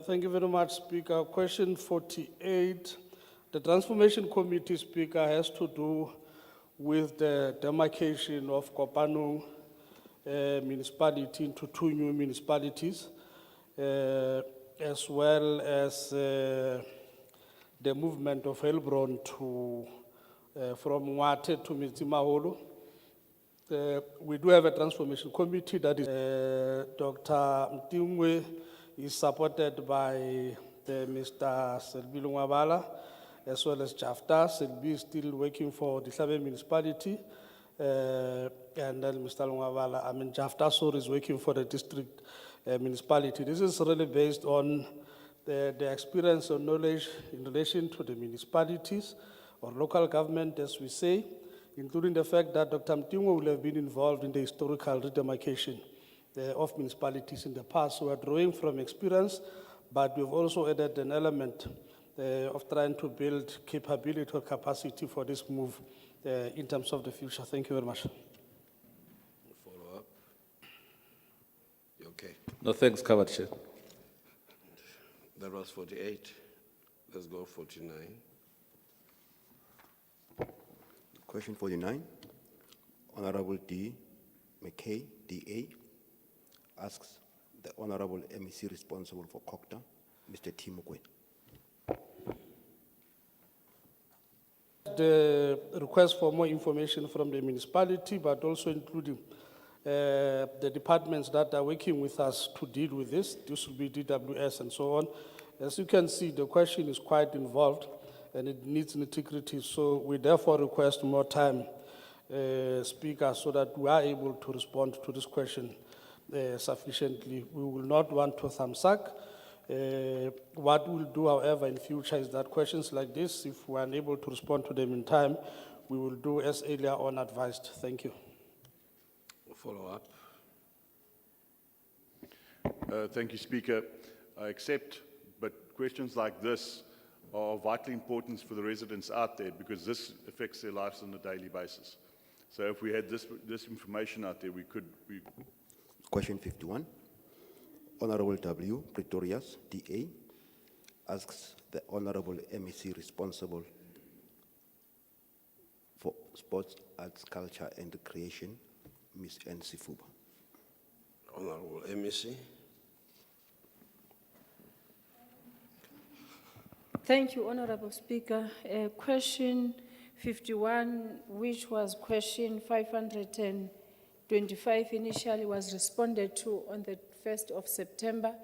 N: Thank you very much, Speaker. Question 48. The Transformation Committee, Speaker, has to do with the demarcation of Kopanong municipality into two new municipalities, as well as the movement of Helbron to, from Mwate to Mitsimaholo. We do have a transformation committee that is, Dr. Mtingwe is supported by Mr. Selby Lungwabala, as well as Jafta. Selby is still working for the Hlabe municipality. And then Mr. Lungwabala, Jafta Sor is working for the district municipality. This is really based on the experience or knowledge in relation to the municipalities or local government, as we say, including the fact that Dr. Mtingwe will have been involved in the historical redemarcation of municipalities in the past. So we are drawing from experience, but we've also added an element of trying to build capability or capacity for this move in terms of the future. Thank you very much.
A: Follow up. You okay?
M: No, thanks, covered, Chair.
A: That was 48. Let's go 49.
R: Question 49. Honorable D. McKay, DA, asks the Honorable MEC responsible for Kokta, Mr. T. Mugwe.
N: The request for more information from the municipality, but also including the departments that are working with us to deal with this. This will be DWS and so on. As you can see, the question is quite involved and it needs integrity. So we therefore request more time, Speaker, so that we are able to respond to this question sufficiently. We will not want to thumbsuck. What we'll do, however, in future is that questions like this, if we're unable to respond to them in time, we will do as earlier on advised. Thank you.
A: Follow up.
C: Thank you, Speaker. I accept, but questions like this are of vital importance for the residents out there because this affects their lives on a daily basis. So if we had this information out there, we could...
R: Question 51. Honorable W. Pretorius, DA, asks the Honorable MEC responsible for sports, arts, culture, and recreation, Ms. N. Sifuba.
A: Honorable MEC.
B: Thank you, Honorable Speaker. Question 51, which was question 525 initially, was responded to on the 1st of September.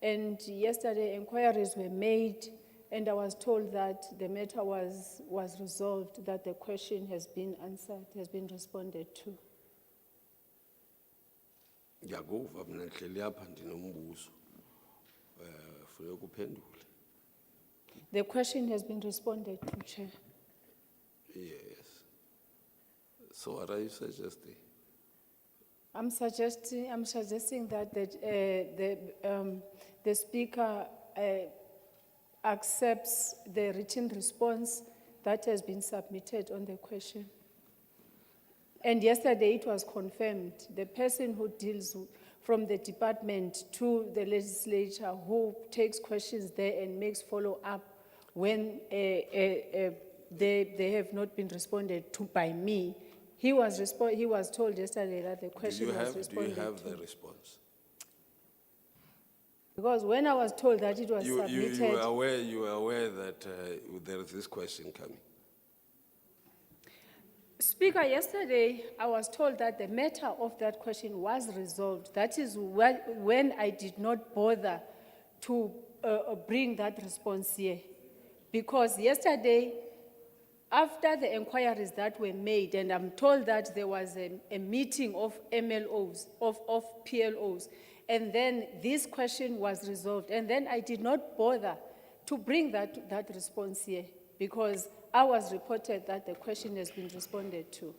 B: And yesterday, inquiries were made, and I was told that the matter was resolved, that the question has been answered, has been responded to.
A: Ngiyakuva mina ngihleli apha ndinombuzo. Funeka uphendule.
B: The question has been responded to, Chair.
A: Yes. So what are you suggesting?
B: I'm suggesting that the Speaker accepts the written response that has been submitted on the question. And yesterday it was confirmed, the person who deals from the department to the legislature, who takes questions there and makes follow-up when they have not been responded to by me. He was told yesterday that the question was responded to.
A: Do you have the response?
B: Because when I was told that it was submitted...
A: You were aware that there is this question coming?
B: Speaker, yesterday I was told that the matter of that question was resolved. That is when I did not bother to bring that response here. Because yesterday, after the inquiries that were made, and I'm told that there was a meeting of MLOs, of PLOs, and then this question was resolved. And then I did not bother to bring that response here because I was reported that the question has been responded to,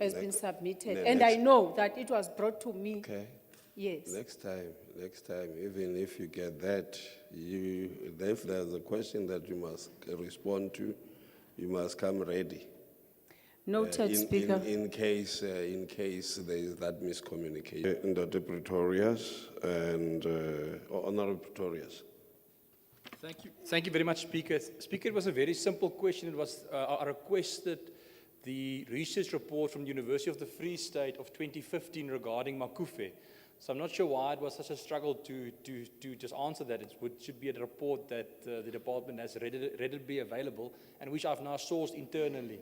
B: has been submitted. And I know that it was brought to me.
A: Okay.
B: Yes.
A: Next time, even if you get that, if there's a question that you must respond to, you must come ready.
B: Noted, Speaker.
A: In case there is that miscommunication. Dr. Pretorius and Honorable Pretorius.
S: Thank you very much, Speaker. Speaker, it was a very simple question. It was, I requested the research report from the University of the Free State of 2015 regarding Makufe. So I'm not sure why it was such a struggle to just answer that. Should be a report that the department has readily available and which I've now sourced internally.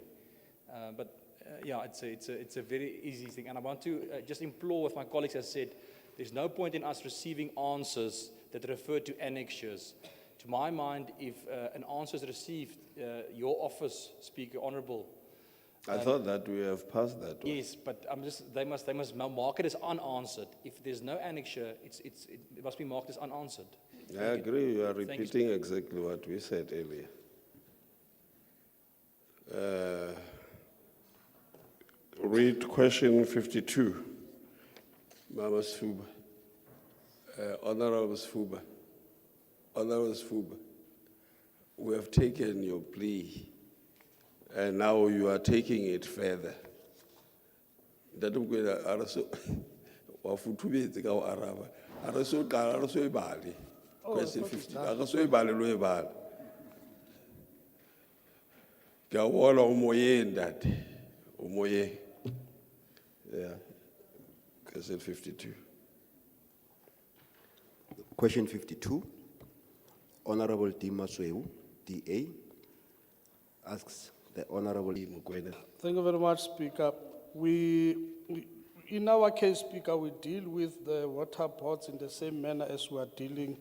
S: Yeah, it's a very easy thing. And I want to just implore what my colleagues have said, there's no point in us receiving answers that refer to annexures. To my mind, if an answer is received, your office, Speaker, Honourable.
A: I thought that we have passed that one.
S: Yes, but they must mark it as unanswered. If there's no annexure, it must be marked as unanswered.
A: I agree, you are
S: Thank you,
A: repeating exactly what we said earlier. Read question 52. Mama Sfuba. Honorable Sfuba. Honorable Sfuba. We have taken your plea, and now you are taking it further. That question 50. Yeah, question 52.
R: Question 52. Honorable Dimasweu, DA, asks the Honorable Mukwena.
N: Thank you very much, Speaker. In our case, Speaker, we deal with the water boards in the same manner as we are dealing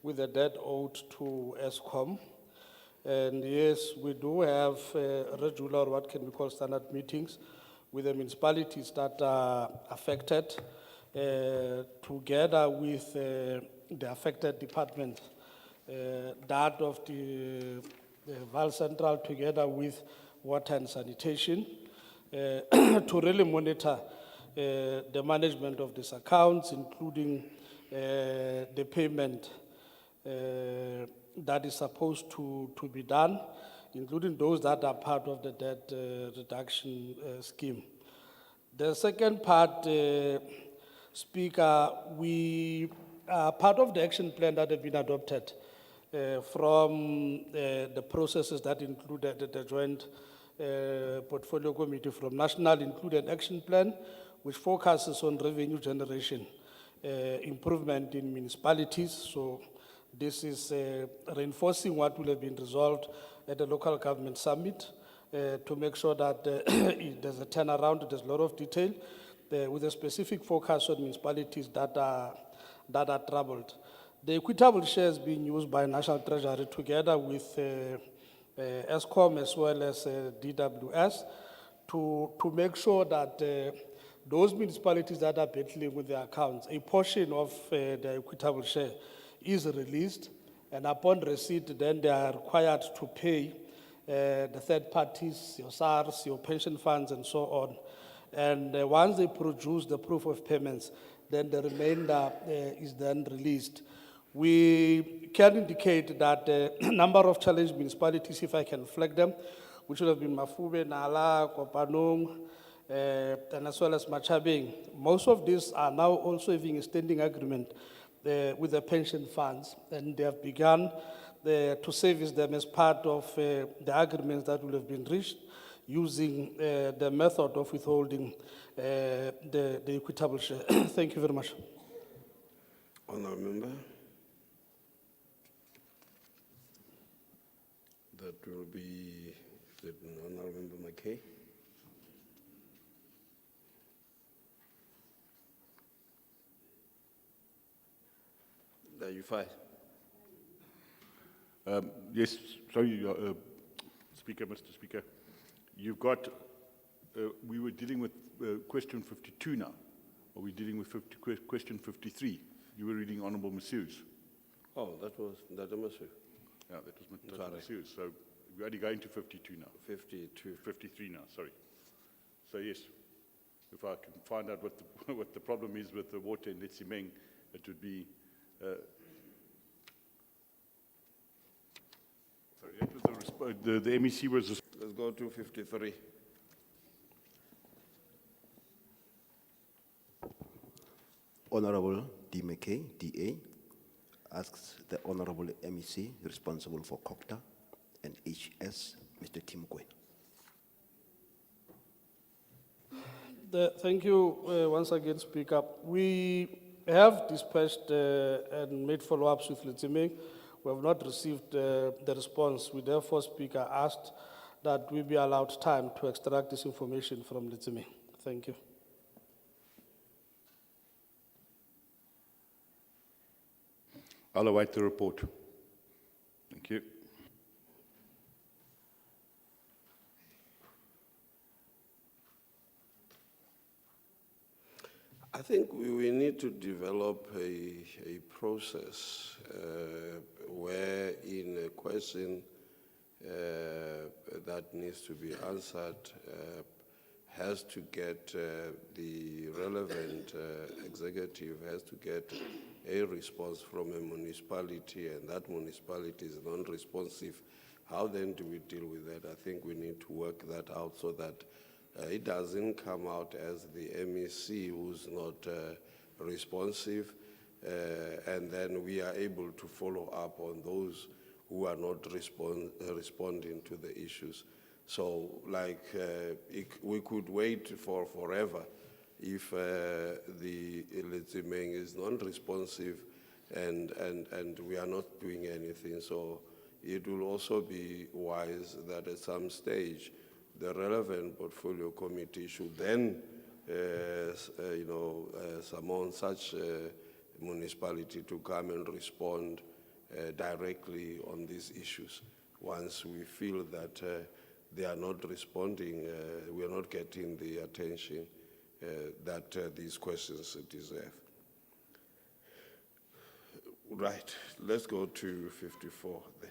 N: with the debt owed to ESCOM. And yes, we do have regular, what can we call standard meetings with the municipalities that are affected, together with the affected department, that of the Val Central, together with water and sanitation, to really monitor the management of these accounts, including the payment that is supposed to be done, including those that are part of the debt reduction scheme. The second part, Speaker, we are part of the action plan that have been adopted from the processes that included the joint portfolio committee from National included action plan, which focuses on revenue generation, improvement in municipalities. So this is reinforcing what will have been resolved at the local government summit to make sure that there's a turnaround, there's a lot of detail with a specific focus on municipalities that are troubled. The equitable shares being used by National Treasury together with ESCOM as well as DWS to make sure that those municipalities that are battling with their accounts, a portion of the equitable share is released, and upon receipt, then they are required to pay the third parties, your SARS, your pension funds, and so on. And once they produce the proof of payments, then the remainder is then released. We can indicate that a number of challenged municipalities, if I can flag them, which would have been Mafube, Nala, Kopanong, and as well as Machabeng. Most of these are now also having a standing agreement with the pension funds, and they have begun to service them as part of the agreements that will have been reached using the method of withholding the equitable share. Thank you very much.
A: Honourable Member. That will be the Honourable Member McKay. There you fight.
C: Yes, sorry, Speaker, Mr. Speaker. You've got, we were dealing with question 52 now. Are we dealing with question 53? You were reading Honourable Masu's.
A: Oh, that was Masu.
C: Yeah, that was Masu's. So we're only going to 52 now.
A: 52.
C: 53 now, sorry. So yes, if I can find out what the, what the problem is with the water in Letsimeng, it would be... sorry, that was the MEC was...
A: Let's go to 53.
R: Honorable D. McKay, DA, asks the Honorable MEC responsible for COCTA and HS, Mr. Tim Gwen.
N: Thank you once again, Speaker. We have dispatched and made follow-ups with Legislature. We have not received the response. We therefore, Speaker, asked that we be allowed time to extract this information from Legislature. Thank you.
C: I'll await the report. Thank you.
A: I think we need to develop a process where in a question that needs to be answered has to get the relevant executive has to get a response from a municipality, and that municipality is non-responsive. How then do we deal with that? I think we need to work that out so that it doesn't come out as the MEC who's not responsive, and then we are able to follow up on those who are not responding to the issues. So, like, we could wait for forever if the Legislature is non-responsive and we are not doing anything. So it will also be wise that at some stage the relevant portfolio committee should then, summon such a municipality to come and respond directly on these issues. Once we feel that they are not responding, we are not getting the attention that these questions deserve. Right, let's go to 54 then.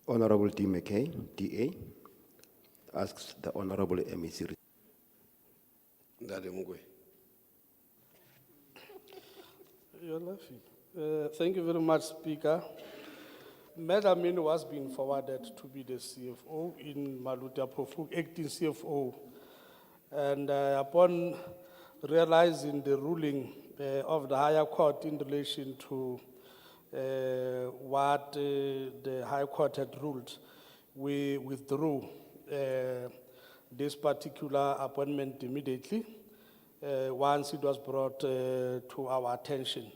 R: Honorable D. McKay, DA, asks the Honorable MEC.
N: You're laughing. Thank you very much, Speaker. Madam Min was being forwarded to be the CFO in Maluta Pofuk, acting CFO. And upon realizing the ruling of the higher court in relation to what the High Court had ruled, we withdrew this particular appointment immediately once it was brought to our attention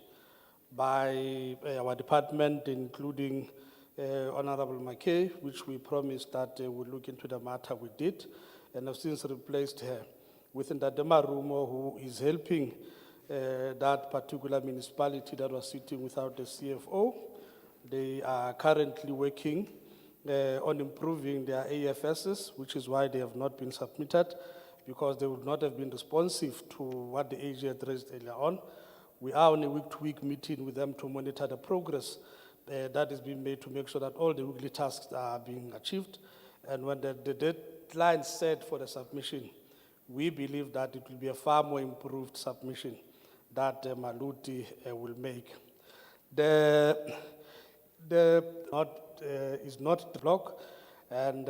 N: by our department, including Honorable McKay, which we promised that we'll look into the matter. We did, and have since replaced her with Ndadema Rumo, who is helping that particular municipality that was sitting without the CFO. They are currently working on improving their AFSs, which is why they have not been submitted, because they would not have been responsive to what the AG had raised earlier on. We are on a week-to-week meeting with them to monitor the progress that is being made to make sure that all the weekly tasks are being achieved. And when the deadline set for the submission, we believe that it will be a far more improved submission that Maluti will make. Is not the block, and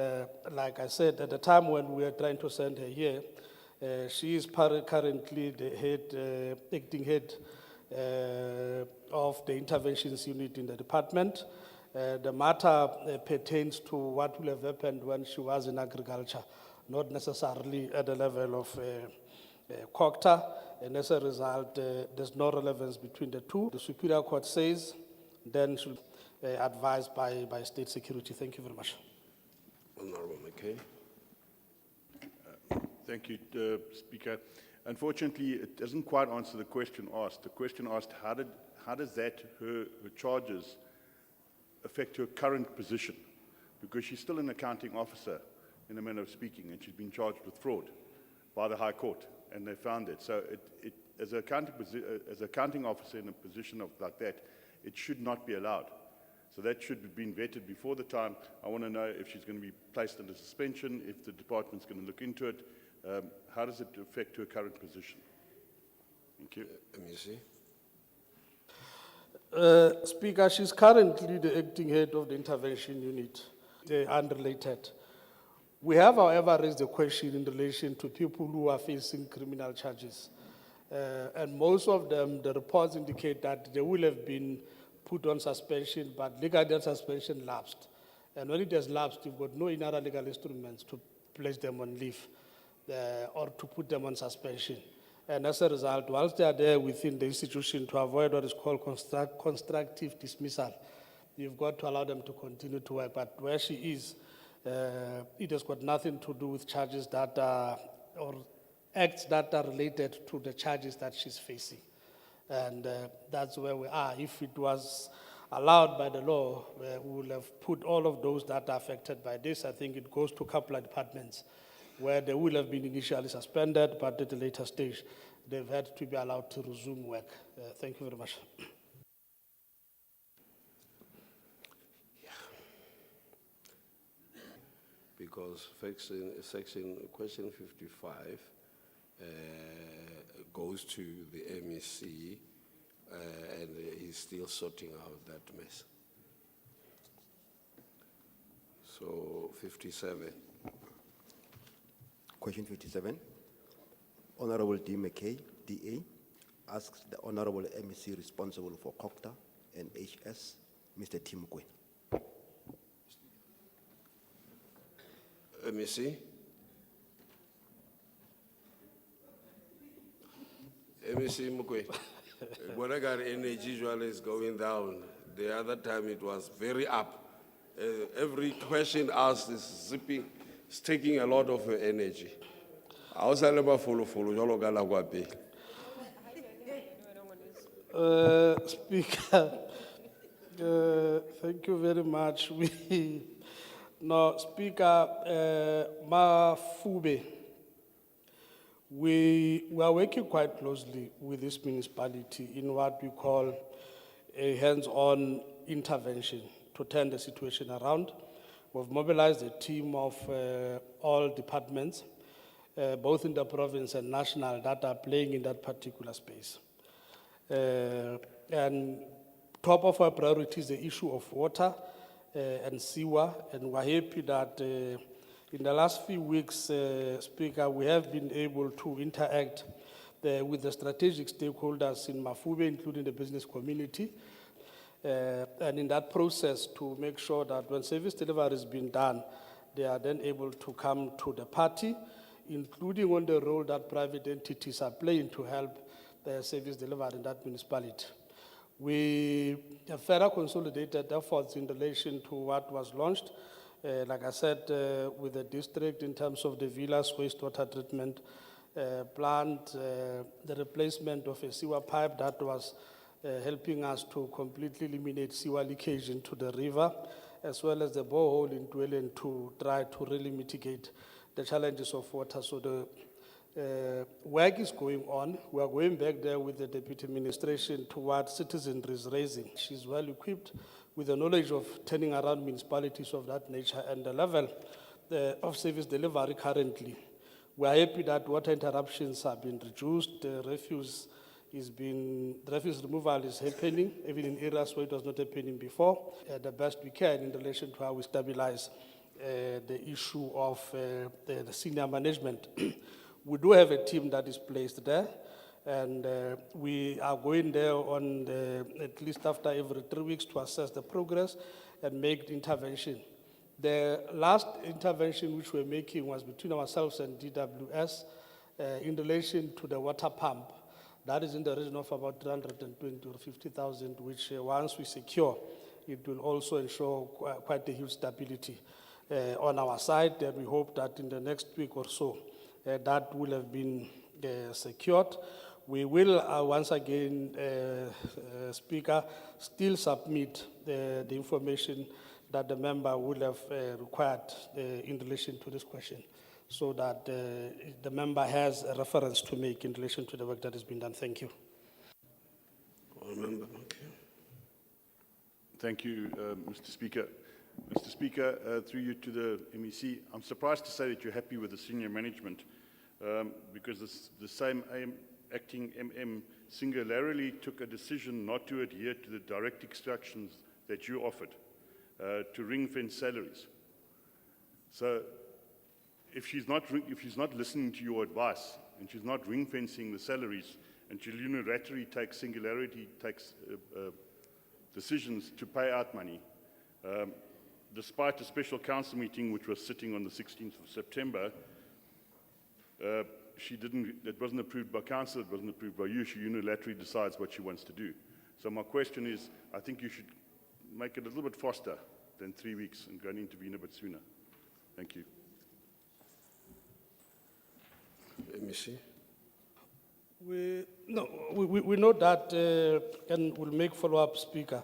N: like I said, at the time when we were trying to send her here, she is currently the head, acting head of the interventions unit in the department. The matter pertains to what will have happened when she was in agriculture, not necessarily at the level of COCTA, and as a result, there's no relevance between the two. The Superior Court says, then should advised by State Security. Thank you very much.
A: Honorable McKay.
C: Thank you, Speaker. Unfortunately, it doesn't quite answer the question asked. The question asked, how does that, her charges, affect her current position? Because she's still an accounting officer, in a manner of speaking, and she's been charged with fraud by the High Court, and they found it. So as an accounting officer in a position like that, it should not be allowed. So that should have been vetted before the time. I want to know if she's going to be placed under suspension, if the department's going to look into it. How does it affect her current position? Thank you.
N: Speaker, she's currently the acting head of the intervention unit. They're unrelated. We have, however, raised a question in relation to people who are facing criminal charges. And most of them, the reports indicate that they will have been put on suspension, but legal suspension lapsed. And when it has lapsed, you've got no other legal instruments to place them on leave or to put them on suspension. And as a result, whilst they are there within the institution to avoid what is called constructive dismissal, you've got to allow them to continue to work. But where she is, it has got nothing to do with charges that are, or acts that are related to the charges that she's facing. And that's where we are. If it was allowed by the law, we would have put all of those that are affected by this. I think it goes to a couple of departments where they will have been initially suspended, but at a later stage, they've had to be allowed to resume work. Thank you very much.
A: Because question 55 goes to the MEC, and he's still sorting out that mess. So 57.
R: Question 57. Honorable D. McKay, DA, asks the Honorable MEC responsible for COCTA and HS, Mr. Tim Kwe.
A: MEC? MEC Mukwe, when I got energy usually is going down. The other time it was very up. Every question asked is zipping, it's taking a lot of energy. I was a little follow, jolo gala guape.
N: Speaker, thank you very much. No, Speaker, Mafube, we are working quite closely with this municipality in what we call a hands-on intervention to turn the situation around. We've mobilized a team of all departments, both in the province and national, that are playing in that particular space. And top of our priority is the issue of water and sewer, and we're happy that in the last few weeks, Speaker, we have been able to interact with the strategic stakeholders in Mafube, including the business community, and in that process to make sure that when service delivery has been done, they are then able to come to the party, including on the role that private entities are playing to help the service delivery in that municipality. We have further consolidated efforts in relation to what was launched, like I said, with the district in terms of the villas wastewater treatment plant, the replacement of a sewer pipe that was helping us to completely eliminate sewer leakage into the river, as well as the borehole in Dwelling to try to really mitigate the challenges of water. So the work is going on. We are going back there with the deputy administration towards citizenry raising. She's well equipped with the knowledge of turning around municipalities of that nature and the level of service delivery currently. We are happy that water interruptions have been reduced. The refuse removal is happening, even in areas where it was not happening before. The best we can in relation to how we stabilize the issue of the senior management. We do have a team that is placed there, and we are going there on at least after every 3 weeks to assess the progress and make intervention. The last intervention which we're making was between ourselves and DWS in relation to the water pump. That is in the region of about 320 or 50,000, which once we secure, it will also ensure quite a huge stability on our side. And we hope that in the next week or so, that will have been secured. We will, once again, Speaker, still submit the information that the member will have required in relation to this question, so that the member has a reference to make in relation to the work that has been done. Thank you.
C: Thank you, Mr. Speaker. Mr. Speaker, through you to the MEC, I'm surprised to say that you're happy with the senior management because the same acting MM singularly took a decision not to adhere to the direct instructions that you offered to ring-fence salaries. So if she's not listening to your advice and she's not ring-fencing the salaries and she unilaterally singularity takes decisions to pay out money, despite a special council meeting which was sitting on the 16th of September, it wasn't approved by council, it wasn't approved by you. She unilaterally decides what she wants to do. So my question is, I think you should make it a little bit faster than 3 weeks and go and intervene a bit sooner. Thank you.
A: MEC?
N: We know that, and we'll make follow-up, Speaker.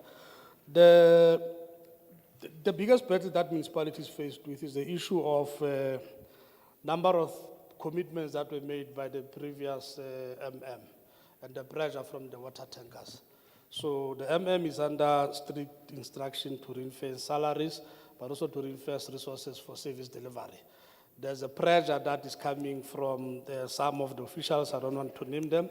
N: The biggest battle that municipalities faced with is the issue of number of commitments that were made by the previous MM and the pressure from the water tankers. So the MM is under strict instruction to reinforce salaries, but also to reinforce resources for service delivery. There's a pressure that is coming from some of the officials, I don't want to name them,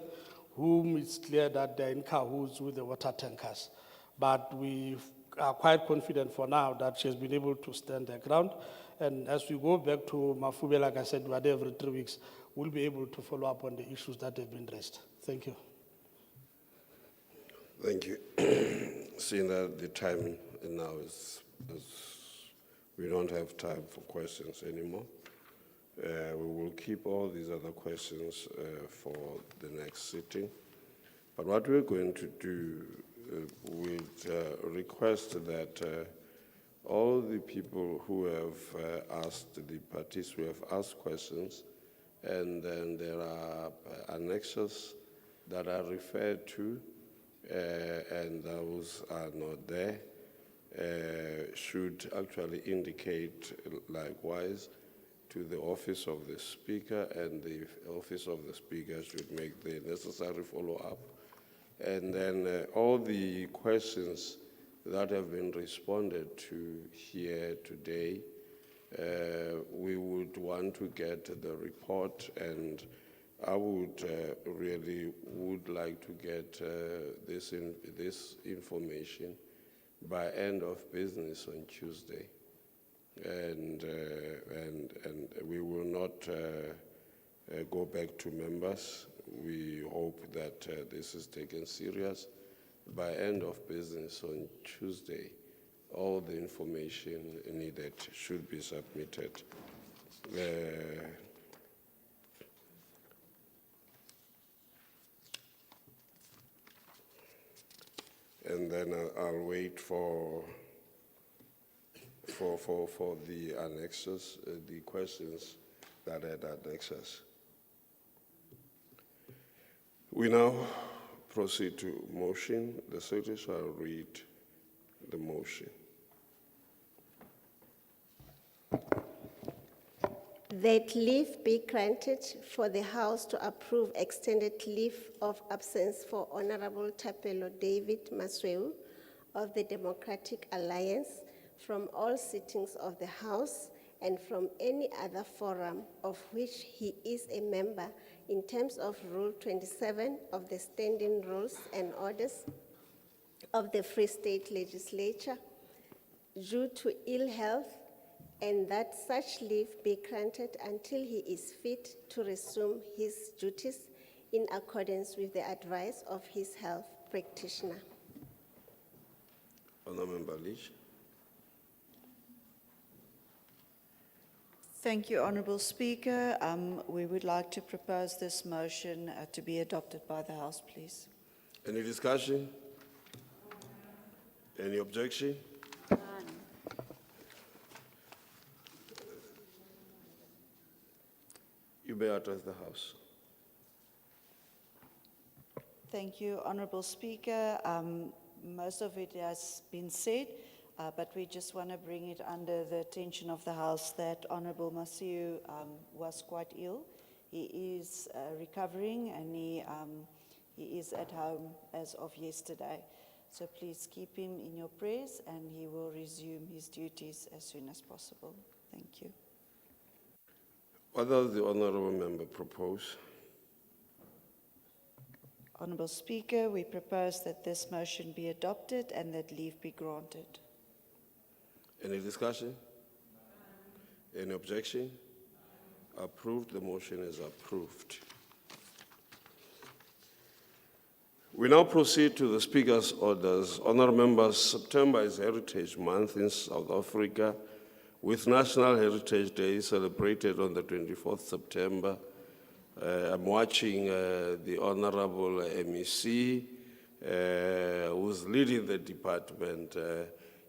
N: whom it's clear that they're in cahoots with the water tankers. But we are quite confident for now that she has been able to stand her ground. And as we go back to Mafube, like I said, we are there every 3 weeks, we'll be able to follow up on the issues that have been raised. Thank you.
A: Thank you. Seeing that the time now is we don't have time for questions anymore. We will keep all these other questions for the next sitting. But what we're going to do, we'd request that all the people who have asked, the parties who have asked questions, and then there are annexes that are referred to, and those are not there, should actually indicate likewise to the office of the Speaker, and the office of the Speaker should make the necessary follow-up. And then all the questions that have been responded to here today, we would want to get the report, and I would really would like to get this information by end of business on Tuesday, and we will not go back to members. We hope that this is taken serious. By end of business on Tuesday, all the information needed should be submitted. And then I'll wait for the annexes, the questions that had annexes. We now proceed to motion. The Secretary shall read the motion.
I: That leave be granted for the House to approve extended leave of absence for Honorable Tapelo David Masweu of the Democratic Alliance from all sittings of the House and from any other forum of which he is a member in terms of Rule 27 of the Standing Rules and Orders of the Free State Legislature due to ill health, and that such leave be granted until he is fit to resume his duties in accordance with the advice of his health practitioner.
A: Honourable Leach.
T: Thank you, Honourable Speaker. We would like to propose this motion to be adopted by the House, please.
A: Any discussion? Any objection? You may address the House.
T: Thank you, Honourable Speaker. Most of it has been said, but we just want to bring it under the attention of the House that Honourable Masweu was quite ill. He is recovering, and he is at home as of yesterday. So please keep him in your prayers, and he will resume his duties as soon as possible. Thank you.
A: What does the Honourable Member propose?
T: Honourable Speaker, we propose that this motion be adopted and that leave be granted.
A: Any discussion? Any objection? Approved. The motion is approved. We now proceed to the Speaker's orders. Honourable members, September is Heritage Month in South Africa, with National Heritage Day celebrated on the 24th September. I'm watching the Honourable MEC, who's leading the department.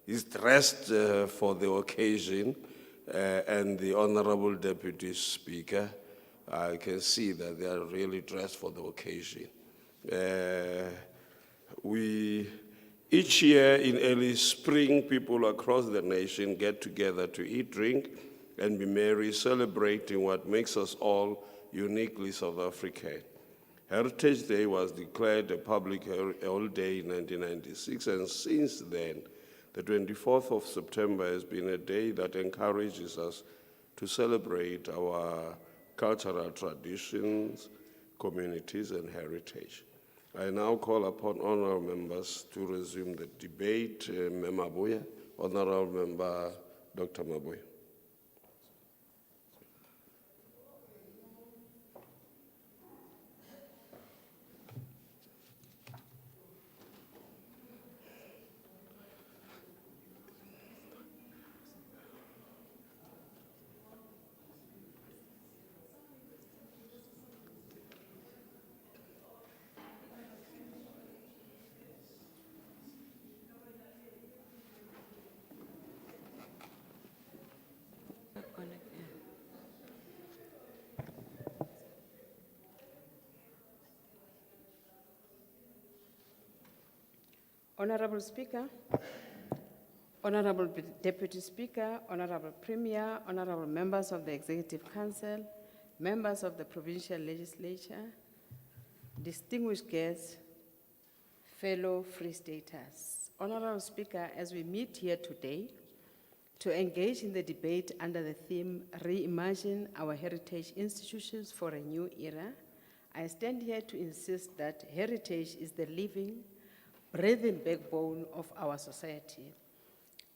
A: He's dressed for the occasion, and the Honourable Deputy Speaker. I can see that they are really dressed for the occasion. Each year in early spring, people across the nation get together to eat, drink, and be merry, celebrating what makes us all uniquely South African. Heritage Day was declared a public holiday in 1996, and since then, the 24th of September has been a day that encourages us to celebrate our cultural traditions, communities, and heritage. I now call upon honourable members to resume the debate. Mabuya, Honourable Member Dr. Mabuya.
B: Honorable Speaker, Honorable Deputy Speaker, Honorable Premier, Honorable members of the Executive Council, members of the Provincial Legislature, distinguished guests, fellow Free Staters. Honorable Speaker, as we meet here today to engage in the debate under the theme Reimagine Our Heritage Institutions for a New Era, I stand here to insist that heritage is the living, breathing backbone of our society,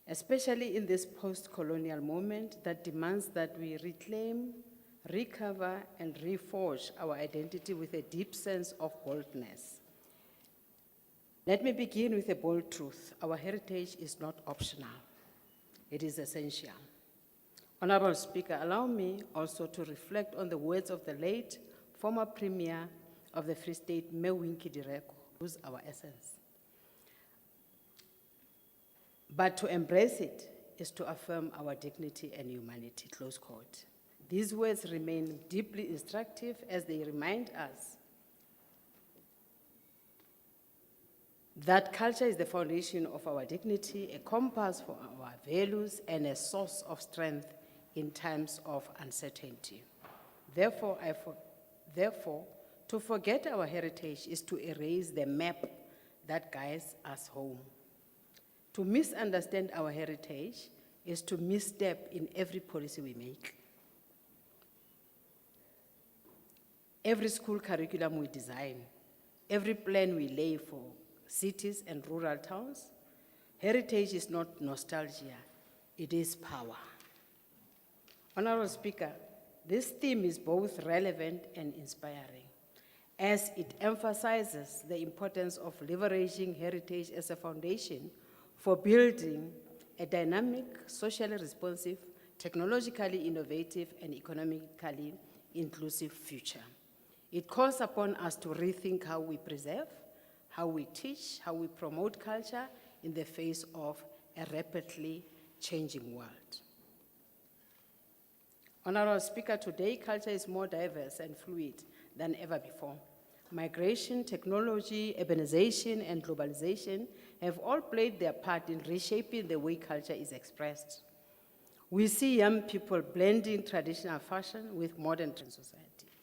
B: especially in this post-colonial moment that demands that we reclaim, recover, and reforge our identity with a deep sense of boldness. Let me begin with a bold truth. Our heritage is not optional. It is essential. Honorable Speaker, allow me also to reflect on the words of the late former Premier of the Free State, Mewinki Direko, who's our essence. But to embrace it is to affirm our dignity and humanity, close quote. These words remain deeply instructive as they remind us that culture is the foundation of our dignity, a compass for our values, and a source of strength in times of uncertainty. Therefore, to forget our heritage is to erase the map that guides us home. To misunderstand our heritage is to misstep in every policy we make. Every school curriculum we design, every plan we lay for cities and rural towns, heritage is not nostalgia, it is power. Honorable Speaker, this theme is both relevant and inspiring, as it emphasizes the importance of leveraging heritage as a foundation for building a dynamic, socially responsive, technologically innovative, and economically inclusive future. It calls upon us to rethink how we preserve, how we teach, how we promote culture in the face of a rapidly changing world. Honorable Speaker, today culture is more diverse and fluid than ever before. Migration, technology, urbanization, and globalization have all played their part in reshaping the way culture is expressed. We see young people blending traditional fashion with modern society.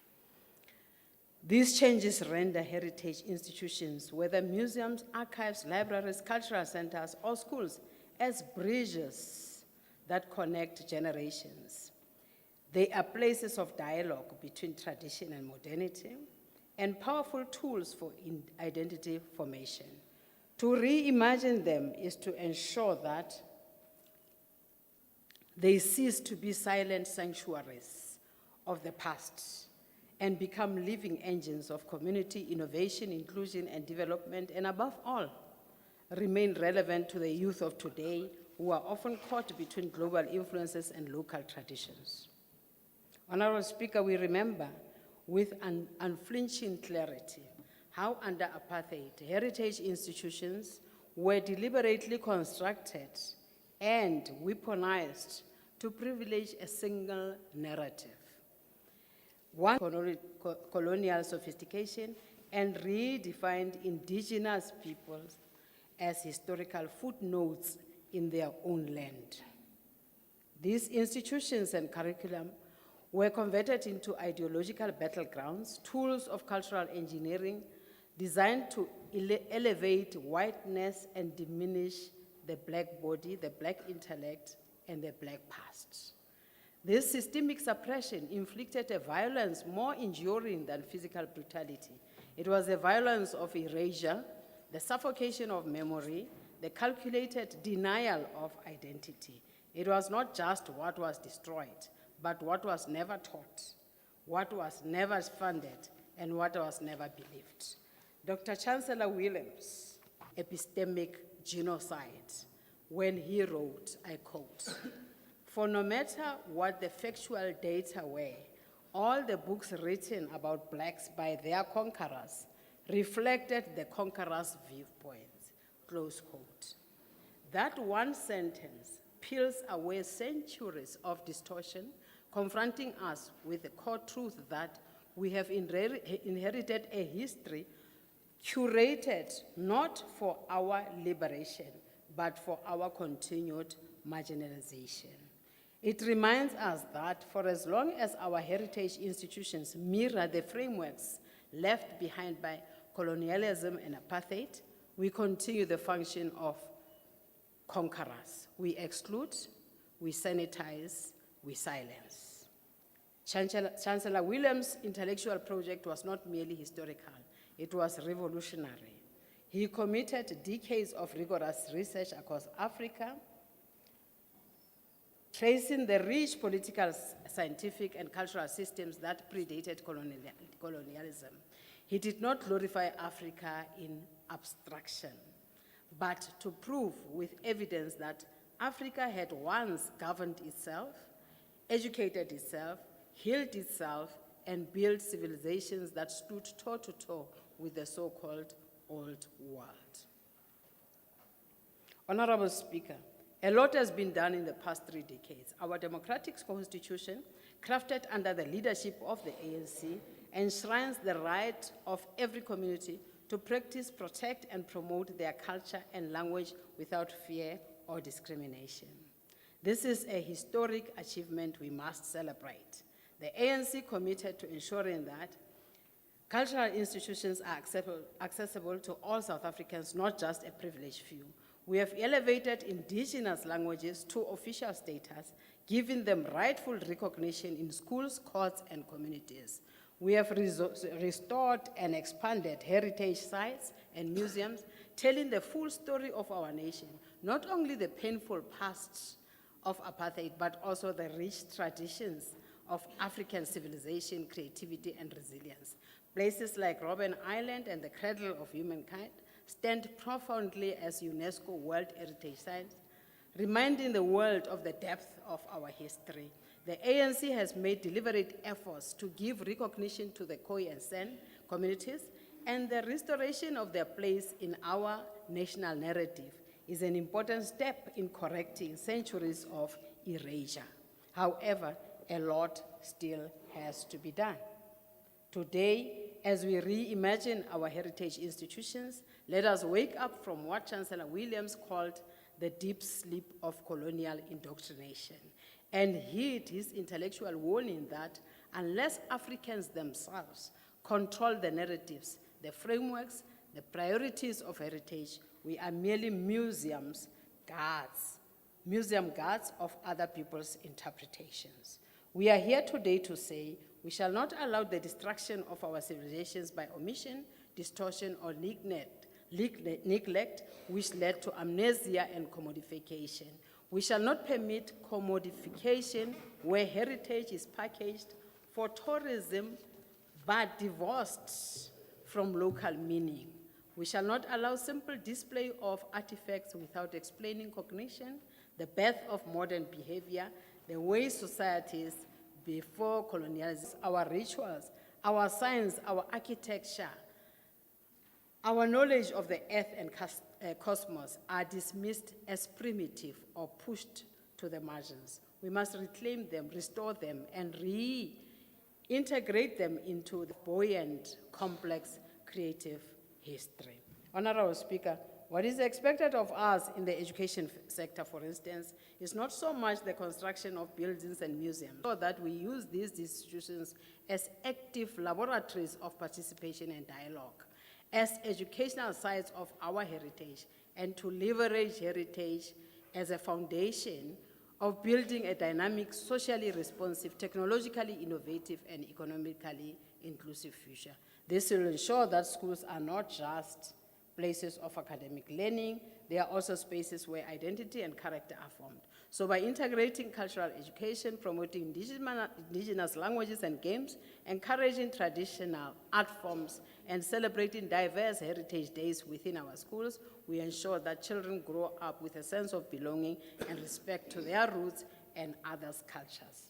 B: These changes render heritage institutions, whether museums, archives, libraries, cultural centers, or schools, as bridges that connect generations. They are places of dialogue between tradition and modernity, and powerful tools for identity formation. To reimagine them is to ensure that they cease to be silent sanctuaries of the past
G: and become living engines of community innovation, inclusion, and development, and above all, remain relevant to the youth of today who are often caught between global influences and local traditions. Honorable Speaker, we remember with an unflinching clarity how under apartheid, heritage institutions were deliberately constructed and weaponized to privilege a single narrative. One, colonial sophistication, and redefined indigenous peoples as historical footnotes in their own land. These institutions and curriculum were converted into ideological battlegrounds, tools of cultural engineering designed to elevate whiteness and diminish the black body, the black intellect, and the black past. This systemic suppression inflicted a violence more enduring than physical brutality. It was a violence of erasure, the suffocation of memory, the calculated denial of identity. It was not just what was destroyed, but what was never taught, what was never funded, and what was never believed. Dr. Chancellor Williams, epistemic genocide, when he wrote, I quote, "For no matter what the factual data were, all the books written about blacks by their conquerors reflected the conquerors' viewpoints," close quote. That one sentence peels away centuries of distortion, confronting us with the core truth that we have inherited a history curated not for our liberation, but for our continued marginalization. It reminds us that for as long as our heritage institutions mirror the frameworks left behind by colonialism and apartheid, we continue the function of conquerors. We exclude, we sanitize, we silence. Chancellor Williams' intellectual project was not merely historical, it was revolutionary. He committed decades of rigorous research across Africa, tracing the rich political, scientific, and cultural systems that predated colonialism. He did not glorify Africa in abstraction, but to prove with evidence that Africa had once governed itself, educated itself, healed itself, and built civilizations that stood toe-to-toe with the so-called old world. Honorable Speaker, a lot has been done in the past 3 decades. Our democratic constitution, crafted under the leadership of the ANC, enshrines the right of every community to practice, protect, and promote their culture and language without fear or discrimination. This is a historic achievement we must celebrate. The ANC committed to ensuring that cultural institutions are accessible to all South Africans, not just a privileged few. We have elevated indigenous languages to official status, giving them rightful recognition in schools, courts, and communities. We have restored and expanded heritage sites and museums, telling the full story of our nation, not only the painful past of apartheid, but also the rich traditions of African civilization, creativity, and resilience. Places like Robben Island and the Cradle of Humankind stand profoundly as UNESCO World Heritage Sites, reminding the world of the depth of our history. The ANC has made deliberate efforts to give recognition to the Khoi and San communities, and the restoration of their place in our national narrative is an important step in correcting centuries of erasure. However, a lot still has to be done. Today, as we reimagine our heritage institutions, let us wake up from what Chancellor Williams called the deep sleep of colonial indoctrination and heed his intellectual warning that unless Africans themselves control the narratives, the frameworks, the priorities of heritage, we are merely museum guards of other people's interpretations. We are here today to say we shall not allow the destruction of our civilizations by omission, distortion, or neglect, which led to amnesia and commodification. We shall not permit commodification where heritage is packaged for tourism, but divorced from local meaning. We shall not allow simple display of artifacts without explaining cognition, the birth of modern behavior, the way societies before colonialism, our rituals, our science, our architecture, our knowledge of the earth and cosmos are dismissed as primitive or pushed to the margins. We must reclaim them, restore them, and reintegrate them into the buoyant, complex, creative history. Honorable Speaker, what is expected of us in the education sector, for instance, is not so much the construction of buildings and museums, so that we use these institutions as active laboratories of participation and dialogue, as educational sites of our heritage, and to leverage heritage as a foundation of building a dynamic, socially responsive, technologically innovative, and economically inclusive future. This will ensure that schools are not just places of academic learning, they are also spaces where identity and character are formed. So by integrating cultural education, promoting indigenous languages and games, encouraging traditional art forms, and celebrating diverse heritage days within our schools, we ensure that children grow up with a sense of belonging and respect to their roots and others' cultures.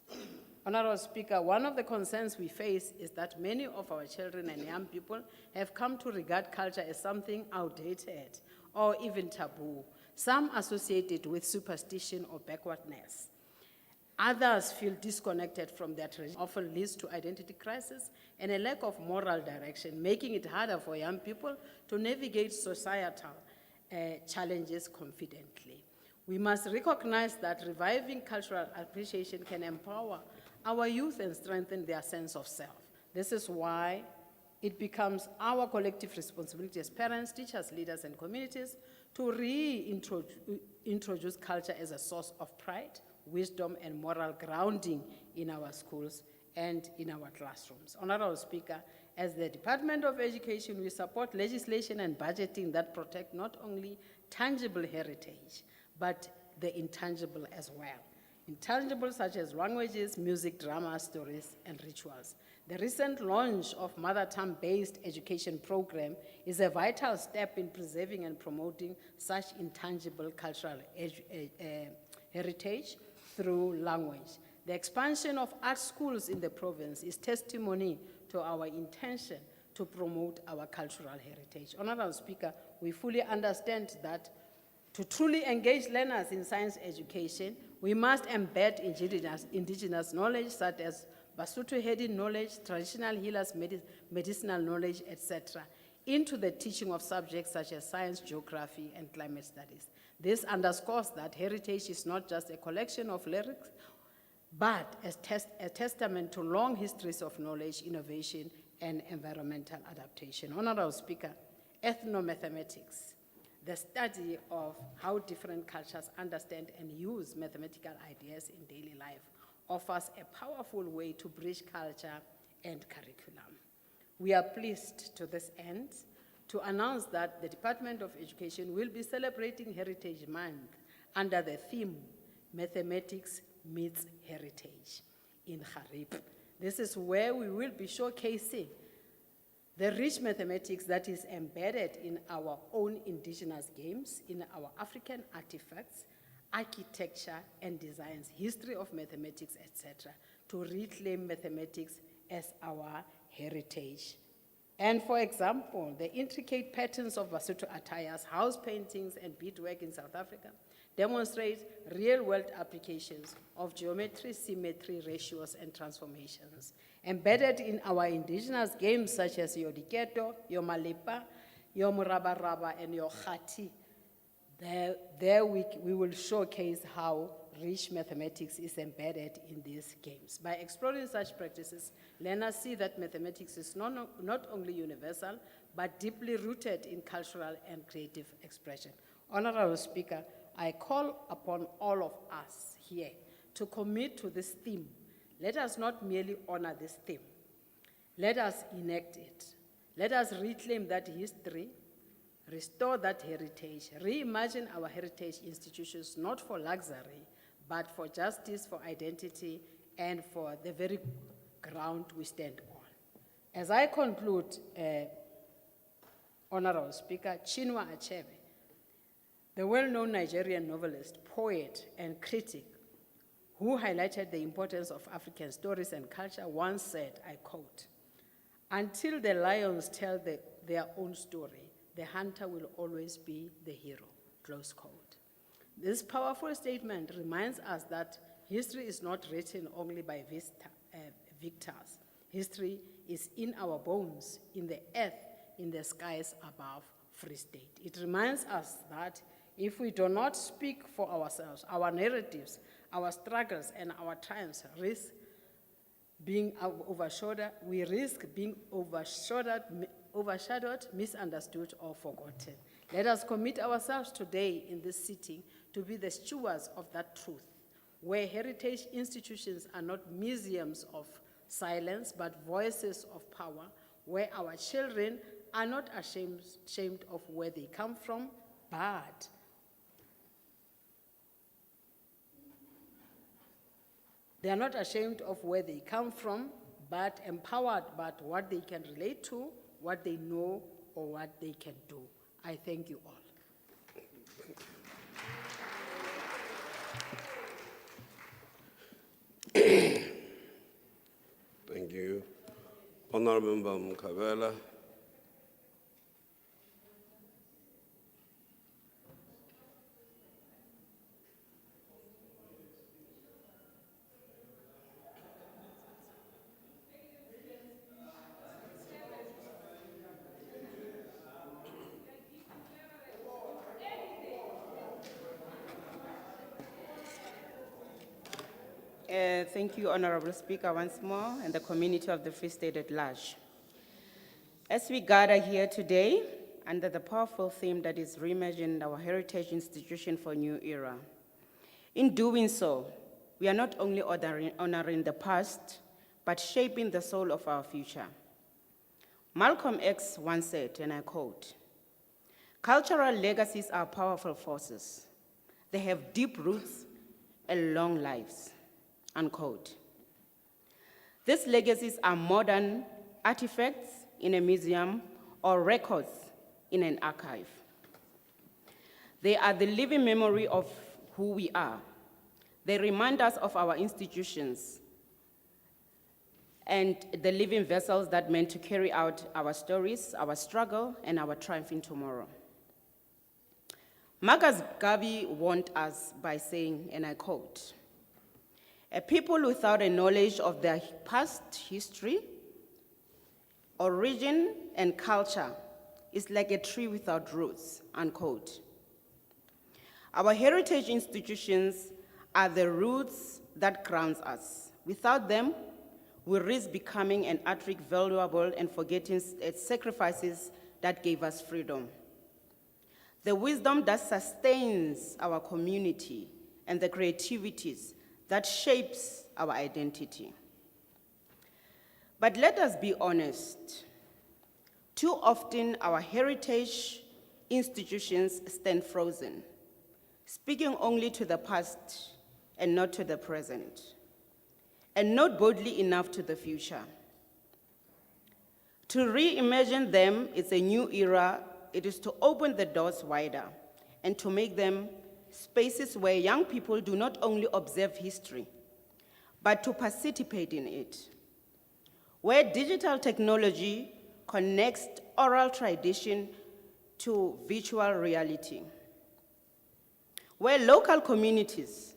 G: Honorable Speaker, one of the concerns we face is that many of our children and young people have come to regard culture as something outdated or even taboo, some associated with superstition or backwardness. Others feel disconnected from their tradition, often leads to identity crisis and a lack of moral direction, making it harder for young people to navigate societal challenges confidently. We must recognize that reviving cultural appreciation can empower our youth and strengthen their sense of self. This is why it becomes our collective responsibility as parents, teachers, leaders, and communities to reintroduce culture as a source of pride, wisdom, and moral grounding in our schools and in our classrooms. Honorable Speaker, as the Department of Education, we support legislation and budgeting that protect not only tangible heritage, but the intangible as well. Intangible such as languages, music, drama, stories, and rituals. The recent launch of mother tongue-based education program is a vital step in preserving and promoting such intangible cultural heritage through language. The expansion of art schools in the province is testimony to our intention to promote our cultural heritage. Honorable Speaker, we fully understand that to truly engage learners in science education, we must embed indigenous knowledge such as Basotho Hedi knowledge, traditional healers, medicinal knowledge, etc., into the teaching of subjects such as science, geography, and climate studies. This underscores that heritage is not just a collection of lyrics, but a testament to long histories of knowledge, innovation, and environmental adaptation. Honorable Speaker, ethnomathematics, the study of how different cultures understand and use mathematical ideas in daily life, offers a powerful way to bridge culture and curriculum. We are pleased to this end to announce that the Department of Education will be celebrating Heritage Month under the theme, Mathematics Meets Heritage in Harib. This is where we will be showcasing the rich mathematics that is embedded in our own indigenous games, in our African artifacts, architecture and designs, history of mathematics, etc., to reclaim mathematics as our heritage. And for example, the intricate patterns of Basotho attires, house paintings, and beadwork in South Africa demonstrate real-world applications of geometry, symmetry, ratios, and transformations. Embedded in our indigenous games such as your diketo, your malepa, your murabaraba, and your khati, there we will showcase how rich mathematics is embedded in these games. By exploring such practices, learners see that mathematics is not only universal, but deeply rooted in cultural and creative expression. Honorable Speaker, I call upon all of us here to commit to this theme. Let us not merely honor this theme. Let us enact it. Let us reclaim that history, restore that heritage, reimagine our heritage institutions, not for luxury, but for justice, for identity, and for the very ground we stand on. As I conclude, Honorable Speaker, Chinua Achebe, the well-known Nigerian novelist, poet, and critic who highlighted the importance of African stories and culture, once said, I quote, "Until the lions tell their own story, the hunter will always be the hero," close quote. This powerful statement reminds us that history is not written only by victors. History is in our bones, in the earth, in the skies above Free State. It reminds us that if we do not speak for ourselves, our narratives, our struggles, and our triumphs risk being overshadowed, we risk being overshadowed, misunderstood, or forgotten. Let us commit ourselves today in this sitting to be the stewards of that truth, where heritage institutions are not museums of silence, but voices of power, where our children are not ashamed of where they come from, but they are not ashamed of where they come from, but empowered by what they can relate to, what they know, or what they can do. I thank you all.
A: Thank you. Honorable Member Mkabela.
L: Thank you, Honorable Speaker, once more, and the community of the Free State at large. As we gather here today, under the powerful theme that is reimagining our heritage institution for a new era, in doing so, we are not only honoring the past, but shaping the soul of our future. Malcolm X once said, and I quote, "Cultural legacies are powerful forces. They have deep roots and long lives," unquote. These legacies are modern artifacts in a museum or records in an archive. They are the living memory of who we are. They remind us of our institutions and the living vessels that meant to carry out our stories, our struggle, and our triumph in tomorrow. Marcus Garvey warned us by saying, and I quote, "A people without a knowledge of their past history, origin, and culture is like a tree without roots," unquote. Our heritage institutions are the roots that grounds us. Without them, we risk becoming an attric valuable and forgetting sacrifices that gave us freedom. The wisdom that sustains our community and the creativities that shapes our identity. But let us be honest. Too often, our heritage institutions stand frozen, speaking only to the past and not to the present, and not boldly enough to the future. To reimagine them is a new era. It is to open the doors wider and to make them spaces where young people do not only observe history, but to participate in it, where digital technology connects oral tradition to virtual reality, where local communities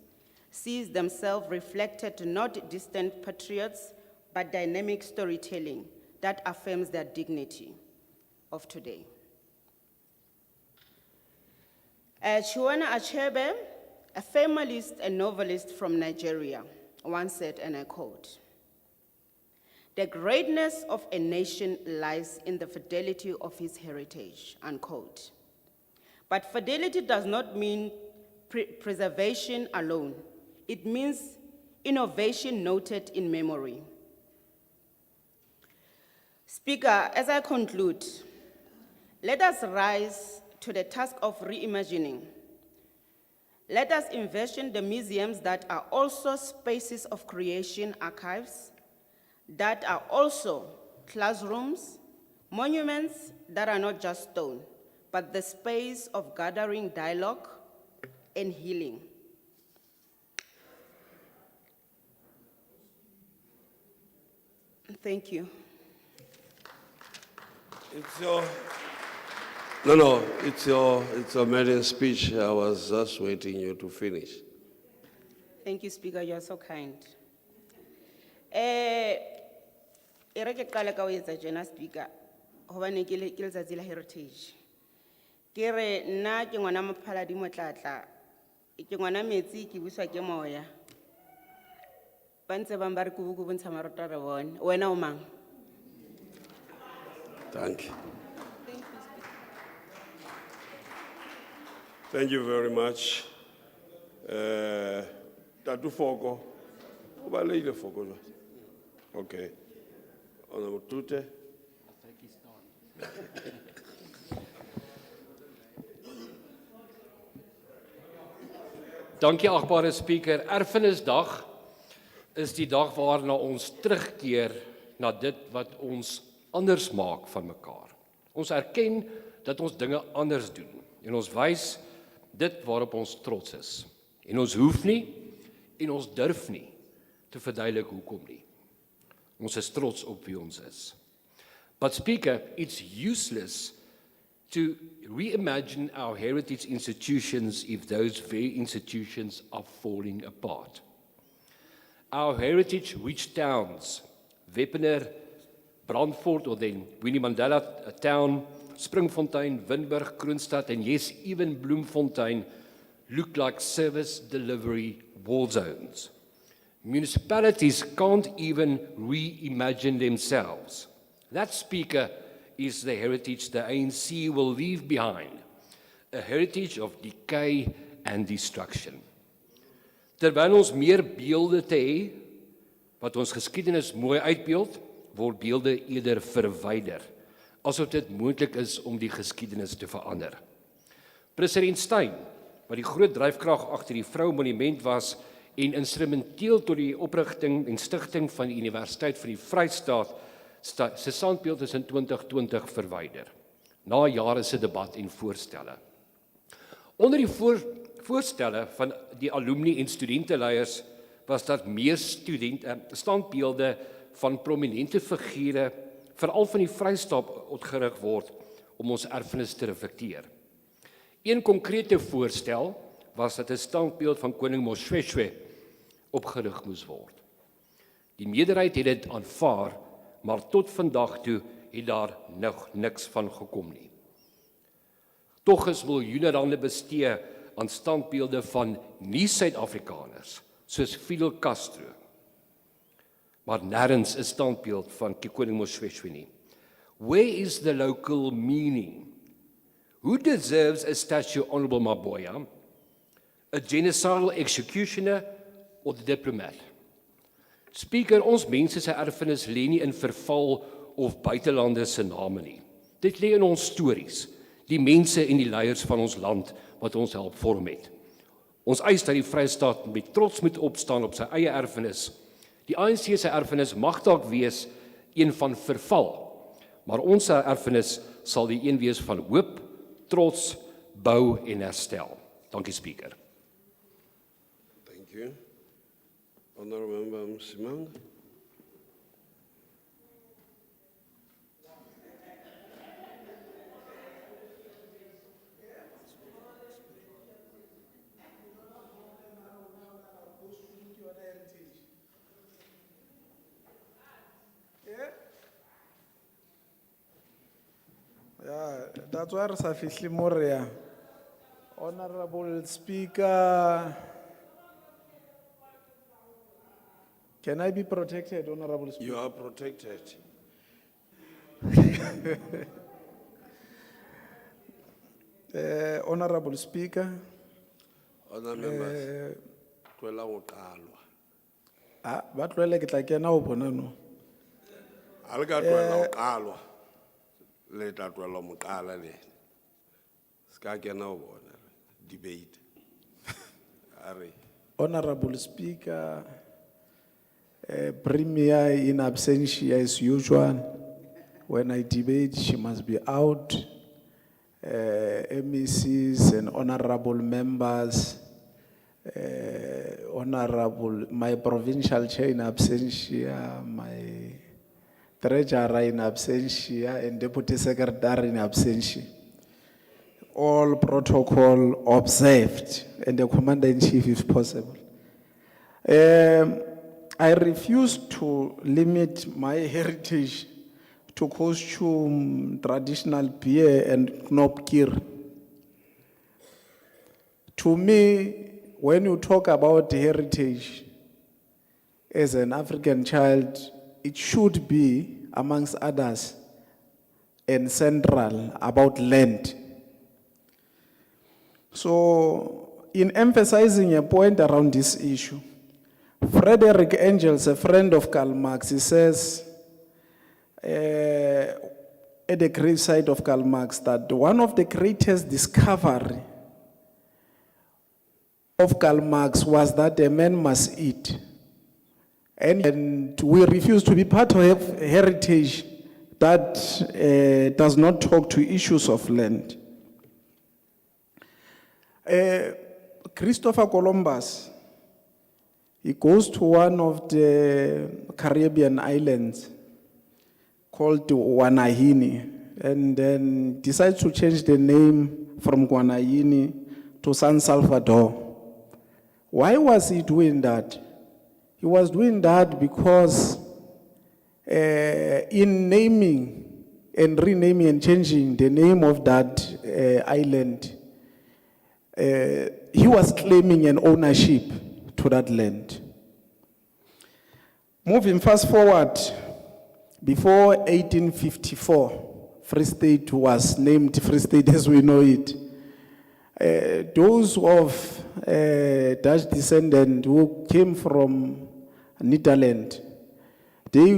L: see themselves reflected not distant patriots, but dynamic storytelling that affirms their dignity of today. Chinua Achebe, a feminist and novelist from Nigeria, once said, and I quote, "The greatness of a nation lies in the fidelity of its heritage," unquote. But fidelity does not mean preservation alone. It means innovation noted in memory. Speaker, as I conclude, let us rise to the task of reimagining. Let us envision the museums that are also spaces of creation, archives, that are also classrooms, monuments that are not just stone, but the space of gathering dialogue and healing. Thank you.
A: It's your, it's your maiden speech. I was just waiting you to finish.
L: Thank you, Speaker, you are so kind. Ereke qala ka ho etsa tjena, Speaker, hobane ke letsatsi la heritage. Ke re nna ke ngwana Mophaladi Motlatla, ke ngwana metsi ke buswa ke moya. Ba ntse bang ba re kubu ntsha marota re bone. Wena o mang?
A: Thank you. Thank you very much. Tatu Foko. Ubalile Foko. Okay. Honorable Tute.
F: Dankie agbare Speaker. Erfenisdag is die dag waarna ons terugkeer na dit wat ons anders maak van mekaar. Ons erken dat ons dinge anders doen en ons wys dit waarop ons trots is. En ons hoef nie en ons durf nie te verduidelik hoekom nie. Ons is trots op wie ons is. But Speaker, it's useless to reimagine our heritage institutions if those very institutions are falling apart. Our heritage-rich towns, Wepener, Brandfort, or then Winnie Mandela Town, Springfontein, Winburg, Kroonstad, and yes, even Bloemfontein, look like service delivery war zones. Municipalities can't even reimagine themselves. That, Speaker, is the heritage the ANC will leave behind, a heritage of decay and destruction. Terwyl ons meer beelde te hê, wat ons geskiedenis mooi uitbeeld, word beelde eerder verwyder, asof dit moontlik is om die geskiedenis te verander. President Steyn, wat die groot dryfkrag agter die Vrou-monument was en instrumenteel tot die oprigting en stigting van die Universiteit van die Vrystaat, se standbeeld is in 2020 verwyder, na jare se debat en voorstelle. Onder die voorstelle van die alumni en studenteleiers was dat meer standbeelde van prominente figure, veral van die Vrystaat, opgerig word om ons erfenis te reflekteer. Een konkrete voorstel was dat 'n standbeeld van koning Moshoeshoe opgerig moes word. Die meerderheid het dit aanvaar, maar tot vandag toe het daar nog niks van gekom nie. Tog is miljoene rande bestee aan standbeelde van nie-Suid-Afrikaners, soos Fidel Castro. Maar nêrens 'n standbeeld van koning Moshoeshoe nie. Where is the local meaning? Who deserves a statue, Honorable Maboya? A genocidal executioner or the diplomat? Speaker, ons mense se erfenis lê nie in verval of buitelande se name nie. Dit lê in ons stories, die mense en die leiers van ons land wat ons help vorm het. Ons eis dat die Vrystaat met trots moet opstaan op sy eie erfenis. Die ANC se erfenis mag dalk wees een van verval, maar ons erfenis sal die een wees van hoop, trots, bou en herstel. Dankie, Speaker.
A: Thank you. Honorable Member Msimang.
V: Yeah, that's why Safisli Moria. Honorable Speaker, can I be protected, Honorable Speaker?
A: You are protected.
V: Honorable Speaker.
A: Honorable members, Kwela uqalwa.
V: Ba tlwele ke tla kena o bona no.
A: Alika Kwela uqalwa. Le tla tlwela moqala le. Ska kena o bona debate. Are.
V: Honorable Speaker, Premier in absentia as usual. When I debate, she must be out. MECs and honorable members, my provincial chair in absentia, my treasurer in absentia, and deputy secretary in absentia. All protocol observed, and the commander-in-chief if possible. I refuse to limit my heritage to costume, traditional beer, and knobkir. To me, when you talk about heritage as an African child, it should be, amongst others, and central about land. So, in emphasizing a point around this issue, Frederick Engels, a friend of Karl Marx, he says, at the graveside of Karl Marx, that one of the greatest discoveries of Karl Marx was that a man must eat. And we refuse to be part of heritage that does not talk to issues of land. Christopher Columbus, he goes to one of the Caribbean islands called Guanahini, and then decides to change the name from Guanahini to San Salvador. Why was he doing that? He was doing that because in naming and renaming and changing the name of that island, he was claiming an ownership to that land. Moving fast forward, before 1854, Free State was named Free State as we know it. Those of Dutch descent who came from Netherlands, they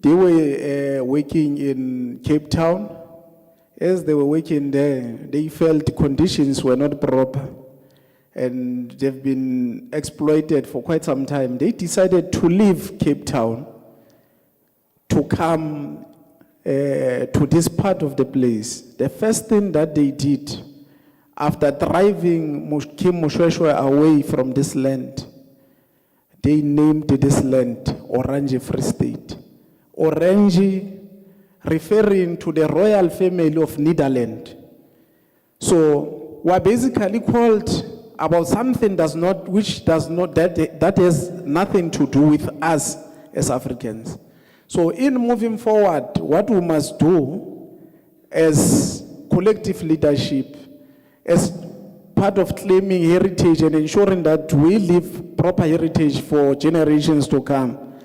V: were working in Cape Town. As they were working there, they felt conditions were not proper and they've been exploited for quite some time. They decided to leave Cape Town to come to this part of the place. The first thing that they did, after driving Kim Moshweshwe away from this land, they named this land Orange Free State. Orange referring to the royal family of Netherlands. So we're basically called about something that has nothing to do with us as Africans. So in moving forward, what we must do as collective leadership, as part of claiming heritage and ensuring that we leave proper heritage for generations to come,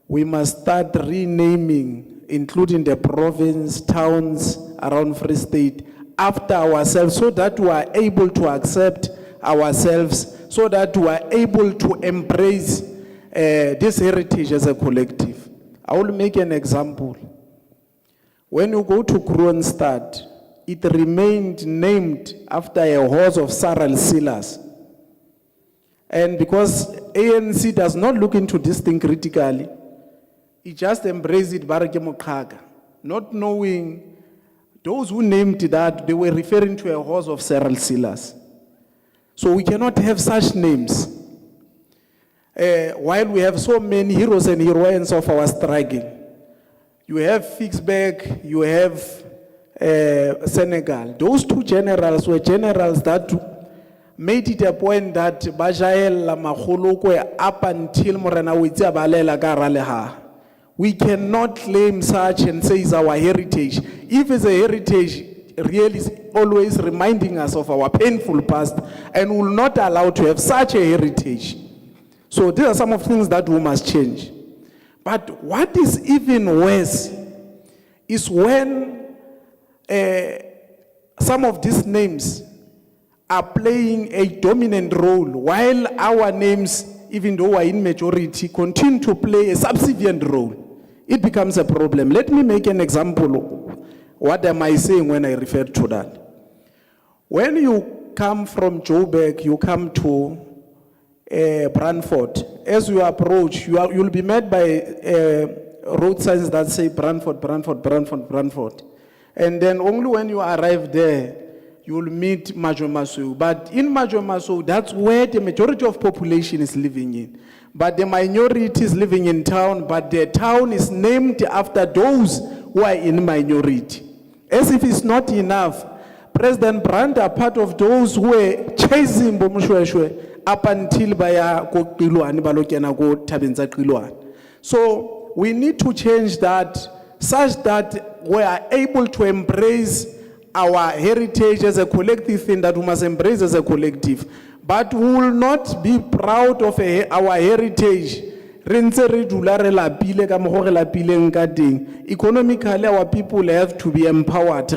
V: we must start renaming, including the province, towns around Free State, after ourselves, so that we are able to accept ourselves, so that we are able to embrace this heritage as a collective. I will make an example. When you go to Kroonstad, it remained named after a horse of Sarel Silas. And because ANC does not look into this thing critically, it just embraced it, Barake Mokhaga, not knowing those who named that, they were referring to a horse of Sarel Silas. So we cannot have such names. While we have so many heroes and heroines of our struggle. You have Fixberg, you have Senegal. Those two generals were generals that made it a point that Bajael Magolokwe up until Morena Witsia Balela Garaleha. We cannot claim such and say it's our heritage. If it's a heritage, really is always reminding us of our painful past and will not allow to have such a heritage. So these are some of the things that we must change. But what is even worse is when some of these names are playing a dominant role while our names, even though are in majority, continue to play a subservient role. It becomes a problem. Let me make an example. What am I saying when I refer to that? When you come from Joburg, you come to Brantford. As you approach, you'll be met by road signs that say Brantford, Brantford, Brantford, Brantford. And then only when you arrive there, you will meet Majomasu. But in Majomasu, that's where the majority of population is living in. But the minority is living in town, but the town is named after those who are in minority. As if it's not enough, President Brandt are part of those who were chasing Bomushweshwe up until Baya ko Qilwane, balokena ko Thabeng tsa Qilwane. So we need to change that such that we are able to embrace our heritage as a collective thing that we must embrace as a collective. But we will not be proud of our heritage. Economically, our people have to be empowered.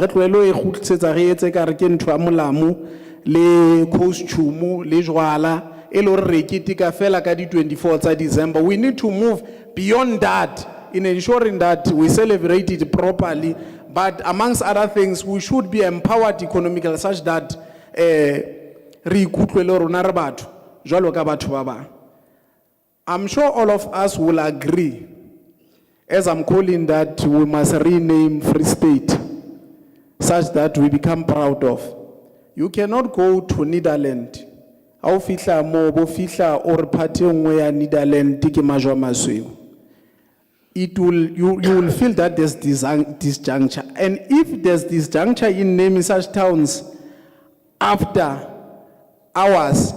V: December. We need to move beyond that in ensuring that we celebrate it properly. But amongst other things, we should be empowered economically such that I'm sure all of us will agree, as I'm calling that we must rename Free State such that we become proud of. You cannot go to Netherlands. Au fihla mo bo fihla or party nngwe ya Netherlands ke majwa masweu. It will you will feel that there's disjuncture. And if there's disjuncture in naming such towns after hours,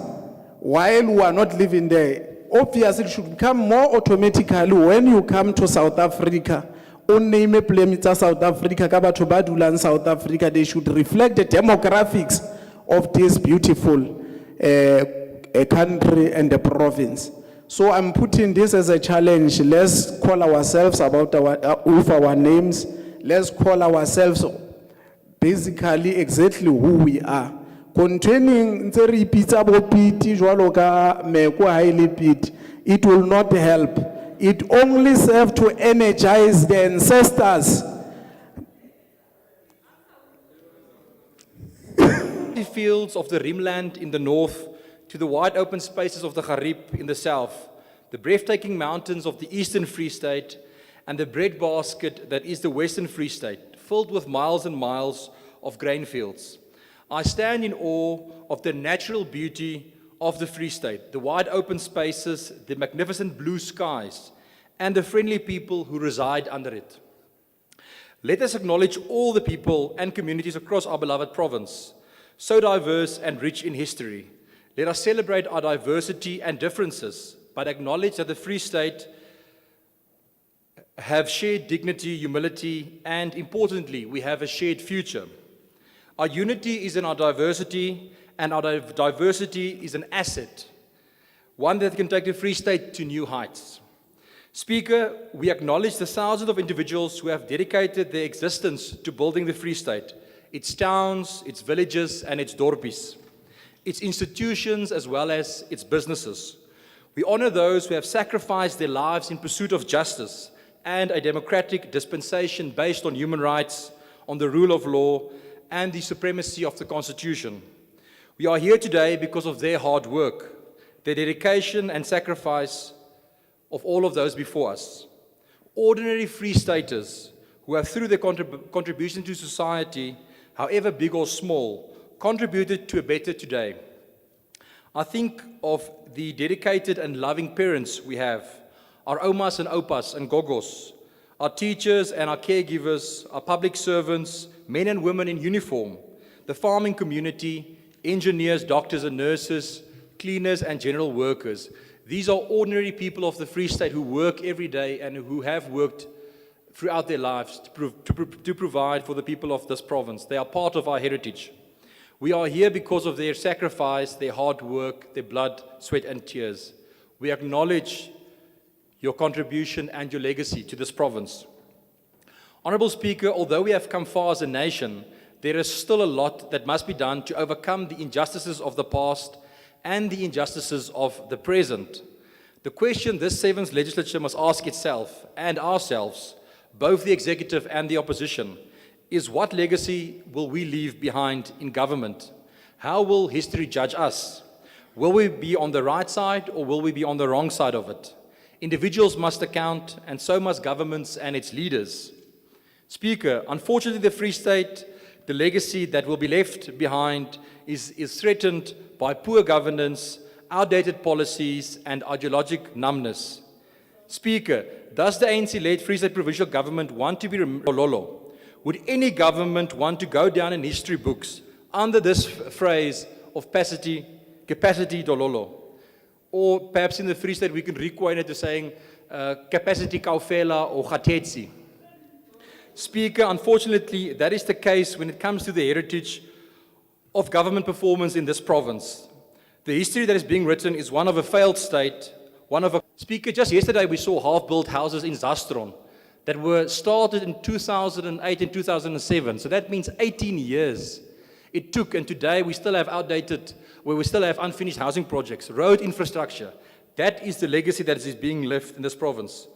V: while we are not living there, obviously it should become more automatically when you come to South Africa. On name a place South Africa, Kabato Badula in South Africa, they should reflect the demographics of this beautiful a country and the province. So I'm putting this as a challenge. Let's call ourselves about with our names. Let's call ourselves basically exactly who we are. Containing it will not help. It only serves to energize the ancestors.
S: The fields of the Rimland in the north to the wide open spaces of the Gariep in the south, the breathtaking mountains of the eastern Free State, and the breadbasket that is the western Free State, filled with miles and miles of grain fields. I stand in awe of the natural beauty of the Free State, the wide open spaces, the magnificent blue skies, and the friendly people who reside under it. Let us acknowledge all the people and communities across our beloved province, so diverse and rich in history. Let us celebrate our diversity and differences, but acknowledge that the Free State have shared dignity, humility, and importantly, we have a shared future. Our unity is in our diversity, and our diversity is an asset, one that can take the Free State to new heights. Speaker, we acknowledge the thousands of individuals who have dedicated their existence to building the Free State, its towns, its villages, and its dorpies, its institutions, as well as its businesses. We honor those who have sacrificed their lives in pursuit of justice and a democratic dispensation based on human rights, on the rule of law, and the supremacy of the Constitution. We are here today because of their hard work, their dedication and sacrifice of all of those before us. Ordinary Free Staters who have, through their contribution to society, however big or small, contributed to a better today. I think of the dedicated and loving parents we have, our omas and opas and gogos, our teachers and our caregivers, our public servants, men and women in uniform, the farming community, engineers, doctors and nurses, cleaners and general workers. These are ordinary people of the Free State who work every day and who have worked throughout their lives to provide for the people of this province. They are part of our heritage. We are here because of their sacrifice, their hard work, their blood, sweat and tears. We acknowledge your contribution and your legacy to this province. Honourable Speaker, although we have come far as a nation, there is still a lot that must be done to overcome the injustices of the past and the injustices of the present. The question this 7th legislature must ask itself and ourselves, both the executive and the opposition, is what legacy will we leave behind in government? How will history judge us? Will we be on the right side or will we be on the wrong side of it? Individuals must account, and so must governments and its leaders. Speaker, unfortunately, the Free State, the legacy that will be left behind is threatened by poor governance, outdated policies, and ideologic numbness. Speaker, does the ANC-led Free State provincial government want to be Lolo? Would any government want to go down in history books under this phrase of capacity dololo? Or perhaps in the Free State we can recoin it to saying capacity kaufela or gatetsi. Speaker, unfortunately, that is the case when it comes to the heritage of government performance in this province. The history that is being written is one of a failed state, Speaker, just yesterday we saw half-built houses in Zastron that were started in 2008 and 2007. So that means 18 years it took, and today we still have unfinished housing projects, road infrastructure. That is the legacy that is being left in this province.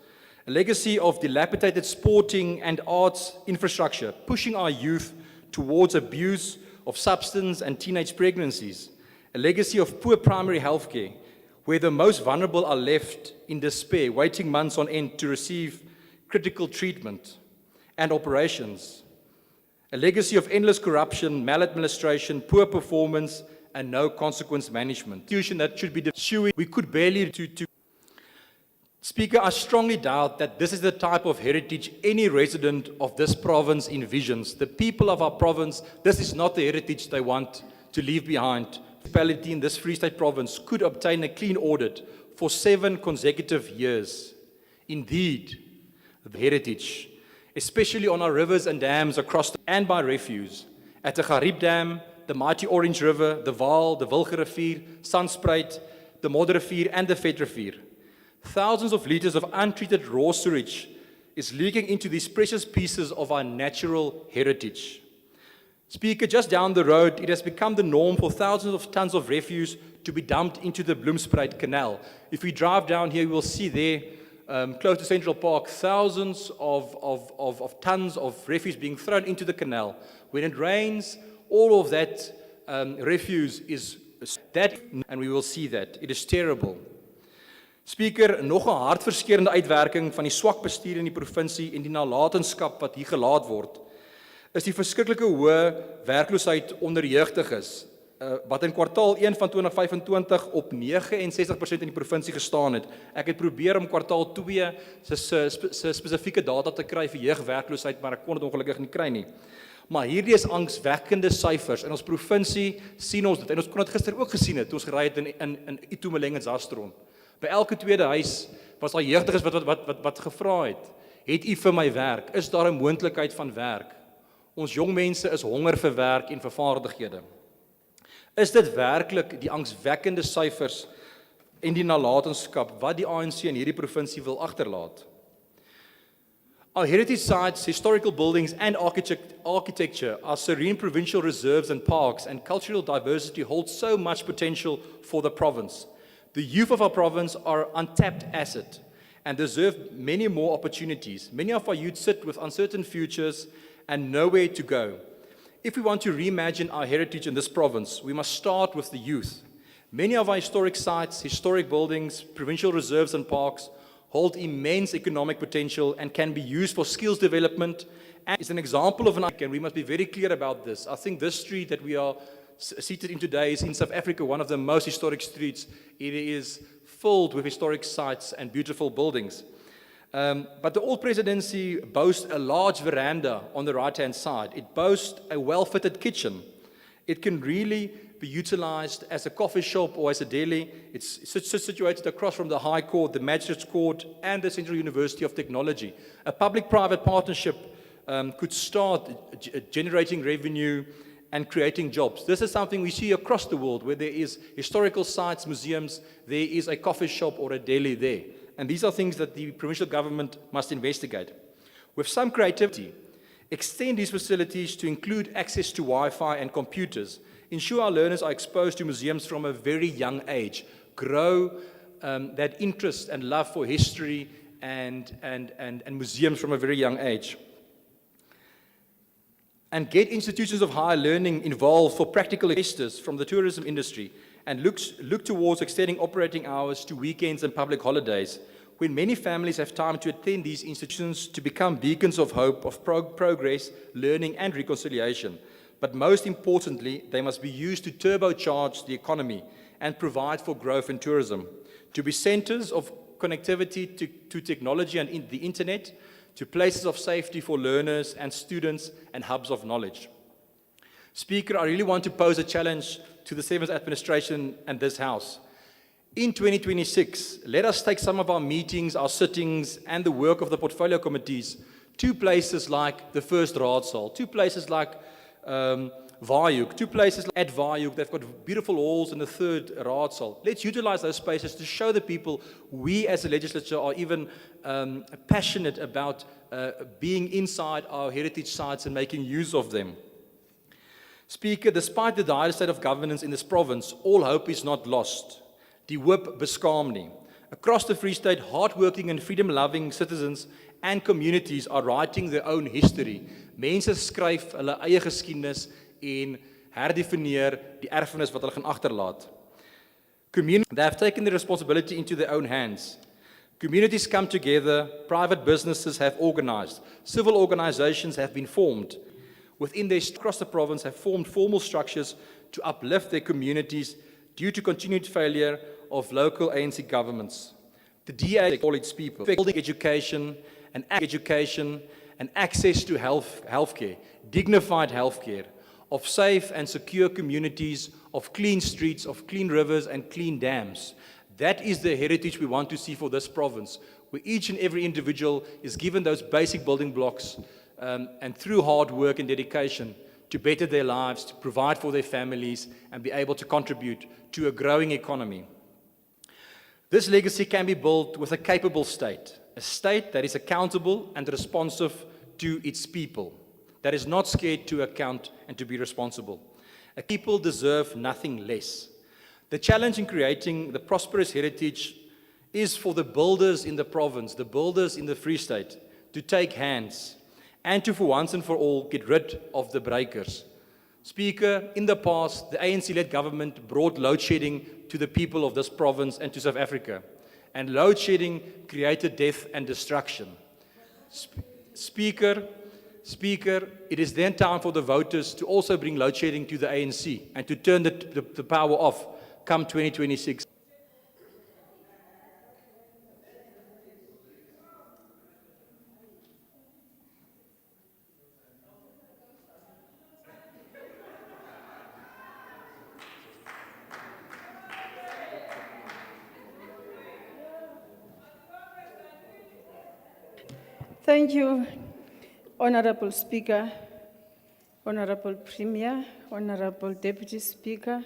S: A legacy of dilapidated sporting and arts infrastructure, pushing our youth towards abuse of substance and teenage pregnancies. A legacy of poor primary health care, where the most vulnerable are left in despair, waiting months on end to receive critical treatment and operations. A legacy of endless corruption, maladministration, poor performance, and no consequence management. That should be we could barely Speaker, I strongly doubt that this is the type of heritage any resident of this province envisions. The people of our province, this is not the heritage they want to leave behind. Municipality in this Free State province could obtain a clean audit for 7 consecutive years. Indeed, the heritage, especially on our rivers and dams across and by refuse, at the Gariep Dam, the mighty Orange River, the Vaal, the Wilgerivier, Sandspruit, the Modderrivier, and the Vetrivier. Thousands of liters of untreated raw sewage is leaking into these precious pieces of our natural heritage. Speaker, just down the road, it has become the norm for thousands of tons of refuse to be dumped into the Bloemspruit Canal. If we drive down here, we will see there, close to Central Park, thousands of tons of refuse being thrown into the canal. When it rains, all of that refuse is that, and we will see that. It is terrible. Speaker, nog 'n hartverskeurende uitwerking van die swak bestuur in die provinsie en die nalatenskap wat hier gelaat word, is die verskriklike hoë werkloosheid onder jeugdiges, wat in kwartaal 1 van 2025 op 69% in die provinsie gestaan het. Ek het probeer om kwartaal 2 se spesifieke data te kry vir jeugwerkloosheid, maar ek kon dit ongelukkig nie kry nie. Maar hierdie is angswekkende syfers. In ons provinsie sien ons dit, en ons kon dit gister ook gesien het, toe ons gery het in Itumeleng en Zastron. By elke tweede huis was daar jeugdiges wat gevra het u vir my werk? Is daar 'n moontlikheid van werk? Ons jong mense is honger vir werk en vir vaardighede. Is dit werklik die angswekkende syfers en die nalatenskap wat die ANC in hierdie provinsie wil agterlaat? Our heritage sites, historical buildings and architecture, our serene provincial reserves and parks and cultural diversity hold so much potential for the province. The youth of our province are untapped asset and deserve many more opportunities. Many of our youth sit with uncertain futures and nowhere to go. If we want to reimagine our heritage in this province, we must start with the youth. Many of our historic sites, historic buildings, provincial reserves and parks hold immense economic potential and can be used for skills development, and is an example of and we must be very clear about this. I think this street that we are seated in today is in South Africa one of the most historic streets. It is filled with historic sites and beautiful buildings. But the old presidency boasts a large veranda on the right-hand side. It boasts a well-fitted kitchen. It can really be utilized as a coffee shop or as a deli. It's situated across from the High Court, the Magistrates Court, and the Central University of Technology. A public-private partnership could start generating revenue and creating jobs. This is something we see across the world, where there is historical sites, museums, there is a coffee shop or a deli there. And these are things that the provincial government must investigate. With some creativity, extend these facilities to include access to Wi-Fi and computers. Ensure our learners are exposed to museums from a very young age. Grow that interest and love for history and museums from a very young age. And get institutions of higher learning involved for practical investors from the tourism industry, and look towards extending operating hours to weekends and public holidays. when many families have time to attend these institutions to become beacons of hope, of progress, learning, and reconciliation. But most importantly, they must be used to turbocharge the economy and provide for growth and tourism, to be centers of connectivity to technology and the internet, to places of safety for learners and students, and hubs of knowledge. Speaker, I really want to pose a challenge to the Seventh Administration and this House. In 2026, let us take some of our meetings, our sittings, and the work of the portfolio committees to places like the First Raadsaal, to places like Vaahoek, to places like at Vaahoek. They've got beautiful halls in the Third Raadsaal. Let's utilize those spaces to show the people we as a legislature are even passionate about being inside our heritage sites and making use of them. Speaker, despite the dire state of governance in this province, all hope is not lost. Die hoop beskaam nie. Across the Free State, hardworking and freedom-loving citizens and communities are writing their own history. Mense skryf hulle eie geskiedenis en herdefinieer die erfenis wat hulle gaan agterlaat. They have taken the responsibility into their own hands. Communities come together, private businesses have organized, civil organizations have been formed. Within their across the province have formed formal structures to uplift their communities due to continued failure of local ANC governments. The DA all its people, building education and access to healthcare, dignified healthcare, of safe and secure communities, of clean streets, of clean rivers and clean dams. That is the heritage we want to see for this province, where each and every individual is given those basic building blocks and through hard work and dedication to better their lives, to provide for their families, and be able to contribute to a growing economy. This legacy can be built with a capable state, a state that is accountable and responsive to its people, that is not scared to account and to be responsible. A people deserve nothing less. The challenge in creating the prosperous heritage is for the builders in the province, the builders in the Free State, to take hands and to, for once and for all, get rid of the breakers. Speaker, in the past, the ANC-led government brought load shedding to the people of this province and to South Africa. And load shedding created death and destruction. Speaker, it is then time for the voters to also bring load shedding to the ANC and to turn the power off come 2026.
B: Thank you, Honorable Speaker, Honorable Premier, Honorable Deputy Speaker,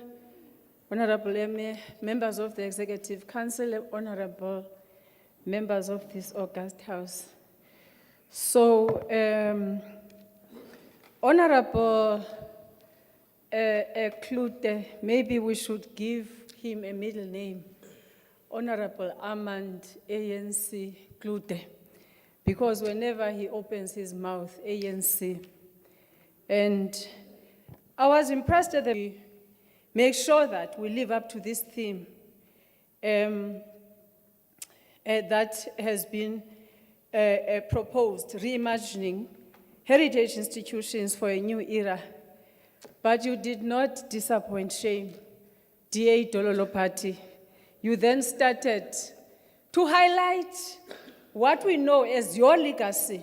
B: Honorable members of the Executive Council, Honorable members of this august House. So, Honorable Klute, maybe we should give him a middle name, Honorable Armand ANC Klute. Because whenever he opens his mouth, ANC. And I was impressed that we make sure that we live up to this theme that has been proposed, reimagining heritage institutions for a new era. But you did not disappoint shame, DA Dololo Party. You then started to highlight what we know as your legacy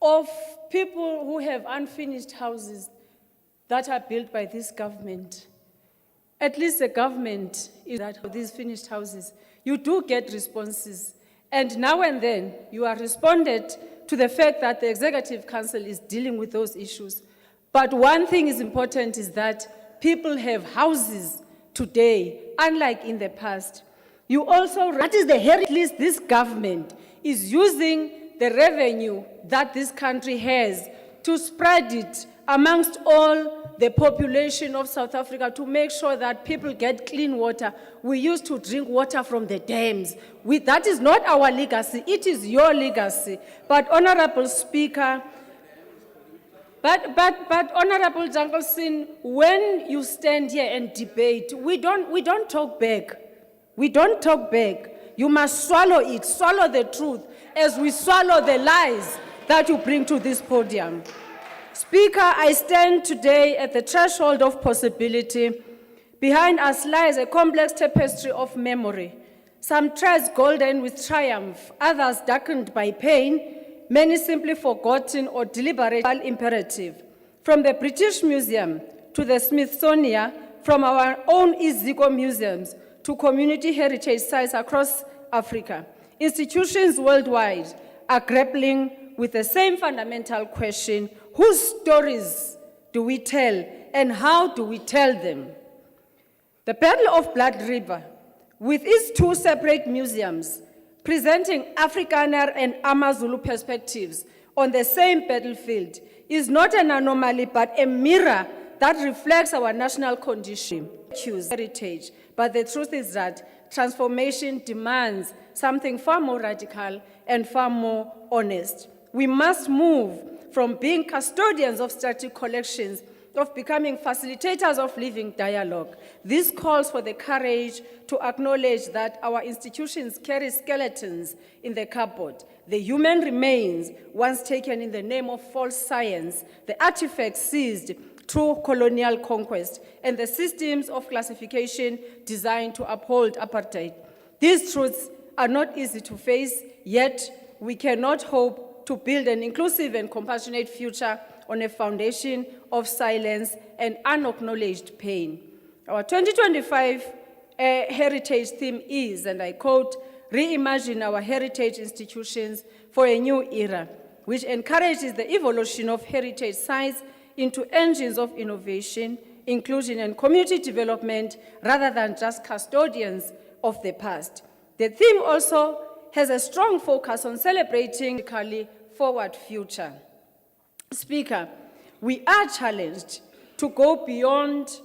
B: of people who have unfinished houses that are built by this government. At least the government is that for these finished houses, you do get responses. And now and then, you are responded to the fact that the Executive Council is dealing with those issues. But one thing is important is that people have houses today, unlike in the past. You also, that is the heritage, at least this government is using the revenue that this country has to spread it amongst all the population of South Africa to make sure that people get clean water. We used to drink water from the dams. That is not our legacy, it is your legacy. But Honorable Speaker, but Honorable Jankelson, when you stand here and debate, we don't talk back. We don't talk back.
G: You must swallow it, swallow the truth, as we swallow the lies that you bring to this podium. Speaker, I stand today at the threshold of possibility. Behind us lies a complex tapestry of memory. Some threads golden with triumph, others darkened by pain, many simply forgotten or deliberate imperative. From the British Museum to the Smithsonian, from our own Iziko museums to community heritage sites across Africa, institutions worldwide are grappling with the same fundamental question: whose stories do we tell and how do we tell them? The Battle of Blood River, with its two separate museums, presenting Afrikaner and Amazulu perspectives on the same battlefield, is not an anomaly but a mirror that reflects our national condition, heritage. But the truth is that transformation demands something far more radical and far more honest. We must move from being custodians of static collections of becoming facilitators of living dialogue. This calls for the courage to acknowledge that our institutions carry skeletons in the cupboard. The human remains, once taken in the name of false science, the artifacts seized through colonial conquest, and the systems of classification designed to uphold apartheid. These truths are not easy to face, yet we cannot hope to build an inclusive and compassionate future on a foundation of silence and unacknowledged pain. Our 2025 heritage theme is, and I quote, "Reimagine our heritage institutions for a new era," which encourages the evolution of heritage sites into engines of innovation, inclusion, and community development rather than just custodians of the past. The theme also has a strong focus on celebrating the forward future. Speaker, we are challenged to go beyond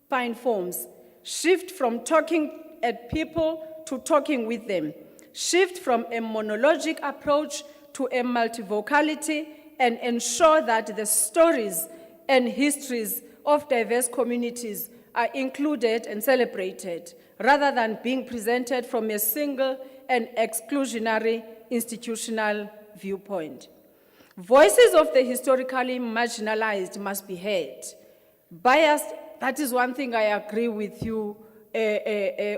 G: fine forms, shift from talking at people to talking with them, shift from a monologic approach to a multivocality, and ensure that the stories and histories of diverse communities are included and celebrated, rather than being presented from a single and exclusionary institutional viewpoint. Voices of the historically marginalized must be heard. Biased, that is one thing I agree with you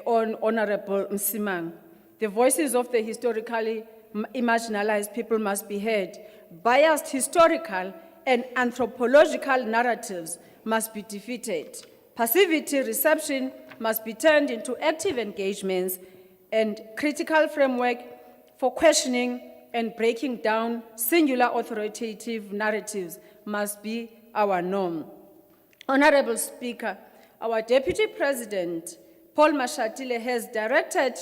G: on, Honorable Msimang. The voices of the historically marginalized people must be heard. Biased historical and anthropological narratives must be defeated. Passivity reception must be turned into active engagements, and critical framework for questioning and breaking down singular authoritative narratives must be our norm. Honorable Speaker, our Deputy President, Paul Mashatile, has directed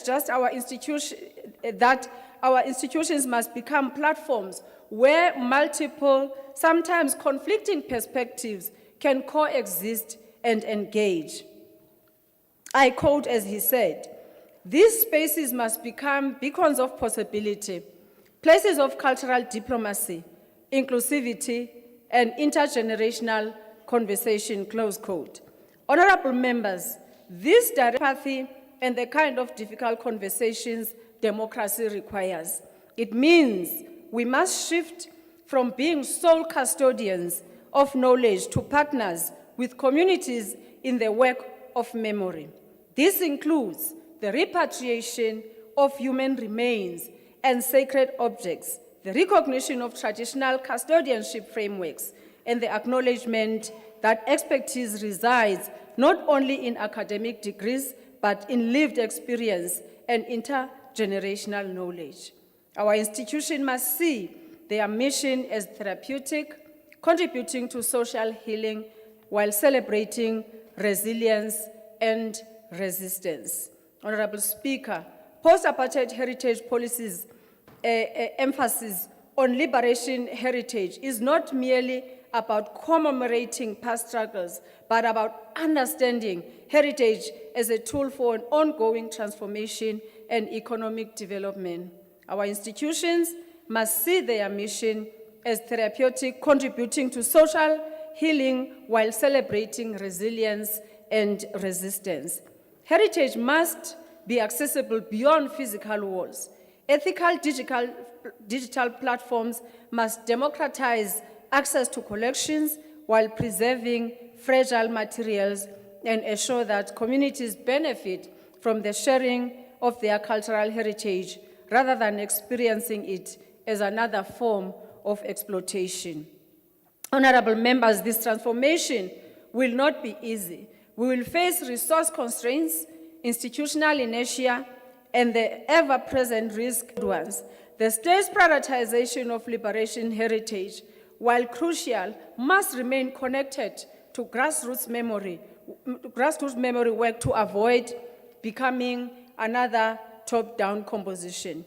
G: that our institutions must become platforms where multiple, sometimes conflicting perspectives can coexist and engage. I quote as he said, "These spaces must become beacons of possibility, places of cultural diplomacy, inclusivity, and intergenerational conversation," close quote. Honorable members, this direct empathy and the kind of difficult conversations democracy requires. It means we must shift from being sole custodians of knowledge to partners with communities in the work of memory. This includes the repatriation of human remains and sacred objects, the recognition of traditional custodianship frameworks, and the acknowledgement that expertise resides not only in academic degrees, but in lived experience and intergenerational knowledge. Our institution must see their mission as therapeutic, contributing to social healing while celebrating resilience and resistance. Honorable Speaker, post-apartheid heritage policies' emphasis on liberation heritage is not merely about commemorating past struggles, but about understanding heritage as a tool for an ongoing transformation and economic development. Our institutions must see their mission as therapeutic, contributing to social healing while celebrating resilience and resistance. Heritage must
B: be accessible beyond physical walls. Ethical digital platforms must democratize access to collections while preserving fragile materials and ensure that communities benefit from the sharing of their cultural heritage rather than experiencing it as another form of exploitation. Honorable members, this transformation will not be easy. We will face resource constraints, institutional inertia, and the ever-present risk ones. The state's prioritization of liberation heritage, while crucial, must remain connected to grassroots memory work to avoid becoming another top-down composition.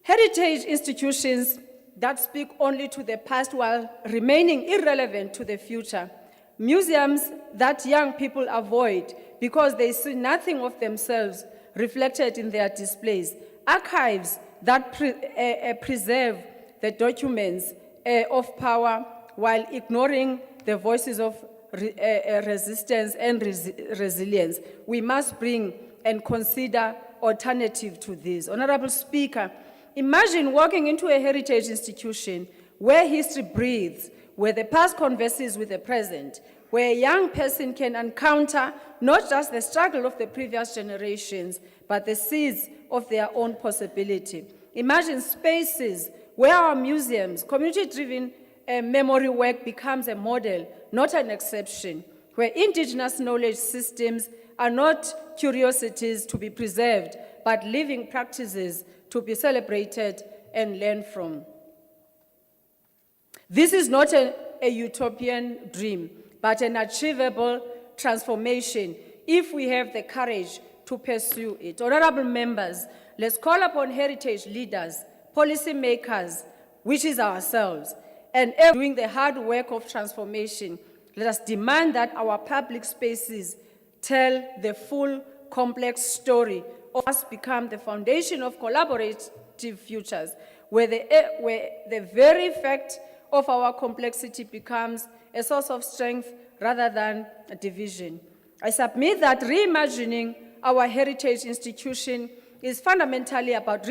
B: Heritage institutions that speak only to the past while remaining irrelevant to the future. Museums that young people avoid because they see nothing of themselves reflected in their displays. Archives that preserve the documents of power while ignoring the voices of resistance and resilience. We must bring and consider alternative to this. Honorable Speaker, imagine walking into a heritage institution where history breathes, where the past converses with the present, where a young person can encounter not just the struggle of the previous generations, but the seeds of their own possibility. Imagine spaces where our museums, community-driven memory work becomes a model, not an exception, where indigenous knowledge systems are not curiosities to be preserved, but living practices to be celebrated and learned from. This is not a utopian dream, but an achievable transformation if we have the courage to pursue it. Honorable members, let's call upon heritage leaders, policy makers, which is ourselves, and doing the hard work of transformation. Let us demand that our public spaces tell the full, complex story of us become the foundation of collaborative futures, where the very fact of our complexity becomes a source of strength rather than a division. I submit that reimagining our heritage institution is fundamentally about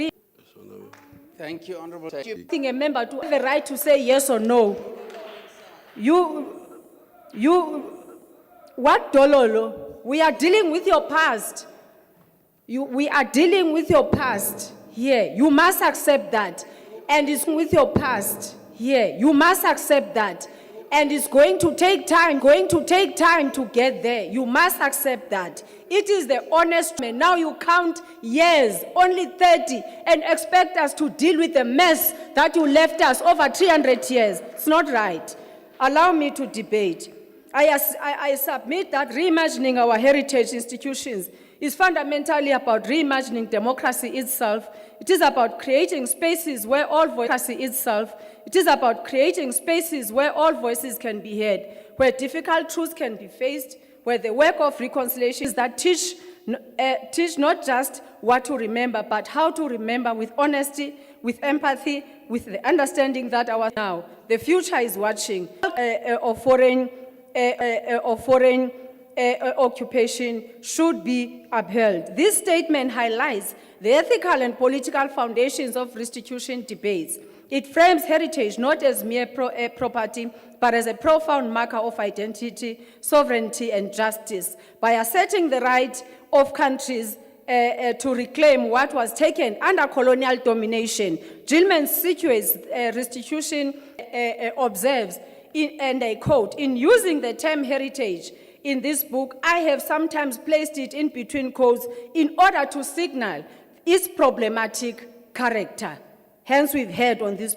E: Thank you, Honorable.
B: a member to have a right to say yes or no. What Dololo? We are dealing with your past. We are dealing with your past here. You must accept that. And it's with your past here. You must accept that. And it's going to take time to get there. You must accept that. It is the honest man. Now you count years, only 30, and expect us to deal with the mess that you left us over 300 years. It's not right. Allow me to debate. I submit that reimagining our heritage institutions is fundamentally about reimagining democracy itself. It is about creating spaces where all voices can be heard, where difficult truths can be faced, where the work of reconciliation is that teach not just what to remember, but how to remember with honesty, with empathy, with the understanding that the future is watching of foreign occupation should be upheld. This statement highlights the ethical and political foundations of restitution debates. It frames heritage not as mere property, but as a profound marker of identity, sovereignty, and justice. By asserting the right of countries to reclaim what was taken under colonial domination, Gilman situates restitution observes, and I quote, "In using the term heritage in this book, I have sometimes placed it in between quotes in order to signal its problematic character." Hence, we've heard on this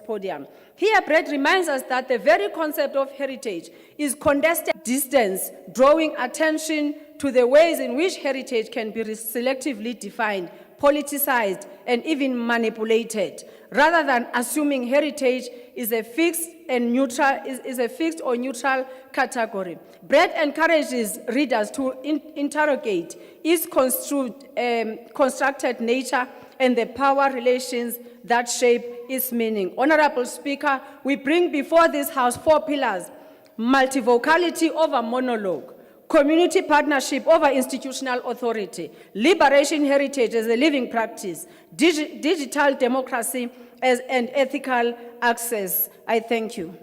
B: podium. Here, Brett reminds us that the very concept of heritage is contested distance, drawing attention to the ways in which heritage can be selectively defined, politicized, and even manipulated, rather than assuming heritage is a fixed or neutral category. Brett encourages readers to interrogate its constructed nature and the power relations that shape its meaning. Honorable Speaker, we bring before this House 4 pillars: multivocality over monologue, community partnership over institutional authority, liberation heritage as a living practice, digital democracy and ethical access. I thank you.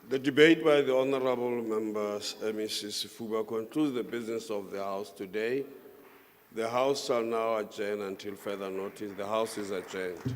A: The debate by the honorable members, MEC Sifuba, concludes the business of the House today. The House shall now adjourn until further notice. The House is adjourned.